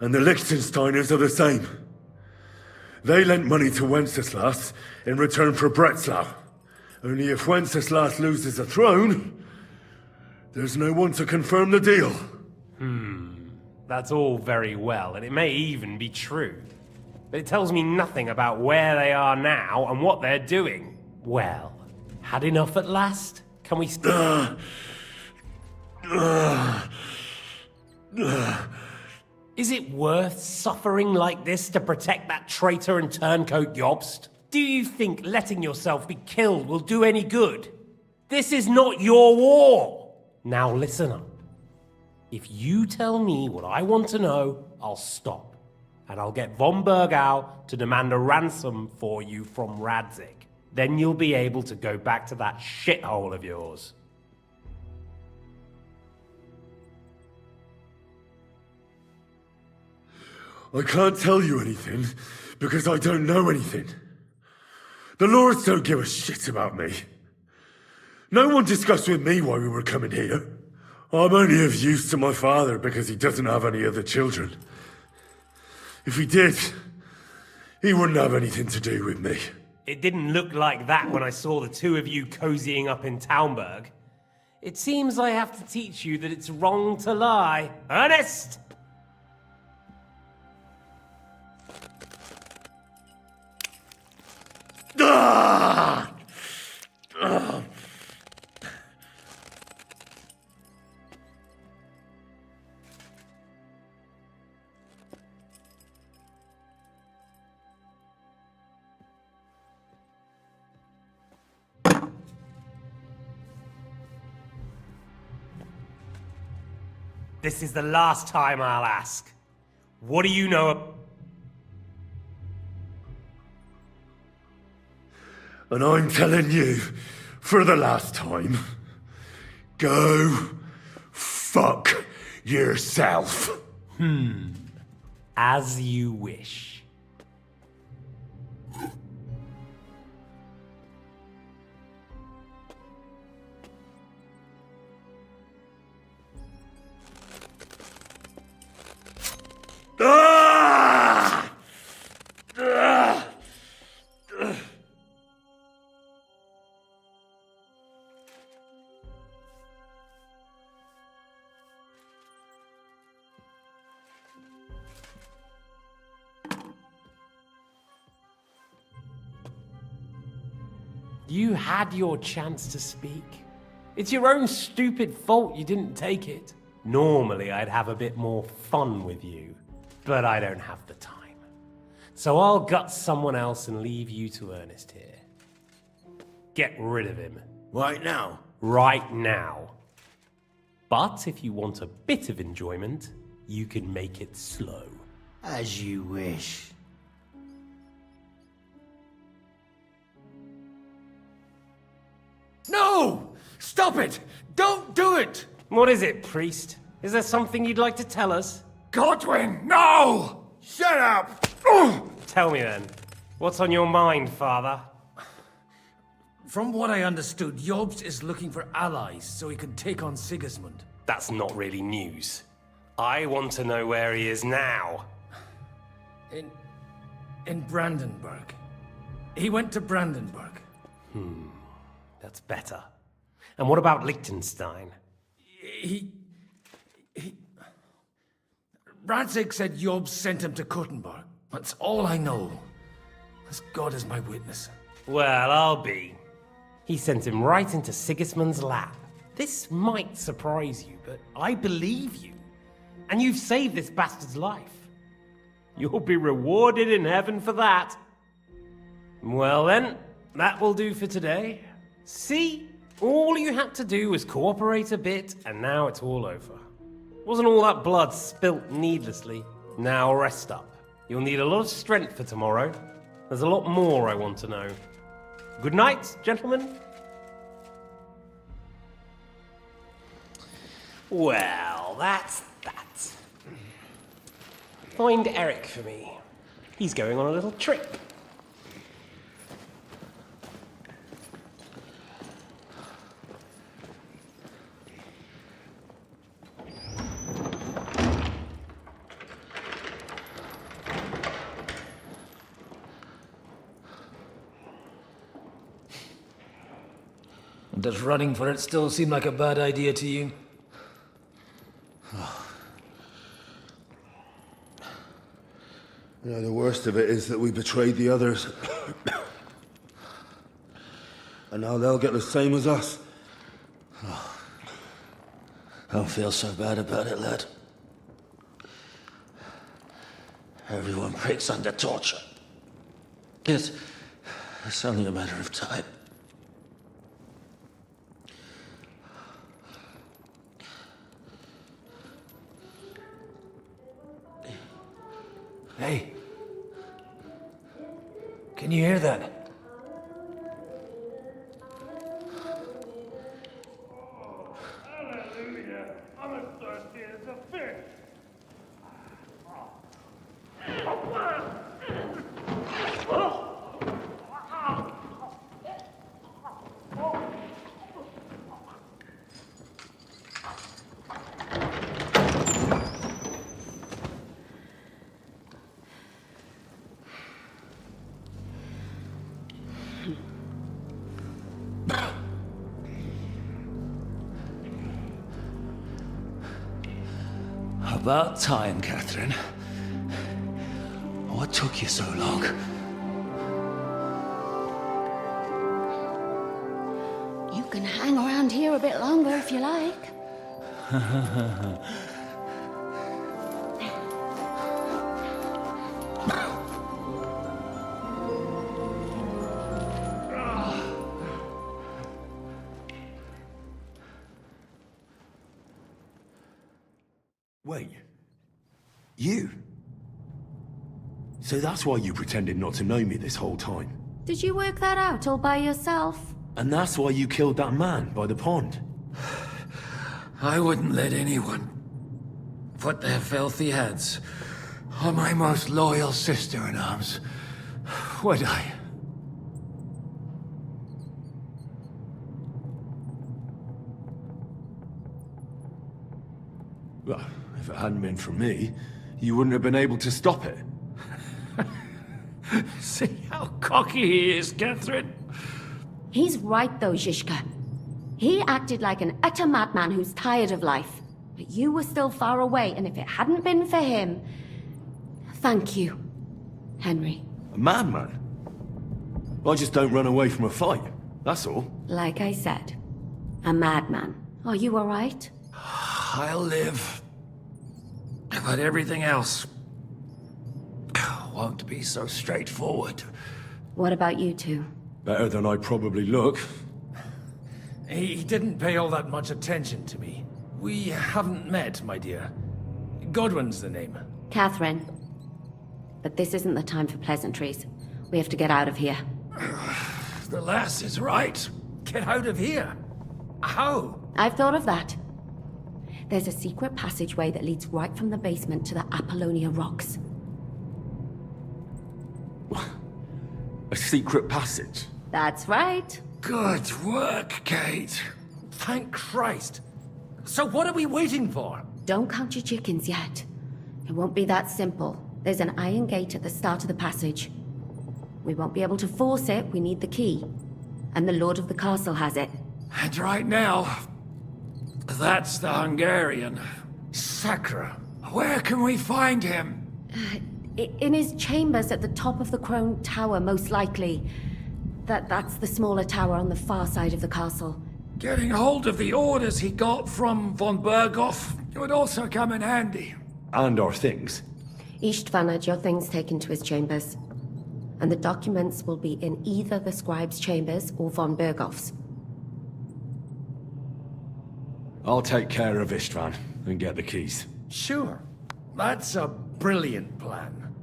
and the Liechtensteiners are the same. They lent money to Wenceslas in return for Breslau. Only if Wenceslas loses the throne, there's no one to confirm the deal. That's all very well, and it may even be true. But it tells me nothing about where they are now and what they're doing. Well, had enough at last? Can we Is it worth suffering like this to protect that traitor and turncoat Jobst? Do you think letting yourself be killed will do any good? This is not your war! Now listen up. If you tell me what I want to know, I'll stop. And I'll get von Bergau to demand a ransom for you from Radzig. Then you'll be able to go back to that shithole of yours. I can't tell you anything, because I don't know anything. The lords don't give a shit about me. No one discussed with me why we were coming here. I'm only of use to my father because he doesn't have any other children. If he did, he wouldn't have anything to do with me. It didn't look like that when I saw the two of you cozying up in Talmberg. It seems I have to teach you that it's wrong to lie. Ernest! Ah! Ah! This is the last time I'll ask. What do you know? And I'm telling you, for the last time, go fuck yourself. As you wish. Ah! Ah! You had your chance to speak. It's your own stupid fault you didn't take it. Normally, I'd have a bit more fun with you, but I don't have the time. So I'll gut someone else and leave you to Ernest here. Get rid of him. Right now? Right now. But if you want a bit of enjoyment, you can make it slow. As you wish. No! Stop it! Don't do it! What is it, priest? Is there something you'd like to tell us? Godwin, no! Shut up! Tell me then. What's on your mind, father? From what I understood, Jobst is looking for allies so he can take on Sigismund. That's not really news. I want to know where he is now. In Brandenburg. He went to Brandenburg. That's better. And what about Liechtenstein? Radzig said Jobst sent him to Kuttenberg. That's all I know. As God is my witness. Well, I'll be. He sent him right into Sigismund's lap. This might surprise you, but I believe you. And you've saved this bastard's life. You'll be rewarded in heaven for that. Well then, that will do for today. See? All you had to do was cooperate a bit, and now it's all over. Wasn't all that blood spilt needlessly. Now rest up. You'll need a lot of strength for tomorrow. There's a lot more I want to know. Good night, gentlemen. Well, that's that. Find Eric for me. He's going on a little trip. Does running for it still seem like a bad idea to you? You know, the worst of it is that we betrayed the others. And now they'll get the same as us. Don't feel so bad about it, lad. Everyone breaks under torture. It's only a matter of time. Hey. Can you hear that? Hallelujah. I'm as thirsty as a fish. About time, Catherine. What took you so long? You can hang around here a bit longer if you like. Wait. You? So that's why you pretended not to know me this whole time? Did you work that out all by yourself? And that's why you killed that man by the pond? I wouldn't let anyone put their filthy hands on my most loyal sister-in-arms, would I? Well, if it hadn't been for me, you wouldn't have been able to stop it. See how cocky he is, Catherine? He's right though, Zizka. He acted like an utter madman who's tired of life. But you were still far away, and if it hadn't been for him... Thank you, Henry. A madman? I just don't run away from a fight, that's all. Like I said, a madman. Are you alright? I'll live. But everything else won't be so straightforward. What about you two? Better than I probably look. He didn't pay all that much attention to me. We haven't met, my dear. Godwin's the name. Catherine. But this isn't the time for pleasantries. We have to get out of here. The lass is right. Get out of here? How? I've thought of that. There's a secret passageway that leads right from the basement to the Apollonia Rocks. A secret passage? That's right. Good work, Kate. Thank Christ. So what are we waiting for? Don't count your chickens yet. It won't be that simple. There's an iron gate at the start of the passage. We won't be able to force it, we need the key. And the Lord of the Castle has it. And right now, that's the Hungarian. Sacra. Where can we find him? In his chambers at the top of the Crone Tower, most likely. That's the smaller tower on the far side of the castle. Getting hold of the orders he got from von Berghoff would also come in handy. And our things. Istvan had your things taken to his chambers. And the documents will be in either the scribe's chambers or von Berghoff's. I'll take care of Istvan and get the keys. Sure. That's a brilliant plan.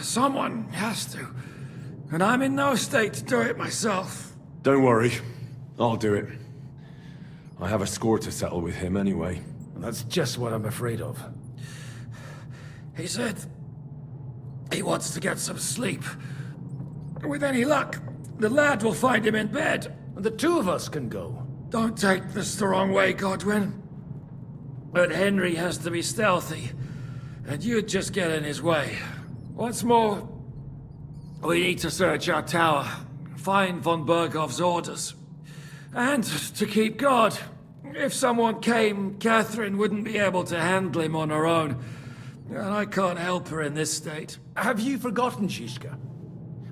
Someone has to. And I'm in no state to do it myself. Don't worry. I'll do it. I have a score to settle with him anyway. That's just what I'm afraid of. He said he wants to get some sleep. With any luck, the lad will find him in bed. The two of us can go. Don't take this the wrong way, Godwin. But Henry has to be stealthy, and you'd just get in his way. What's more, we need to search our tower, find von Berghoff's orders. And to keep guard. If someone came, Catherine wouldn't be able to handle him on her own. And I can't help her in this state. Have you forgotten, Zizka?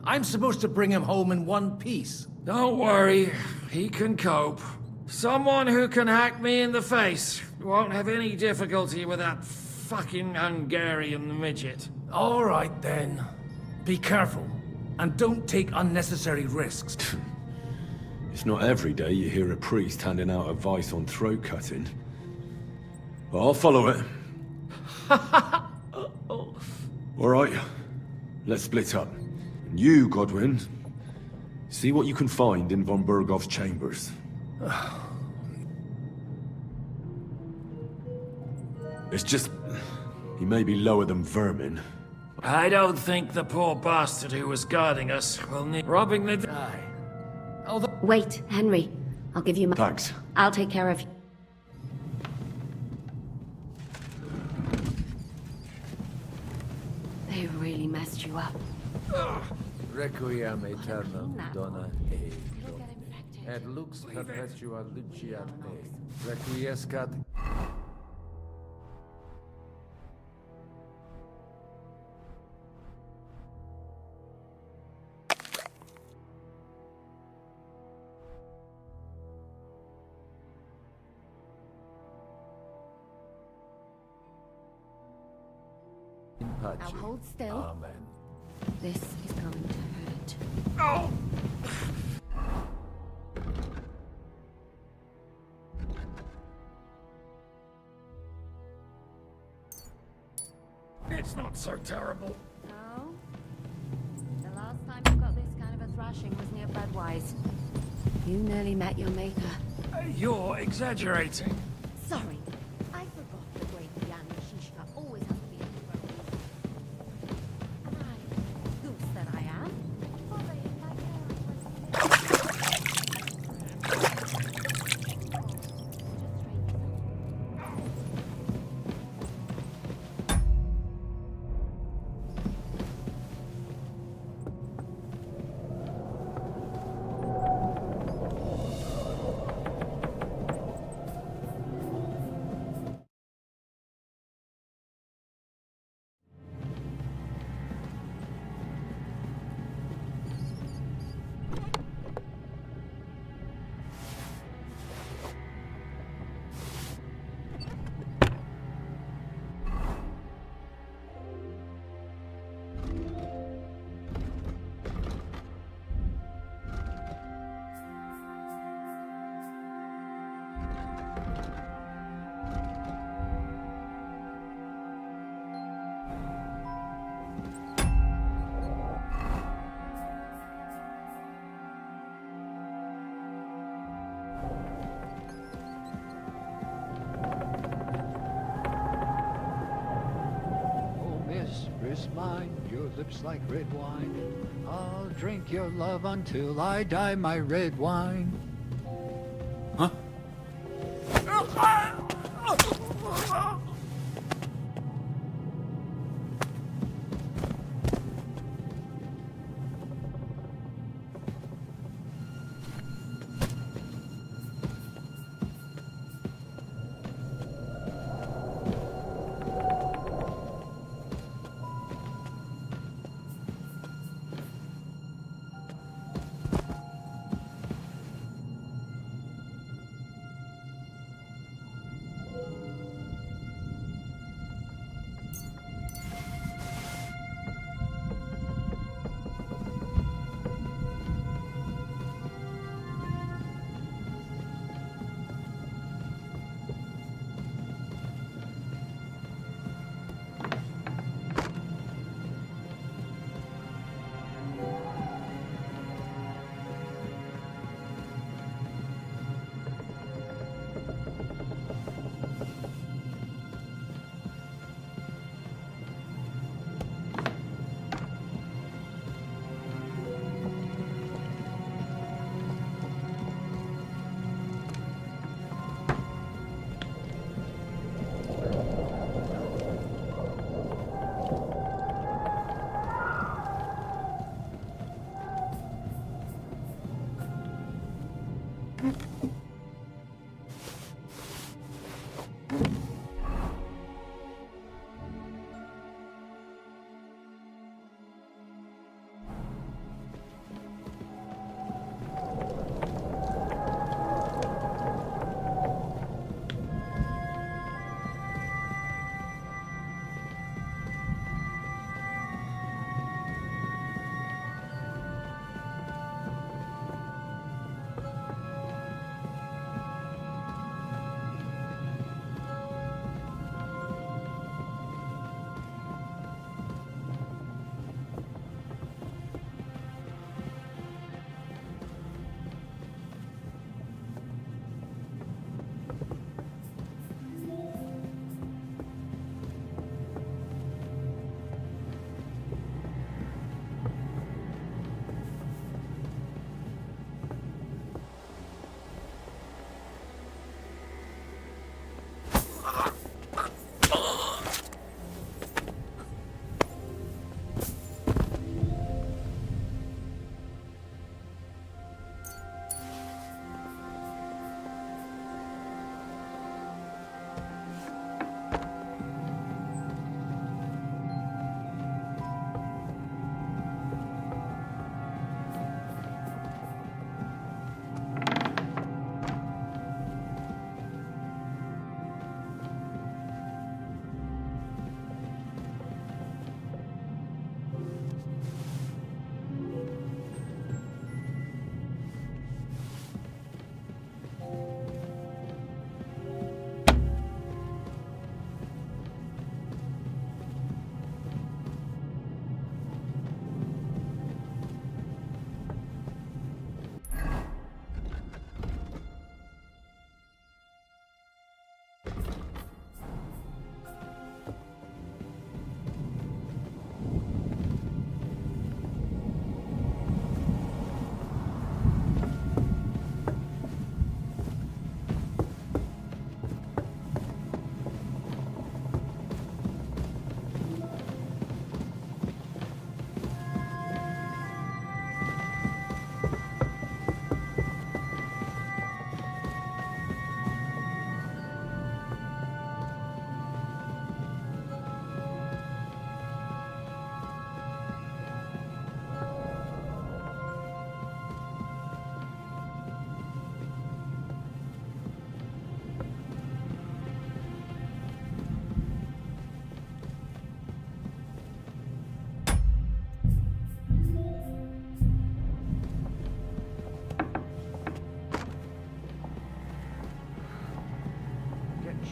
I'm supposed to bring him home in one piece. Don't worry, he can cope. Someone who can hack me in the face won't have any difficulty with that fucking Hungarian midget. All right, then. Be careful, and don't take unnecessary risks. It's not every day you hear a priest handing out advice on throat cutting. But I'll follow it. All right, let's split up. And you, Godwin, see what you can find in von Berghoff's chambers. It's just... he may be lower than vermin. I don't think the poor bastard who was guarding us will need robbing the... Aye. Wait, Henry. I'll give you my... Thanks. I'll take care of you. They really messed you up. Requiem aeternam dona e. Et lux perpetua luciat me. Requiescat... Now hold still. Amen. This is going to hurt. Oh! It's not so terrible. No? The last time you got this kind of a thrashing was near Budweiser. You nearly met your maker. You're exaggerating. Sorry, I forgot the great Yan Shishka always has to be a hero. I, goose that I am, following my Mistress mine, your lips like red wine. I'll drink your love until I die, my red wine. Huh?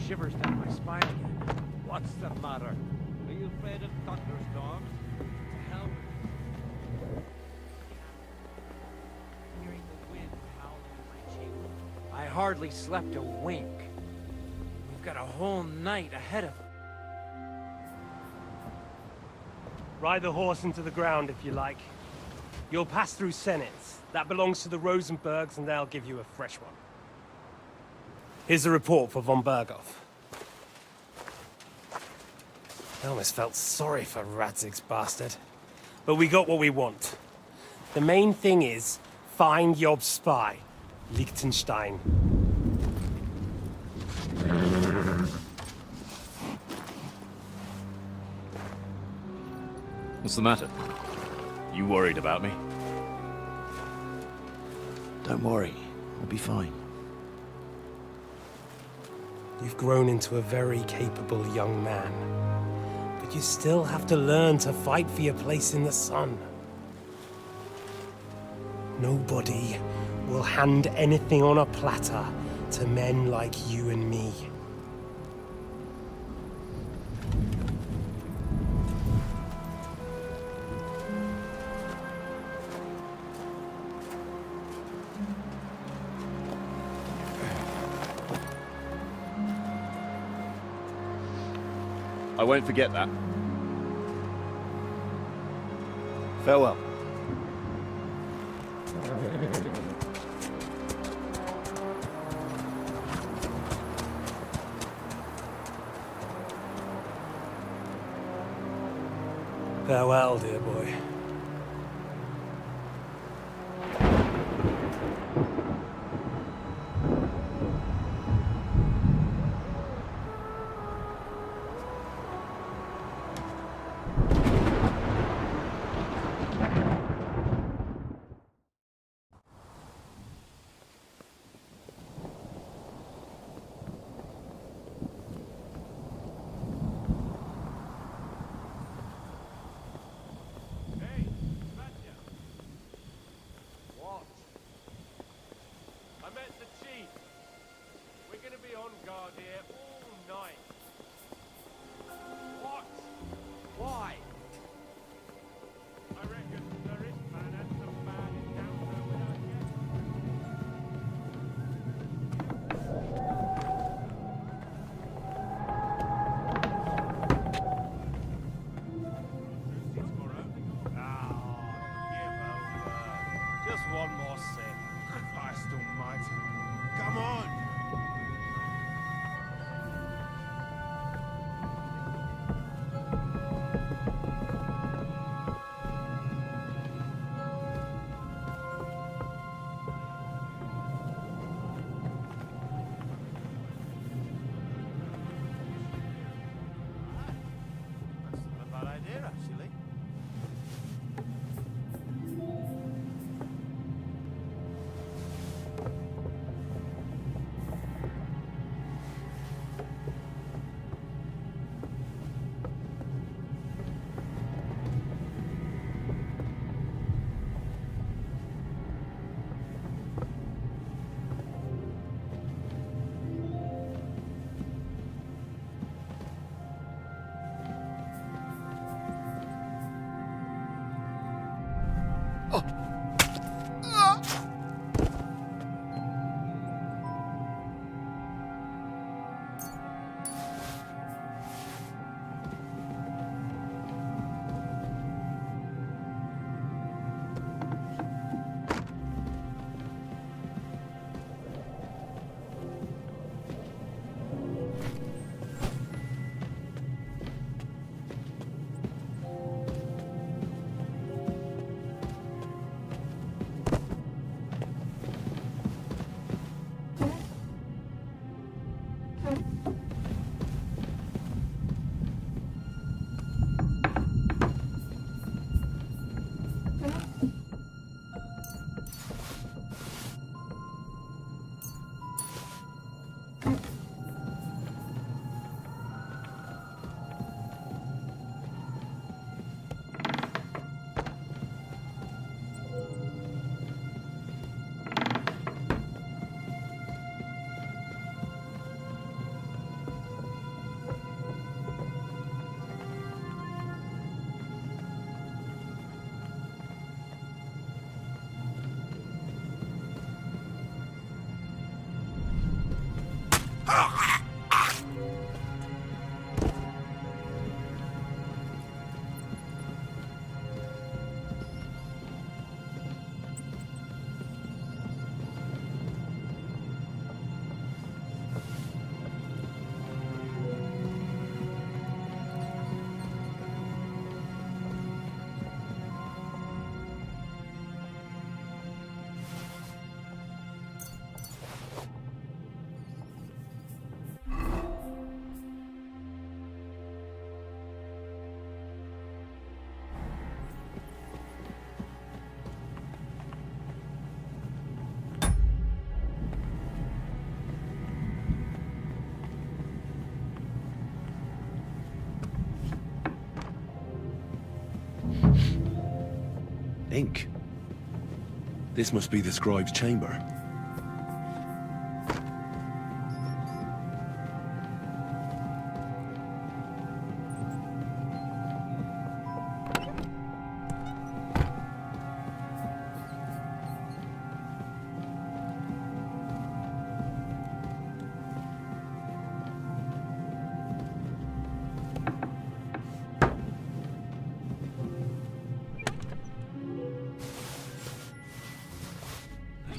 shivers down my spine again. What's the matter? Are you afraid of thunderstorms? To hell with hearing the wind howling in my cheeks. I hardly slept a wink. We've got a whole night ahead of us. Ride the horse into the ground if you like. You'll pass through Senates. That belongs to the Rosenbergs, and they'll give you a fresh one. Here's a report for von Berghoff. I almost felt sorry for Radzig's bastard. But we got what we want. The main thing is, find Job's spy, Liechtenstein. What's the matter? You worried about me? Don't worry, I'll be fine. You've grown into a very capable young man. But you still have to learn to fight for your place in the sun. Nobody will hand anything on a platter to men like you and me. I won't forget that. Farewell. Farewell, dear boy. One more sip. Christ almighty. Come on! Ink. This must be the scribe's chamber.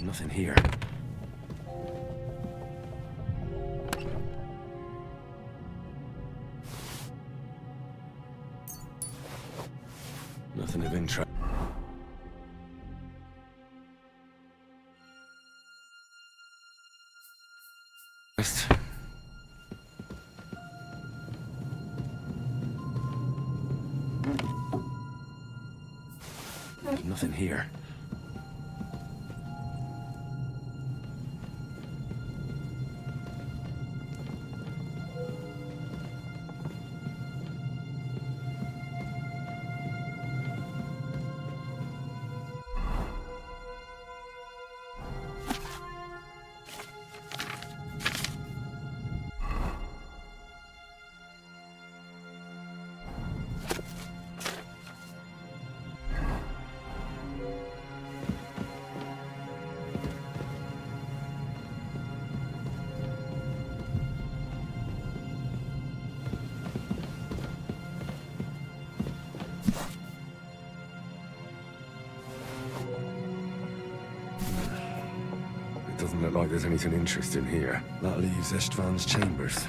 Nothing here. Nothing of interest. Nothing here. Doesn't look like there's anything interesting here. That leaves Istvan's chambers.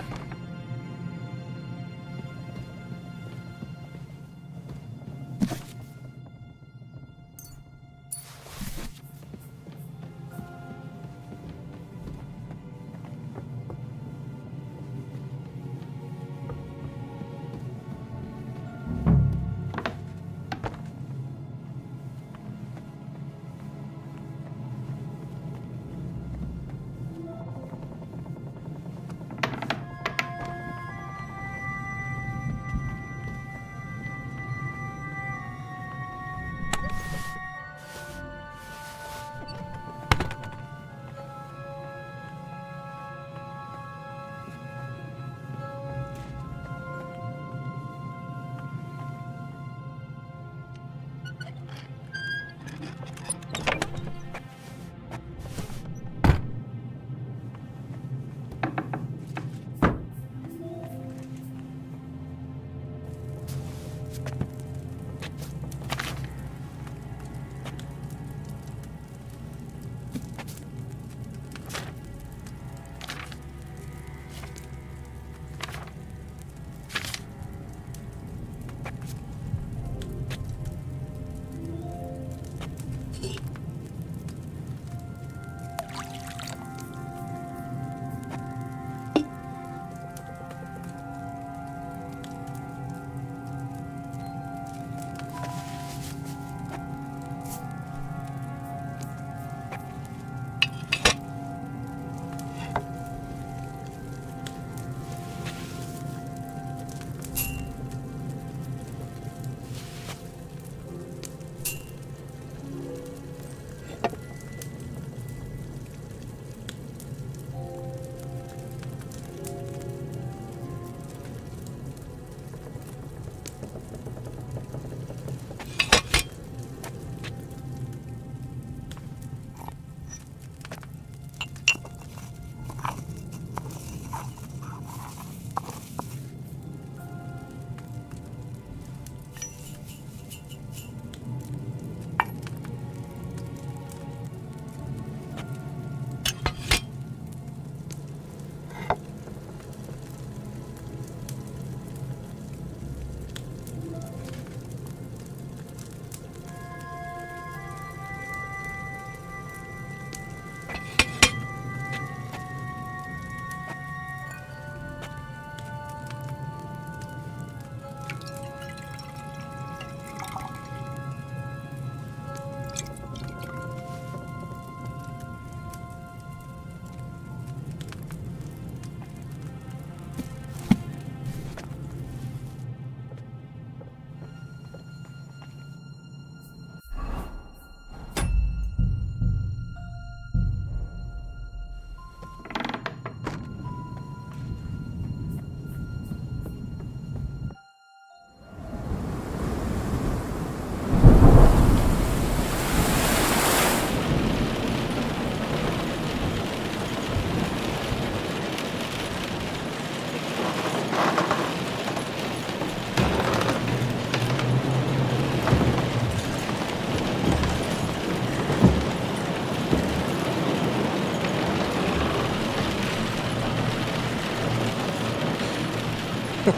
You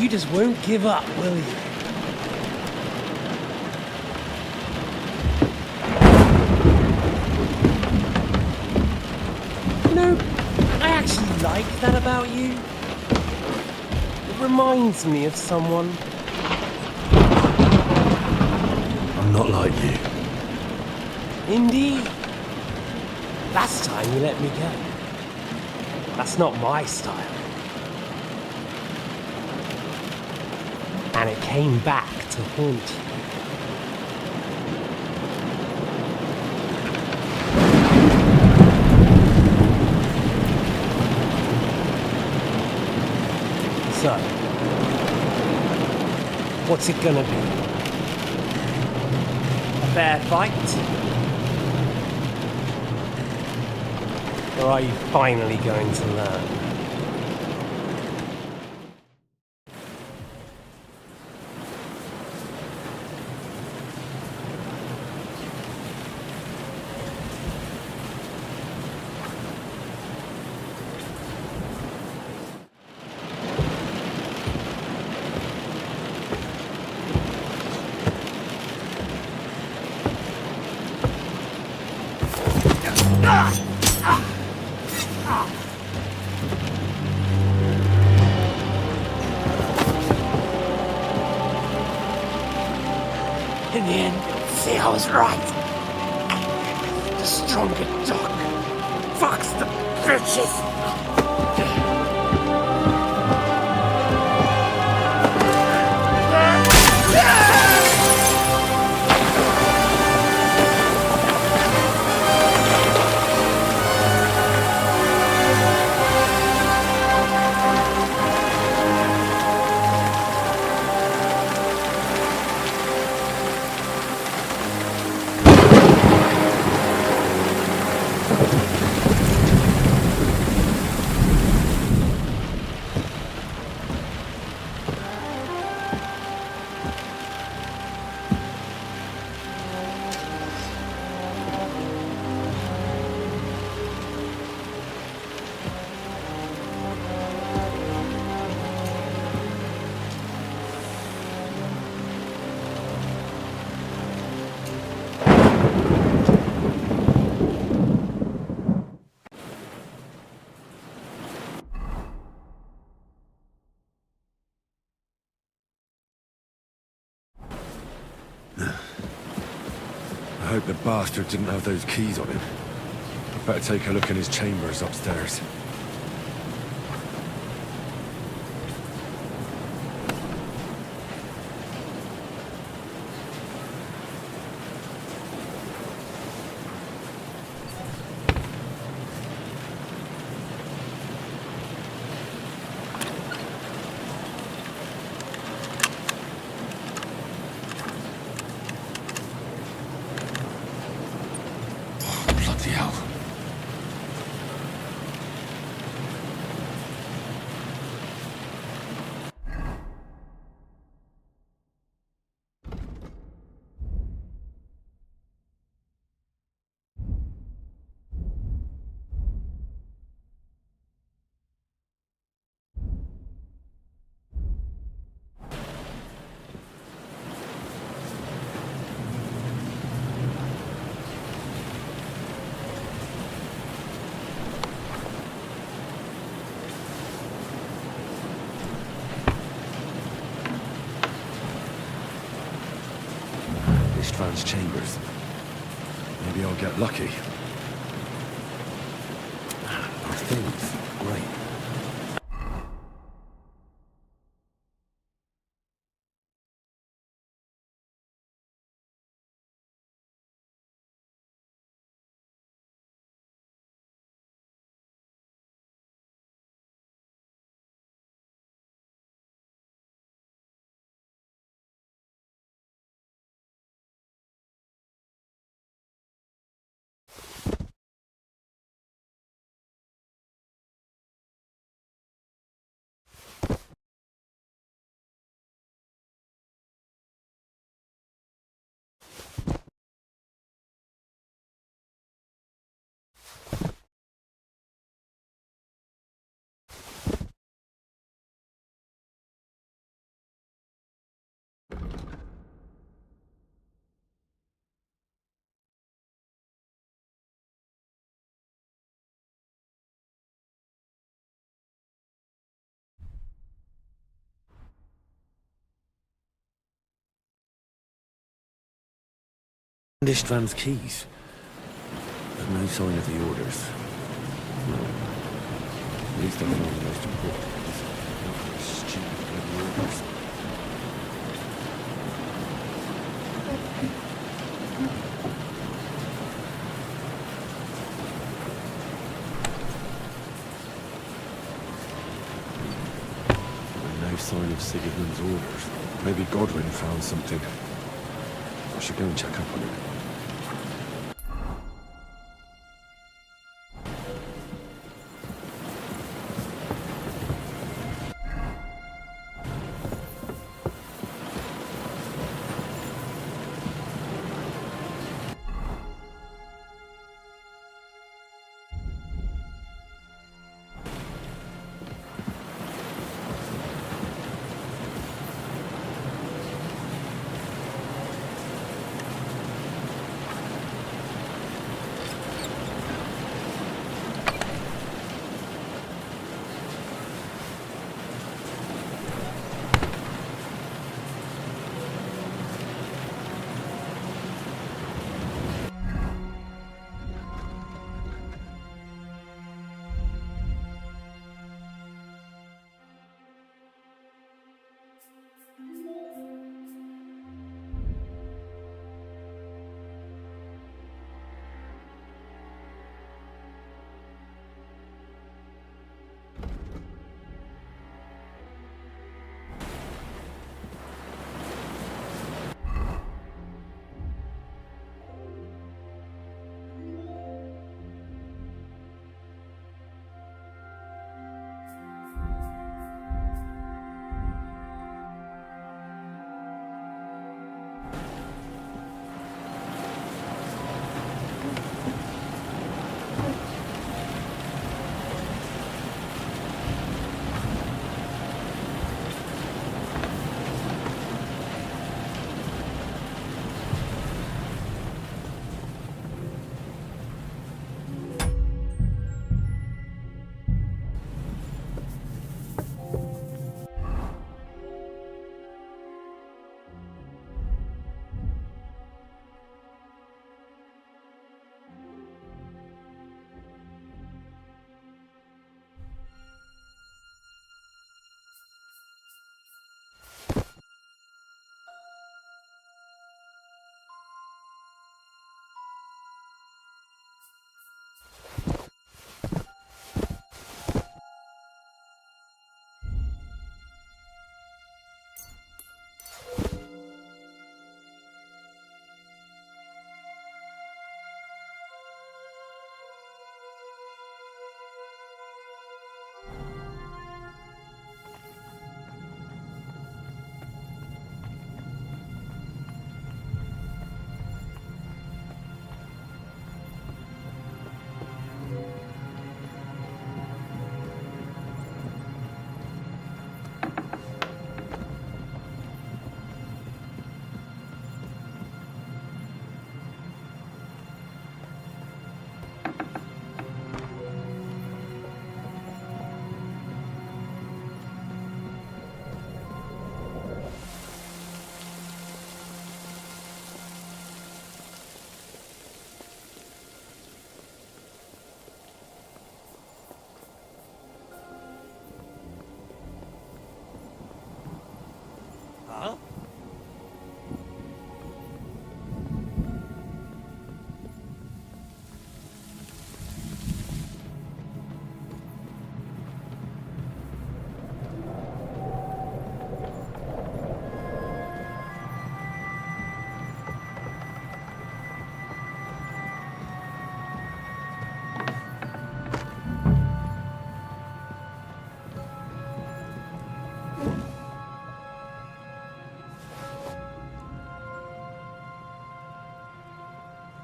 just won't give up, will you? You know, I actually like that about you. It reminds me of someone. I'm not like you. Indeed. Last time you let me go. That's not my style. And it came back to haunt you. So, what's it gonna be? A fair fight? Or are you finally going to learn? In the end, you'll see I was right. The stronger dog fucks the bitches. I hope the bastard didn't have those keys on him. I'd better take a look in his chambers upstairs. Bloody hell. Ishtvan's chambers. Maybe I'll get lucky. Our things. Great. Istvan's keys. But no sign of the orders. No. At least I found the most important ones. Not those stupid bloody orders. No sign of Sigismund's orders. Maybe Godwin found something. I should go and check up on him.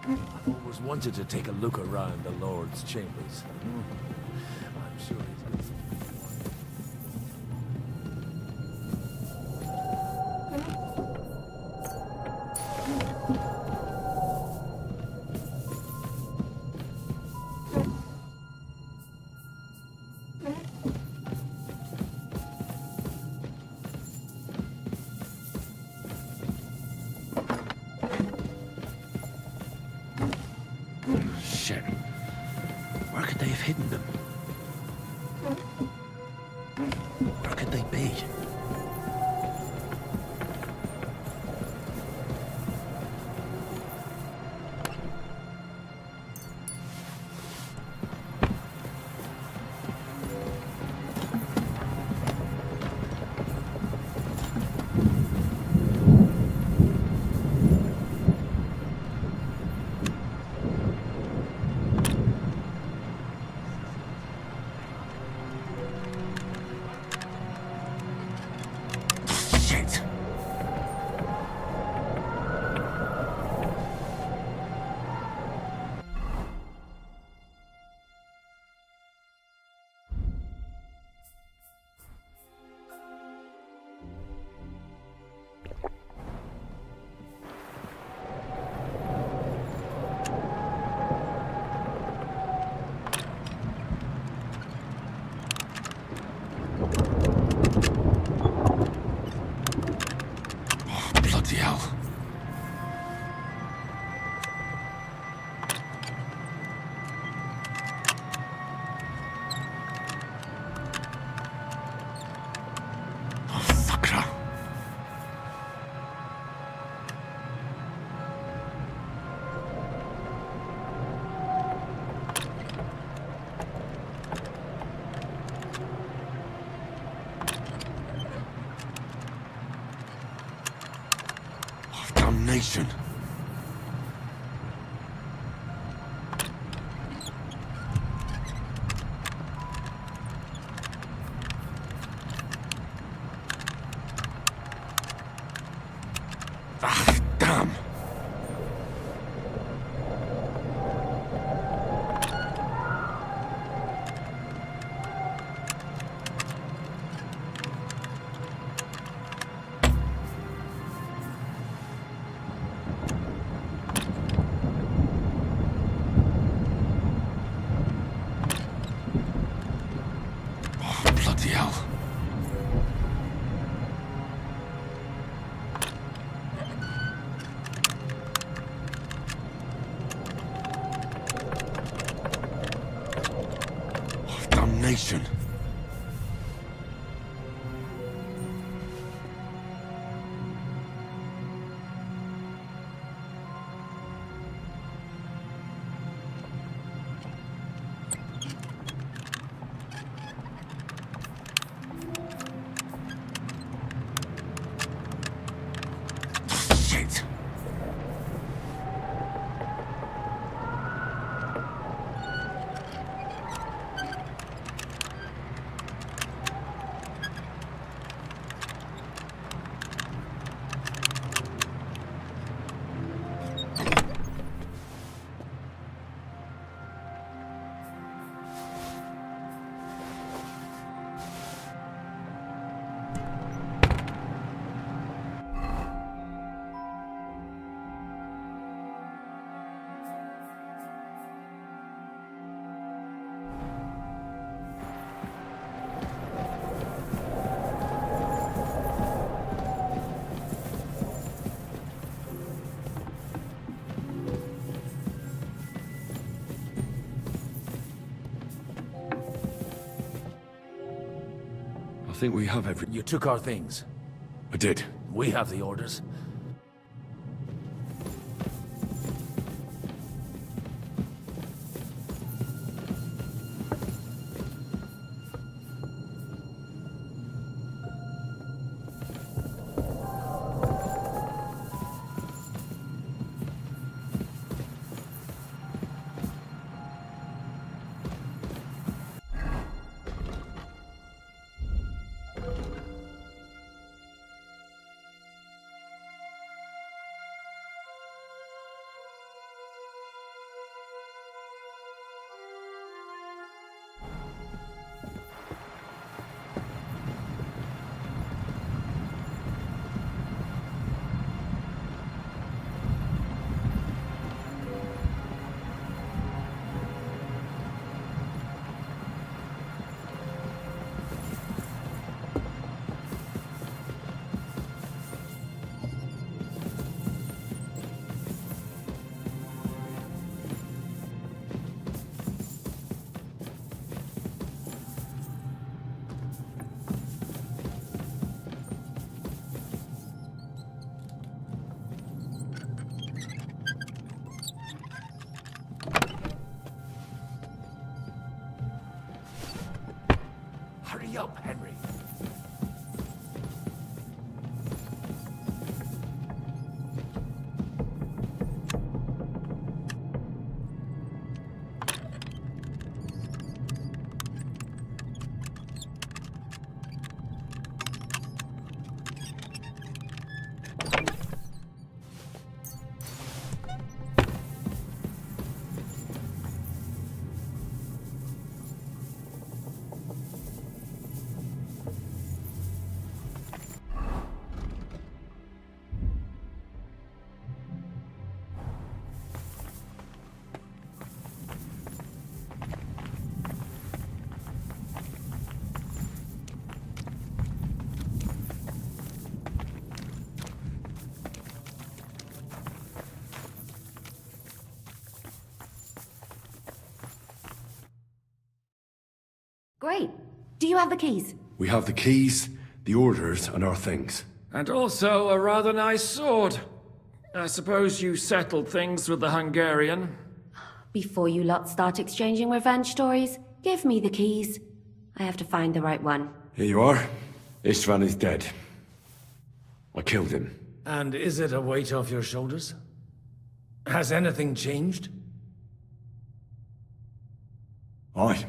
I've always wanted to take a look around the Lord's chambers. I'm sure he's good. they have hidden them? Where could they be? Bloody hell. Sakra. Damnation. Ah, damn. Bloody hell. Damnation. Shit. I think we have every... You took our things. I did. We have the orders. Hurry up, Henry. Great. Do you have the keys? We have the keys, the orders, and our things. And also a rather nice sword. I suppose you settled things with the Hungarian? Before you lot start exchanging revenge stories, give me the keys. I have to find the right one. Here you are. Istvan is dead. I killed him. And is it a weight off your shoulders? Has anything changed? Aye.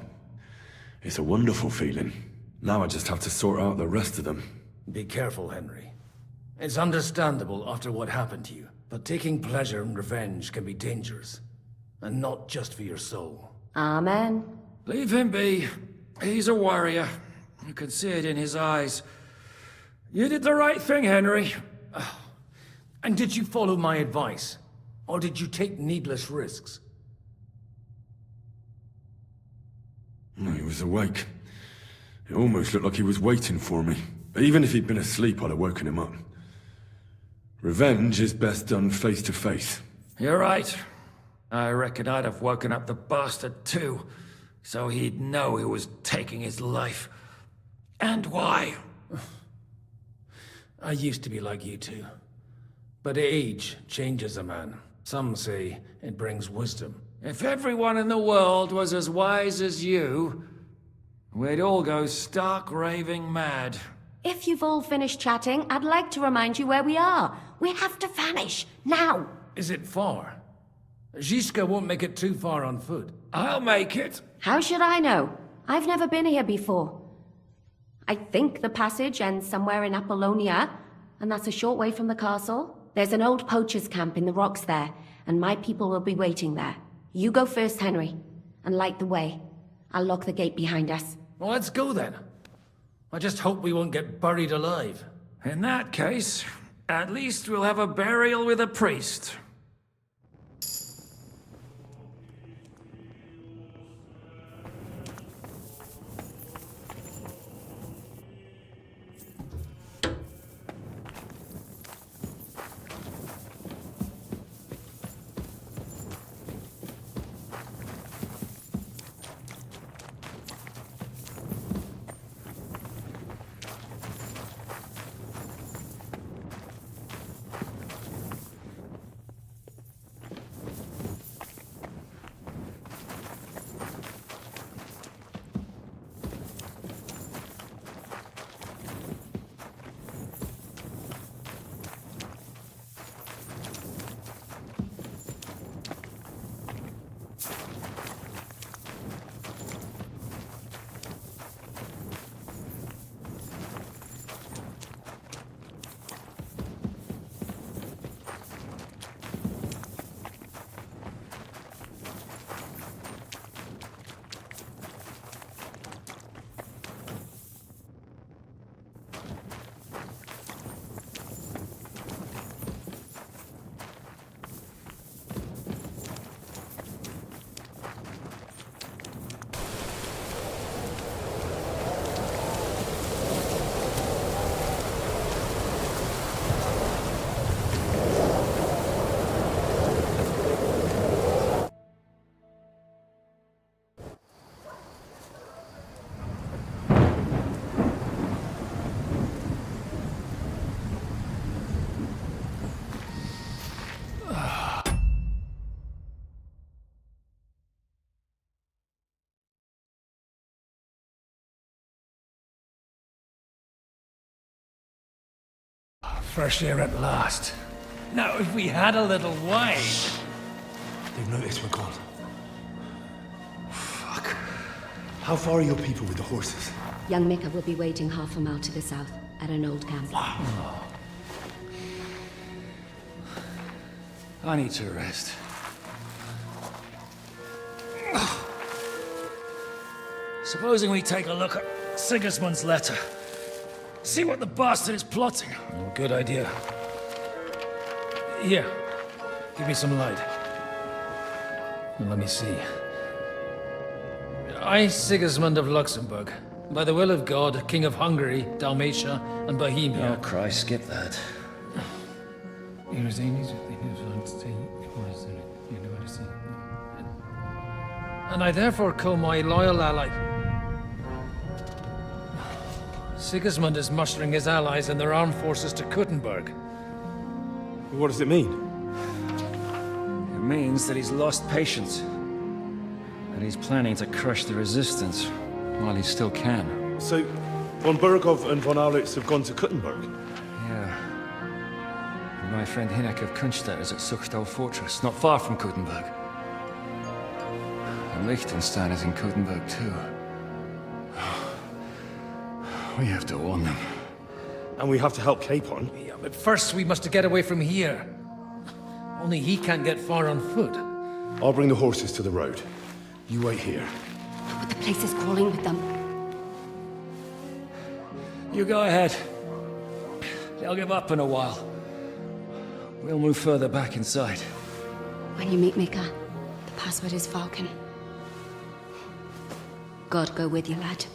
It's a wonderful feeling. Now I just have to sort out the rest of them. Be careful, Henry. It's understandable after what happened to you, but taking pleasure in revenge can be dangerous. And not just for your soul. Amen. Leave him be. He's a warrior. You can see it in his eyes. You did the right thing, Henry. And did you follow my advice? Or did you take needless risks? No, he was awake. It almost looked like he was waiting for me. But even if he'd been asleep, I'd have woken him up. Revenge is best done face to face. You're right. I reckon I'd have woken up the bastard too, so he'd know who was taking his life. And why. I used to be like you two. But age changes a man. Some say it brings wisdom. If everyone in the world was as wise as you, we'd all go stark raving mad. If you've all finished chatting, I'd like to remind you where we are. We have to vanish, now! Is it far? Zizka won't make it too far on foot. I'll make it. How should I know? I've never been here before. I think the passage ends somewhere in Apollonia, and that's a short way from the castle. There's an old poacher's camp in the rocks there, and my people will be waiting there. You go first, Henry, and light the way. I'll lock the gate behind us. Well, let's go then. I just hope we won't get buried alive. In that case, at least we'll have a burial with a priest. Fresh air at last. Now, if we had a little wine... They've noticed we're gone. Fuck. How far are your people with the horses? Young Mika will be waiting half a mile to the south, at an old camp. I need to rest. Supposing we take a look at Sigismund's letter. See what the bastard is plotting. Good idea. Here, give me some light. Let me see. I, Sigismund of Luxembourg, by the will of God, King of Hungary, Dalmatia, and Bohemia. Oh, Christ, skip that. And I therefore call my loyal ally... Sigismund is mustering his allies and their armed forces to Kuttenberg. What does it mean? It means that he's lost patience. And he's planning to crush the resistance while he still can. So, von Burgov and von Aulitz have gone to Kuttenberg? Yeah. And my friend Hinek of Kunstadt is at Suchtal Fortress, not far from Kuttenberg. And Liechtenstein is in Kuttenberg too. We have to warn them. And we have to help Capon? Yeah, but first we must get away from here. Only he can't get far on foot. I'll bring the horses to the road. You wait here. But the place is crawling with them. You go ahead. They'll give up in a while. We'll move further back inside. When you meet Mika, the password is Falcon. God go with you, lad.